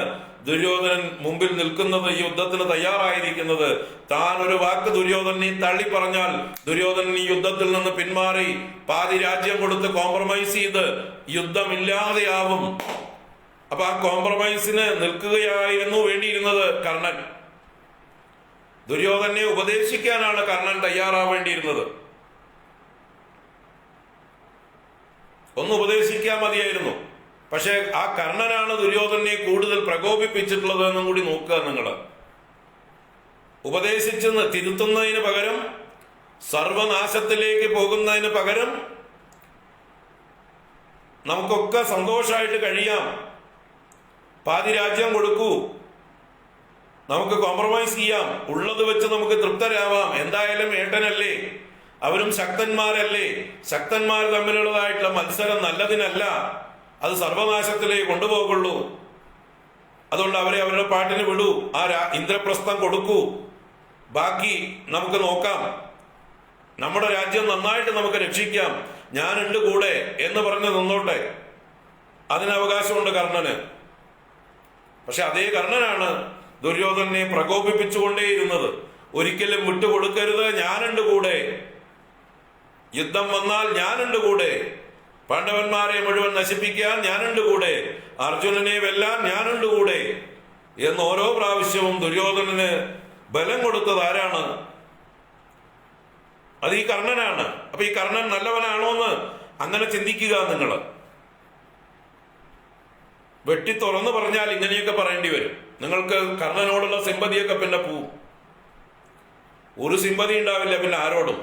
ദുര്യോധനൻ മുമ്പിൽ നിൽക്കുന്നത്, ഈ യുദ്ധത്തിന് തയ്യാറായിരിക്കുന്നത്. താൻ ഒരു വാക്ക് ദുര്യോധനനെ തള്ളി പറഞ്ഞാൽ ദുര്യോധനൻ ഈ യുദ്ധത്തിൽ നിന്ന് പിന്മാറി പാതി രാജ്യം കൊടുത്ത് കോംപ്രമൈസ് ചെയ്ത് യുദ്ധമില്ലാതെയാവും. അപ്പൊ ആ കോംപ്രമൈസിന് നിൽക്കുകയായിരുന്നു വേണ്ടിയിരുന്നത് കർണൻ. ദുര്യോധനെ ഉപദേശിക്കാനാണ് കർണൻ തയ്യാറാവേണ്ടിയിരുന്നത്. ഒന്ന് ഉപദേശിക്കാൻ മതിയായിരുന്നു. പക്ഷെ ആ കർണനാണ് ദുര്യോധനെ കൂടുതൽ പ്രകോപിപ്പിച്ചിട്ടുള്ളത് എന്നും കൂടി നോക്കുക നിങ്ങൾ. ഉപദേശിച്ച് തിരുത്തുന്നതിന് പകരം, സർവനാശത്തിലേക്ക് പോകുന്നതിന് പകരം നമുക്കൊക്കെ സന്തോഷമായിട്ട് കഴിയാം, പാതി രാജ്യം കൊടുക്കൂ, നമുക്ക് കോംപ്രമൈസ് ചെയ്യാം, ഉള്ളത് വെച്ച് നമുക്ക് തൃപ്തരാവാം, എന്തായാലും ഏട്ടനല്ലേ, അവരും ശക്തന്മാരല്ലേ, ശക്തന്മാർ തമ്മിലുള്ളതായിട്ടുള്ള മത്സരം നല്ലതിനല്ല, അത് സർവനാശത്തിലേക്ക് കൊണ്ടുപോകുള്ളൂ. അതുകൊണ്ട് അവരെ അവരുടെ പാട്ടിന് വിടൂ, ആ ഇന്ദ്രപ്രസ്ഥം കൊടുക്കൂ, ബാക്കി നമുക്ക് നോക്കാം, നമ്മുടെ രാജ്യം നന്നായിട്ട് നമുക്ക് രക്ഷിക്കാം, ഞാനുണ്ട് കൂടെ എന്ന് പറഞ്ഞ് നിന്നോട്ടെ. അതിന് അവകാശമുണ്ട് കർണന്. പക്ഷെ അതേ കർണനാണ് ദുര്യോധനെ പ്രകോപിപ്പിച്ചുകൊണ്ടേയിരുന്നത്. ഒരിക്കലും വിട്ടുകൊടുക്കരുത്, ഞാനുണ്ട് കൂടെ, യുദ്ധം വന്നാൽ ഞാനുണ്ട് കൂടെ, പാണ്ഡവന്മാരെ മുഴുവൻ നശിപ്പിക്കാൻ ഞാനുണ്ട് കൂടെ, അർജുനനെ വെല്ലാൻ ഞാനുണ്ട് കൂടെ എന്ന് ഓരോ പ്രാവശ്യവും ദുര്യോധനന് ബലം കൊടുത്തത് ആരാണ്? അത് ഈ കർണനാണ്. അപ്പൊ ഈ കർണൻ നല്ലവനാണോ എന്ന് അങ്ങനെ ചിന്തിക്കുക നിങ്ങൾ. വെട്ടി തുറന്നു പറഞ്ഞാൽ ഇങ്ങനെയൊക്കെ പറയേണ്ടി വരും. നിങ്ങൾക്ക് കർണനോടുള്ള സിമ്പതിയൊക്കെ പിന്നെ പോവും. ഒരു സിമ്പതി ഉണ്ടാവില്ല പിന്നെ ആരോടും.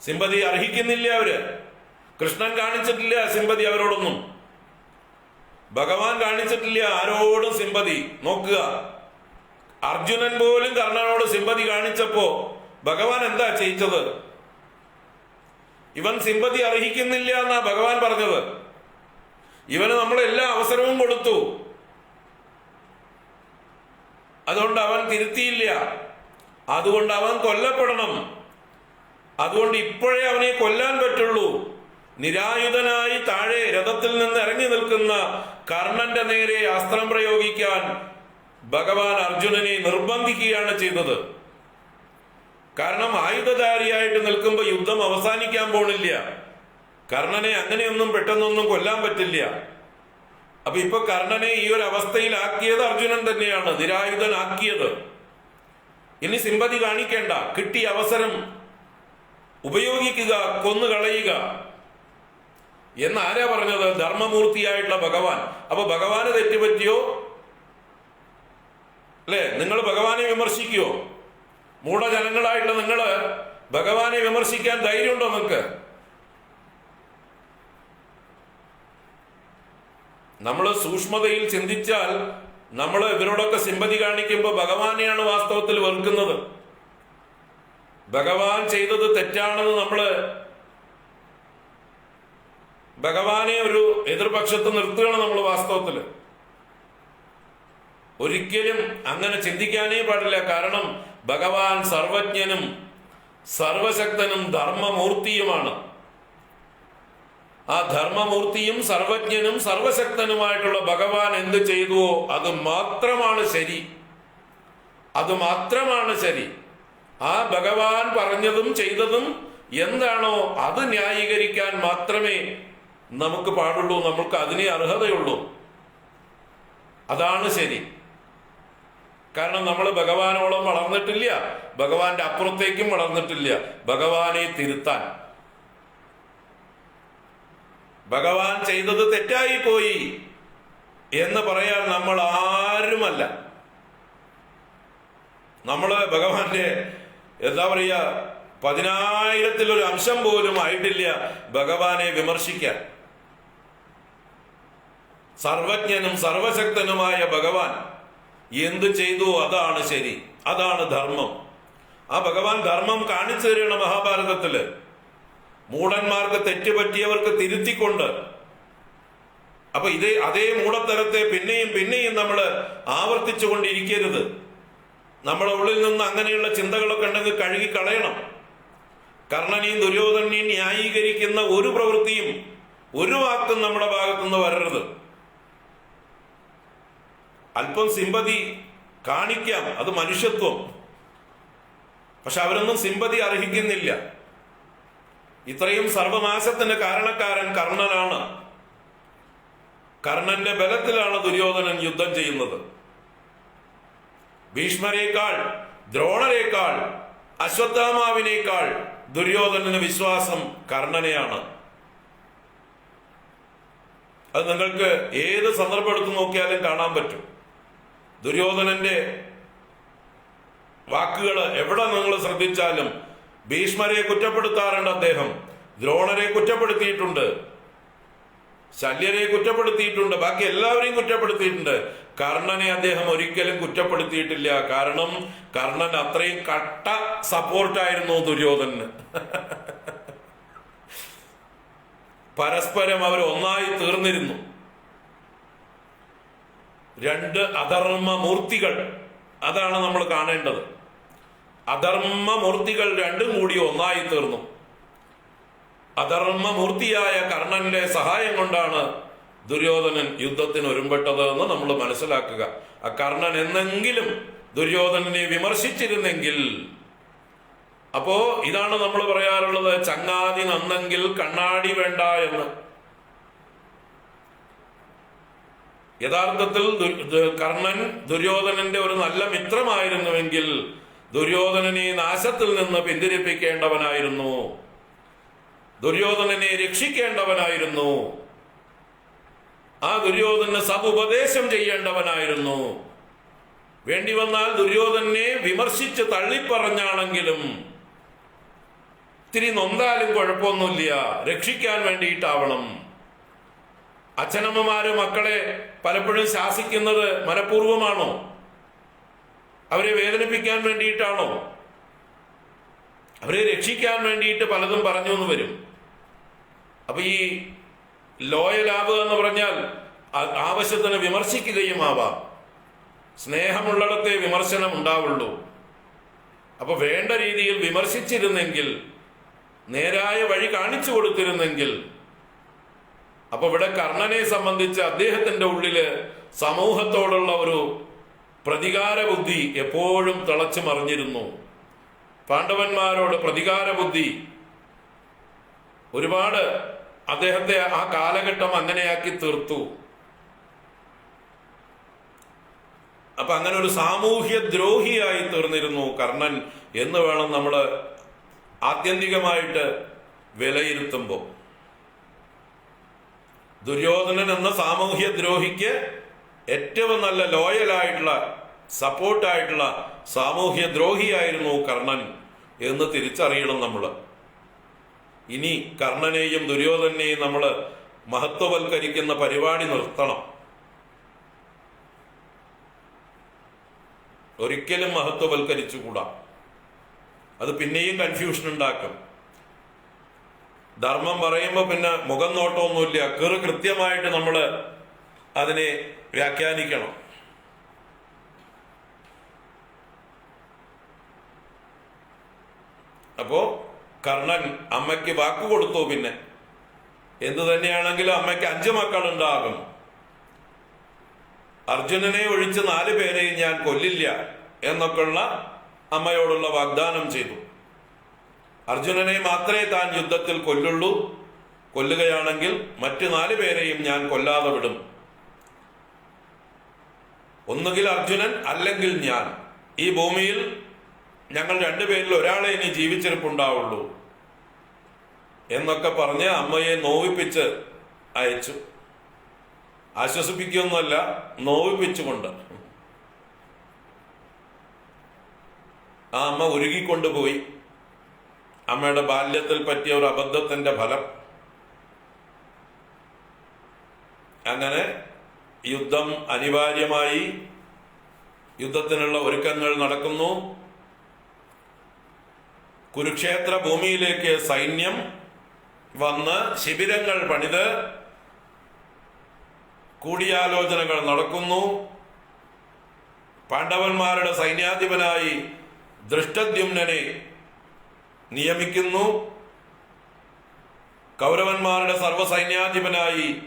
സിമ്പതി അർഹിക്കുന്നില്ല അവര്. കൃഷ്ണൻ കാണിച്ചിട്ടില്ല സിമ്പതി അവരോടൊന്നും. ഭഗവാൻ കാണിച്ചിട്ടില്ല ആരോടും സിമ്പതി. നോക്കുക, അർജുനൻ പോലും കർണനോട് സിമ്പതി കാണിച്ചപ്പോ ഭഗവാൻ എന്താ ചെയ്യിച്ചത്? ഇവൻ സിമ്പതി അർഹിക്കുന്നില്ല എന്നാ ഭഗവാൻ പറഞ്ഞത്. ഇവന് നമ്മൾ എല്ലാ അവസരവും കൊടുത്തു, അതുകൊണ്ട് അവൻ തിരുത്തിയില്ല, അതുകൊണ്ട് അവൻ കൊല്ലപ്പെടണം, അതുകൊണ്ട് ഇപ്പോഴേ അവനെ കൊല്ലാൻ പറ്റുള്ളൂ. നിരായുധനായി താഴെ രഥത്തിൽ നിന്ന് ഇറങ്ങി നിൽക്കുന്ന കർണന്റെ നേരെ അസ്ത്രം പ്രയോഗിക്കാൻ ഭഗവാൻ അർജുനനെ നിർബന്ധിക്കുകയാണ് ചെയ്തത്. കാരണം ആയുധധാരിയായിട്ട് നിൽക്കുമ്പോൾ യുദ്ധം അവസാനിക്കാൻ പോണില്ല. കർണനെ അങ്ങനെയൊന്നും പെട്ടെന്നൊന്നും കൊല്ലാൻ പറ്റില്ല. അപ്പൊ ഇപ്പൊ കർണനെ ഈ ഒരു അവസ്ഥയിലാക്കിയത് അർജുനൻ തന്നെയാണ്, നിരായുധനാക്കിയത്. ഇനി സിമ്പതി കാണിക്കേണ്ട, കിട്ടിയ അവസരം ഉപയോഗിക്കുക, കൊന്നുകളയുക എന്നാരാ പറഞ്ഞത്? ധർമ്മമൂർത്തിയായിട്ടുള്ള ഭഗവാൻ. അപ്പൊ ഭഗവാന് തെറ്റുപറ്റിയോ? അല്ലെ, നിങ്ങൾ ഭഗവാനെ വിമർശിക്കുവോ? മൂഢജനങ്ങളായിട്ടുള്ള നിങ്ങള് ഭഗവാനെ വിമർശിക്കാൻ ധൈര്യമുണ്ടോ നിങ്ങൾക്ക്? നമ്മൾ സൂക്ഷ്മതയിൽ ചിന്തിച്ചാൽ നമ്മൾ ഇവരോടൊക്കെ സിമ്പതി കാണിക്കുമ്പോൾ ഭഗവാനെയാണ് വാസ്തവത്തിൽ വെറുക്കുന്നത്. ഭഗവാൻ ചെയ്തത് തെറ്റാണെന്ന് നമ്മള് ഭഗവാനെ ഒരു എതിർപക്ഷത്ത് നിർത്തുകയാണ് നമ്മൾ വാസ്തവത്തില്. ഒരിക്കലും അങ്ങനെ ചിന്തിക്കാനേ പാടില്ല. കാരണം ഭഗവാൻ സർവജ്ഞനും സർവശക്തനും ധർമ്മമൂർത്തിയുമാണ്. ആ ധർമ്മമൂർത്തിയും സർവജ്ഞനും സർവശക്തനുമായിട്ടുള്ള ഭഗവാൻ എന്ത് ചെയ്തുവോ അത് മാത്രമാണ് ശരി, അത് മാത്രമാണ് ശരി. ആ ഭഗവാൻ പറഞ്ഞതും ചെയ്തതും എന്താണോ അത് ന്യായീകരിക്കാൻ മാത്രമേ നമുക്ക് പാടുള്ളൂ, നമുക്ക് അതിനെ അർഹതയുള്ളൂ. അതാണ് ശരി. കാരണം നമ്മൾ ഭഗവാനോളം വളർന്നിട്ടില്ല, ഭഗവാന്റെ അപ്പുറത്തേക്കും വളർന്നിട്ടില്ല. ഭഗവാനെ തിരുത്താൻ, ഭഗവാൻ ചെയ്തത് തെറ്റായി പോയി എന്ന് പറയാൻ നമ്മൾ ആരുമല്ല. നമ്മള് ഭഗവാന്റെ എന്താ പറയുക, 10,000-ൽ-1 അംശം പോലും ആയിട്ടില്ല ഭഗവാനെ വിമർശിക്കാൻ. സർവജ്ഞനും സർവശക്തനുമായ ഭഗവാൻ എന്ത് ചെയ്തു അതാണ് ശരി. അതാണ് ധർമ്മം. ആ ഭഗവാൻ ധർമ്മം കാണിച്ചു തരികയാണ് മഹാഭാരതത്തില്. മൂഢന്മാർക്ക് തെറ്റുപറ്റിയവർക്ക് തിരുത്തിക്കൊണ്ട്. അപ്പൊ അതേ മൂഢത്തരത്തെ പിന്നെയും പിന്നെയും നമ്മൾ ആവർത്തിച്ചു കൊണ്ടിരിക്കരുത്. നമ്മുടെ ഉള്ളിൽ നിന്ന് അങ്ങനെയുള്ള ചിന്തകളൊക്കെ ഉണ്ടെങ്കിൽ കഴുകിക്കളയണം. കർണനെയും ദുര്യോധനെയും ന്യായീകരിക്കുന്ന ഒരു പ്രവൃത്തിയും ഒരു വാക്കും നമ്മുടെ ഭാഗത്തുനിന്ന് വരരുത്. അല്പം സിമ്പതി കാണിക്കാം, അത് മനുഷ്യത്വം. പക്ഷെ അവരൊന്നും സിമ്പതി അർഹിക്കുന്നില്ല. ഇത്രയും സർവനാശത്തിന് കാരണക്കാരൻ കർണനാണ്. കർണന്റെ ബലത്തിലാണ് ദുര്യോധനൻ യുദ്ധം ചെയ്യുന്നത്. ഭീഷ്മരേക്കാൾ, ദ്രോണരേക്കാൾ, അശ്വത്ഥാമാവിനേക്കാൾ ദുര്യോധനന് വിശ്വാസം കർണനെയാണ്. അത് നിങ്ങൾക്ക് ഏത് സന്ദർഭം എടുത്തു നോക്കിയാലും കാണാൻ പറ്റും. ദുര്യോധനന്റെ വാക്കുകൾ എവിടെ നിങ്ങൾ ശ്രദ്ധിച്ചാലും ഭീഷ്മരെ കുറ്റപ്പെടുത്താറുണ്ട് അദ്ദേഹം, ദ്രോണരെ കുറ്റപ്പെടുത്തിയിട്ടുണ്ട്, ശല്യരെ കുറ്റപ്പെടുത്തിയിട്ടുണ്ട്, ബാക്കി എല്ലാവരെയും കുറ്റപ്പെടുത്തിയിട്ടുണ്ട്. കർണനെ അദ്ദേഹം ഒരിക്കലും കുറ്റപ്പെടുത്തിയിട്ടില്ല. കാരണം കർണൻ അത്രയും കട്ട സപ്പോർട്ടായിരുന്നു ദുര്യോധനന്. പരസ്പരം അവർ ഒന്നായി തീർന്നിരുന്നു. രണ്ട് അധർമ്മമൂർത്തികൾ, അതാണ് നമ്മൾ കാണേണ്ടത്. അധർമ്മമൂർത്തികൾ രണ്ടും കൂടി ഒന്നായി തീർന്നു. അധർമ്മമൂർത്തിയായ കർണന്റെ സഹായം കൊണ്ടാണ് ദുര്യോധനൻ യുദ്ധത്തിന് ഒരുമ്പെട്ടത് എന്ന് നമ്മൾ മനസ്സിലാക്കുക. ആ കർണൻ എന്നെങ്കിലും ദുര്യോധനനെ വിമർശിച്ചിരുന്നെങ്കിൽ, അപ്പോ ഇതാണ് നമ്മൾ പറയാറുള്ളത്, ചങ്ങാതി നന്നെങ്കിൽ കണ്ണാടി വേണ്ട എന്ന്. യഥാർത്ഥത്തിൽ കർണൻ ദുര്യോധനന്റെ ഒരു നല്ല മിത്രമായിരുന്നുവെങ്കിൽ ദുര്യോധനനെ നാശത്തിൽ നിന്ന് പിന്തിരിപ്പിക്കേണ്ടവനായിരുന്നു, ദുര്യോധനനെ രക്ഷിക്കേണ്ടവനായിരുന്നു, ആ ദുര്യോധനന് സതുപദേശം ചെയ്യേണ്ടവനായിരുന്നു. വേണ്ടി വന്നാൽ ദുര്യോധനെ വിമർശിച്ച് തള്ളിപ്പറഞ്ഞാണെങ്കിലും ഇത്തിരി നൊന്താലും കുഴപ്പമൊന്നുമില്ല, രക്ഷിക്കാൻ വേണ്ടിയിട്ടാവണം. അച്ഛനമ്മമാര് മക്കളെ പലപ്പോഴും ശാസിക്കുന്നത് മനഃപൂർവമാണോ? അവരെ വേദനിപ്പിക്കാൻ വേണ്ടിയിട്ടാണോ? അവരെ രക്ഷിക്കാൻ വേണ്ടിയിട്ട് പലതും പറഞ്ഞു എന്ന് വരും. അപ്പൊ ഈ ലോയലാവുക എന്ന് പറഞ്ഞാൽ ആവശ്യത്തിന് വിമർശിക്കുകയും ആവാം. സ്നേഹമുള്ളിടത്തെ വിമർശനം ഉണ്ടാവുള്ളൂ. അപ്പൊ വേണ്ട രീതിയിൽ വിമർശിച്ചിരുന്നെങ്കിൽ, നേരായ വഴി കാണിച്ചു കൊടുത്തിരുന്നെങ്കിൽ, അപ്പൊ ഇവിടെ കർണനെ സംബന്ധിച്ച് അദ്ദേഹത്തിന്റെ ഉള്ളില് സമൂഹത്തോടുള്ള ഒരു പ്രതികാര ബുദ്ധി എപ്പോഴും തിളച്ചു മറിഞ്ഞിരുന്നു. പാണ്ഡവന്മാരോട് പ്രതികാര ബുദ്ധി ഒരുപാട് അദ്ദേഹത്തെ ആ കാലഘട്ടം അങ്ങനെയാക്കി തീർത്തു. അപ്പൊ അങ്ങനെ ഒരു സാമൂഹ്യ ദ്രോഹിയായി തീർന്നിരുന്നു കർണൻ എന്ന് വേണം നമ്മൾ ആത്യന്തികമായിട്ട് വിലയിരുത്തുമ്പോൾ. ദുര്യോധനൻ എന്ന സാമൂഹ്യ ദ്രോഹിക്ക് ഏറ്റവും നല്ല ലോയലായിട്ടുള്ള, സപ്പോർട്ടായിട്ടുള്ള സാമൂഹ്യ ദ്രോഹിയായിരുന്നു കർണൻ എന്ന് തിരിച്ചറിയണം നമ്മൾ. ഇനി കർണനെയും ദുര്യോധനെയും നമ്മൾ മഹത്വവൽക്കരിക്കുന്ന പരിപാടി നിർത്തണം. ഒരിക്കലും മഹത്വവൽക്കരിച്ചുകൂടാ. അത് പിന്നെയും കൺഫ്യൂഷൻ ഉണ്ടാക്കും. ധർമ്മം പറയുമ്പോൾ പിന്നെ മുഖം നോട്ടമൊന്നുമില്ല, കൃത്യമായിട്ട് നമ്മൾ അതിനെ വ്യാഖ്യാനിക്കണം. അപ്പോ കർണൻ അമ്മയ്ക്ക് വാക്ക് കൊടുത്തു. പിന്നെ എന്തു തന്നെയാണെങ്കിലും അമ്മയ്ക്ക് 5 മക്കളുണ്ടാകും. അർജുനനെ ഒഴിച്ച് 4 പേരെയും ഞാൻ കൊല്ലില്ല എന്നൊക്കെയുള്ള അമ്മയോടുള്ള വാഗ്ദാനം ചെയ്തു. അർജുനനെ മാത്രമേ താൻ യുദ്ധത്തിൽ കൊല്ലുള്ളൂ, കൊല്ലുകയാണെങ്കിൽ മറ്റു 4 പേരെയും ഞാൻ കൊല്ലാതെ വിടും. ഒന്നുകിൽ അർജുനൻ അല്ലെങ്കിൽ ഞാൻ. ഈ ഭൂമിയിൽ ഞങ്ങൾ 2 പേരിൽ ഒരാളെ ഇനി ജീവിച്ചിരിപ്പുണ്ടാവുള്ളൂ എന്നൊക്കെ പറഞ്ഞ് അമ്മയെ നോവിപ്പിച്ച് അയച്ചു. ആശ്വസിപ്പിക്കുകയൊന്നുമല്ല, നോവിപ്പിച്ചുകൊണ്ട്. ആ അമ്മ ഉരുകിക്കൊണ്ടുപോയി. അമ്മയുടെ ബാല്യത്തിൽ പറ്റിയ ഒരു അബദ്ധത്തിന്റെ ഫലം. അങ്ങനെ യുദ്ധം അനിവാര്യമായി. യുദ്ധത്തിനുള്ള ഒരുക്കങ്ങൾ നടക്കുന്നു. കുരുക്ഷേത്ര ഭൂമിയിലേക്ക് സൈന്യം വന്ന് ശിബിരങ്ങൾ പണിത് കൂടിയാലോചനകൾ നടക്കുന്നു. പാണ്ഡവന്മാരുടെ സൈന്യാധിപനായി ദൃഷ്ടദ്യുമ്നനെ നിയമിക്കുന്നു. കൗരവന്മാരുടെ സർവ്വസൈന്യാധിപനായി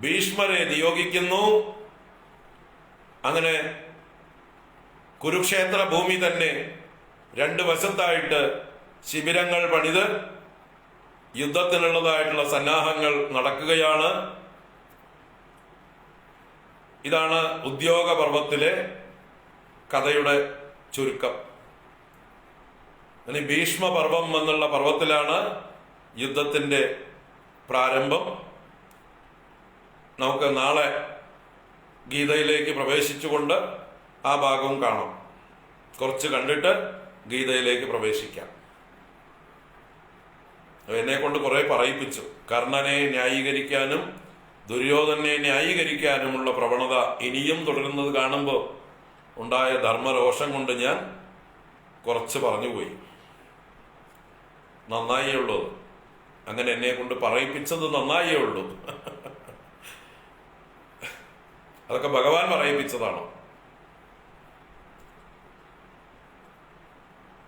ഭീഷ്മരെ നിയോഗിക്കുന്നു. അങ്ങനെ കുരുക്ഷേത്ര ഭൂമി തന്നെ രണ്ട് വശത്തായിട്ട് ശിബിരങ്ങൾ പണിത് യുദ്ധത്തിനുള്ളതായിട്ടുള്ള സന്നാഹങ്ങൾ നടക്കുകയാണ്. ഇതാണ് ഉദ്യോഗ പർവത്തിലെ കഥയുടെ ചുരുക്കം. ഇനി ഭീഷ്മപർവം എന്നുള്ള പർവത്തിലാണ് യുദ്ധത്തിന്റെ പ്രാരംഭം. നമുക്ക് നാളെ ഗീതയിലേക്ക് പ്രവേശിച്ചുകൊണ്ട് ആ ഭാഗവും കാണാം. കുറച്ച് കണ്ടിട്ട് ഗീതയിലേക്ക് പ്രവേശിക്കാം. എന്നെ കൊണ്ട് കുറെ പറയിപ്പിച്ചു. കർണനെ ന്യായീകരിക്കാനും ദുര്യോധനെ ന്യായീകരിക്കാനുമുള്ള പ്രവണത ഇനിയും തുടരുന്നത് കാണുമ്പോൾ ഉണ്ടായ ധർമ്മരോഷം കൊണ്ട് ഞാൻ കുറച്ച് പറഞ്ഞുപോയി. നന്നായേ ഉള്ളൂ. അങ്ങനെ എന്നെ കൊണ്ട് പറയിപ്പിച്ചത് നന്നായേ ഉള്ളൂ. അതൊക്കെ ഭഗവാൻ പറയിപ്പിച്ചതാണോ?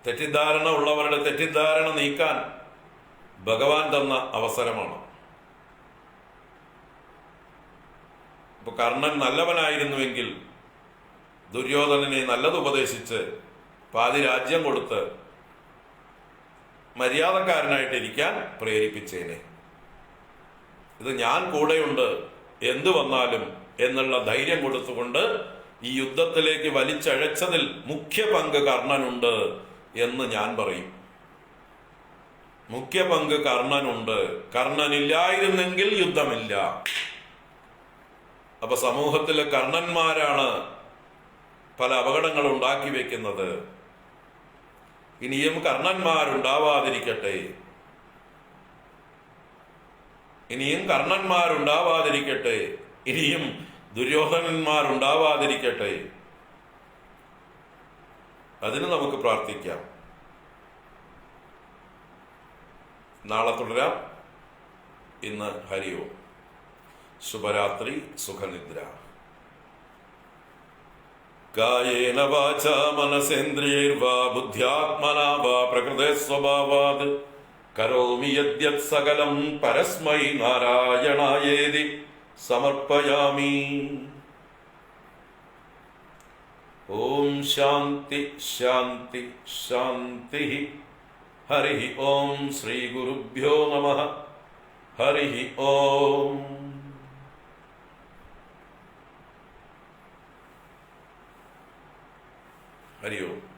തെറ്റിദ്ധാരണ ഉള്ളവരുടെ തെറ്റിദ്ധാരണ നീക്കാൻ ഭഗവാൻ തന്ന അവസരമാണ്. ഇപ്പൊ കർണൻ നല്ലവനായിരുന്നുവെങ്കിൽ ദുര്യോധനനെ നല്ലത് ഉപദേശിച്ച് പാതി രാജ്യം കൊടുത്ത് മര്യാദക്കാരനായിട്ടിരിക്കാൻ പ്രേരിപ്പിച്ചേനെ. ഇത് ഞാൻ കൂടെയുണ്ട് എന്തു വന്നാലും എന്നുള്ള ധൈര്യം കൊടുത്തുകൊണ്ട് ഈ യുദ്ധത്തിലേക്ക് വലിച്ചഴച്ചതിൽ മുഖ്യ പങ്ക് കർണനുണ്ട് എന്ന് ഞാൻ പറയും. മുഖ്യ പങ്ക് കർണനുണ്ട്. കർണനില്ലായിരുന്നെങ്കിൽ യുദ്ധമില്ല. അപ്പൊ സമൂഹത്തിലെ കർണന്മാരാണ് പല അപകടങ്ങൾ ഉണ്ടാക്കി വെക്കുന്നത്. ഇനിയും കർണന്മാരുണ്ടാവാതിരിക്കട്ടെ. ഇനിയും കർണന്മാരുണ്ടാവാതിരിക്കട്ടെ. ഇനിയും ദുര്യോധനന്മാരുണ്ടാവാതിരിക്കട്ടെ. അതിന് നമുക്ക് പ്രാർത്ഥിക്കാം. നാളെ തുടരാം. ഇന്ന് ഹരി ഓം. ശുഭരാത്രി, സുഖനിദ്ര. കായേന വാചാ മനസേന്ദ്രിയൈർവാ ബുദ്ധ്യാത്മനാ വാ പ്രകൃതേ സ്വഭാവാത് കരോമി യദ്യത് സകലം പരസ്മൈ നാരായണായേതി സമർപ്പയാമി. ഓം ശാന്തി ശാന്തി ശാന്തി. ഹരി ഓം. ശ്രീ ഗുരുഭ്യോ നമഃ. ഹരി ഓം. ഹരി ഓം.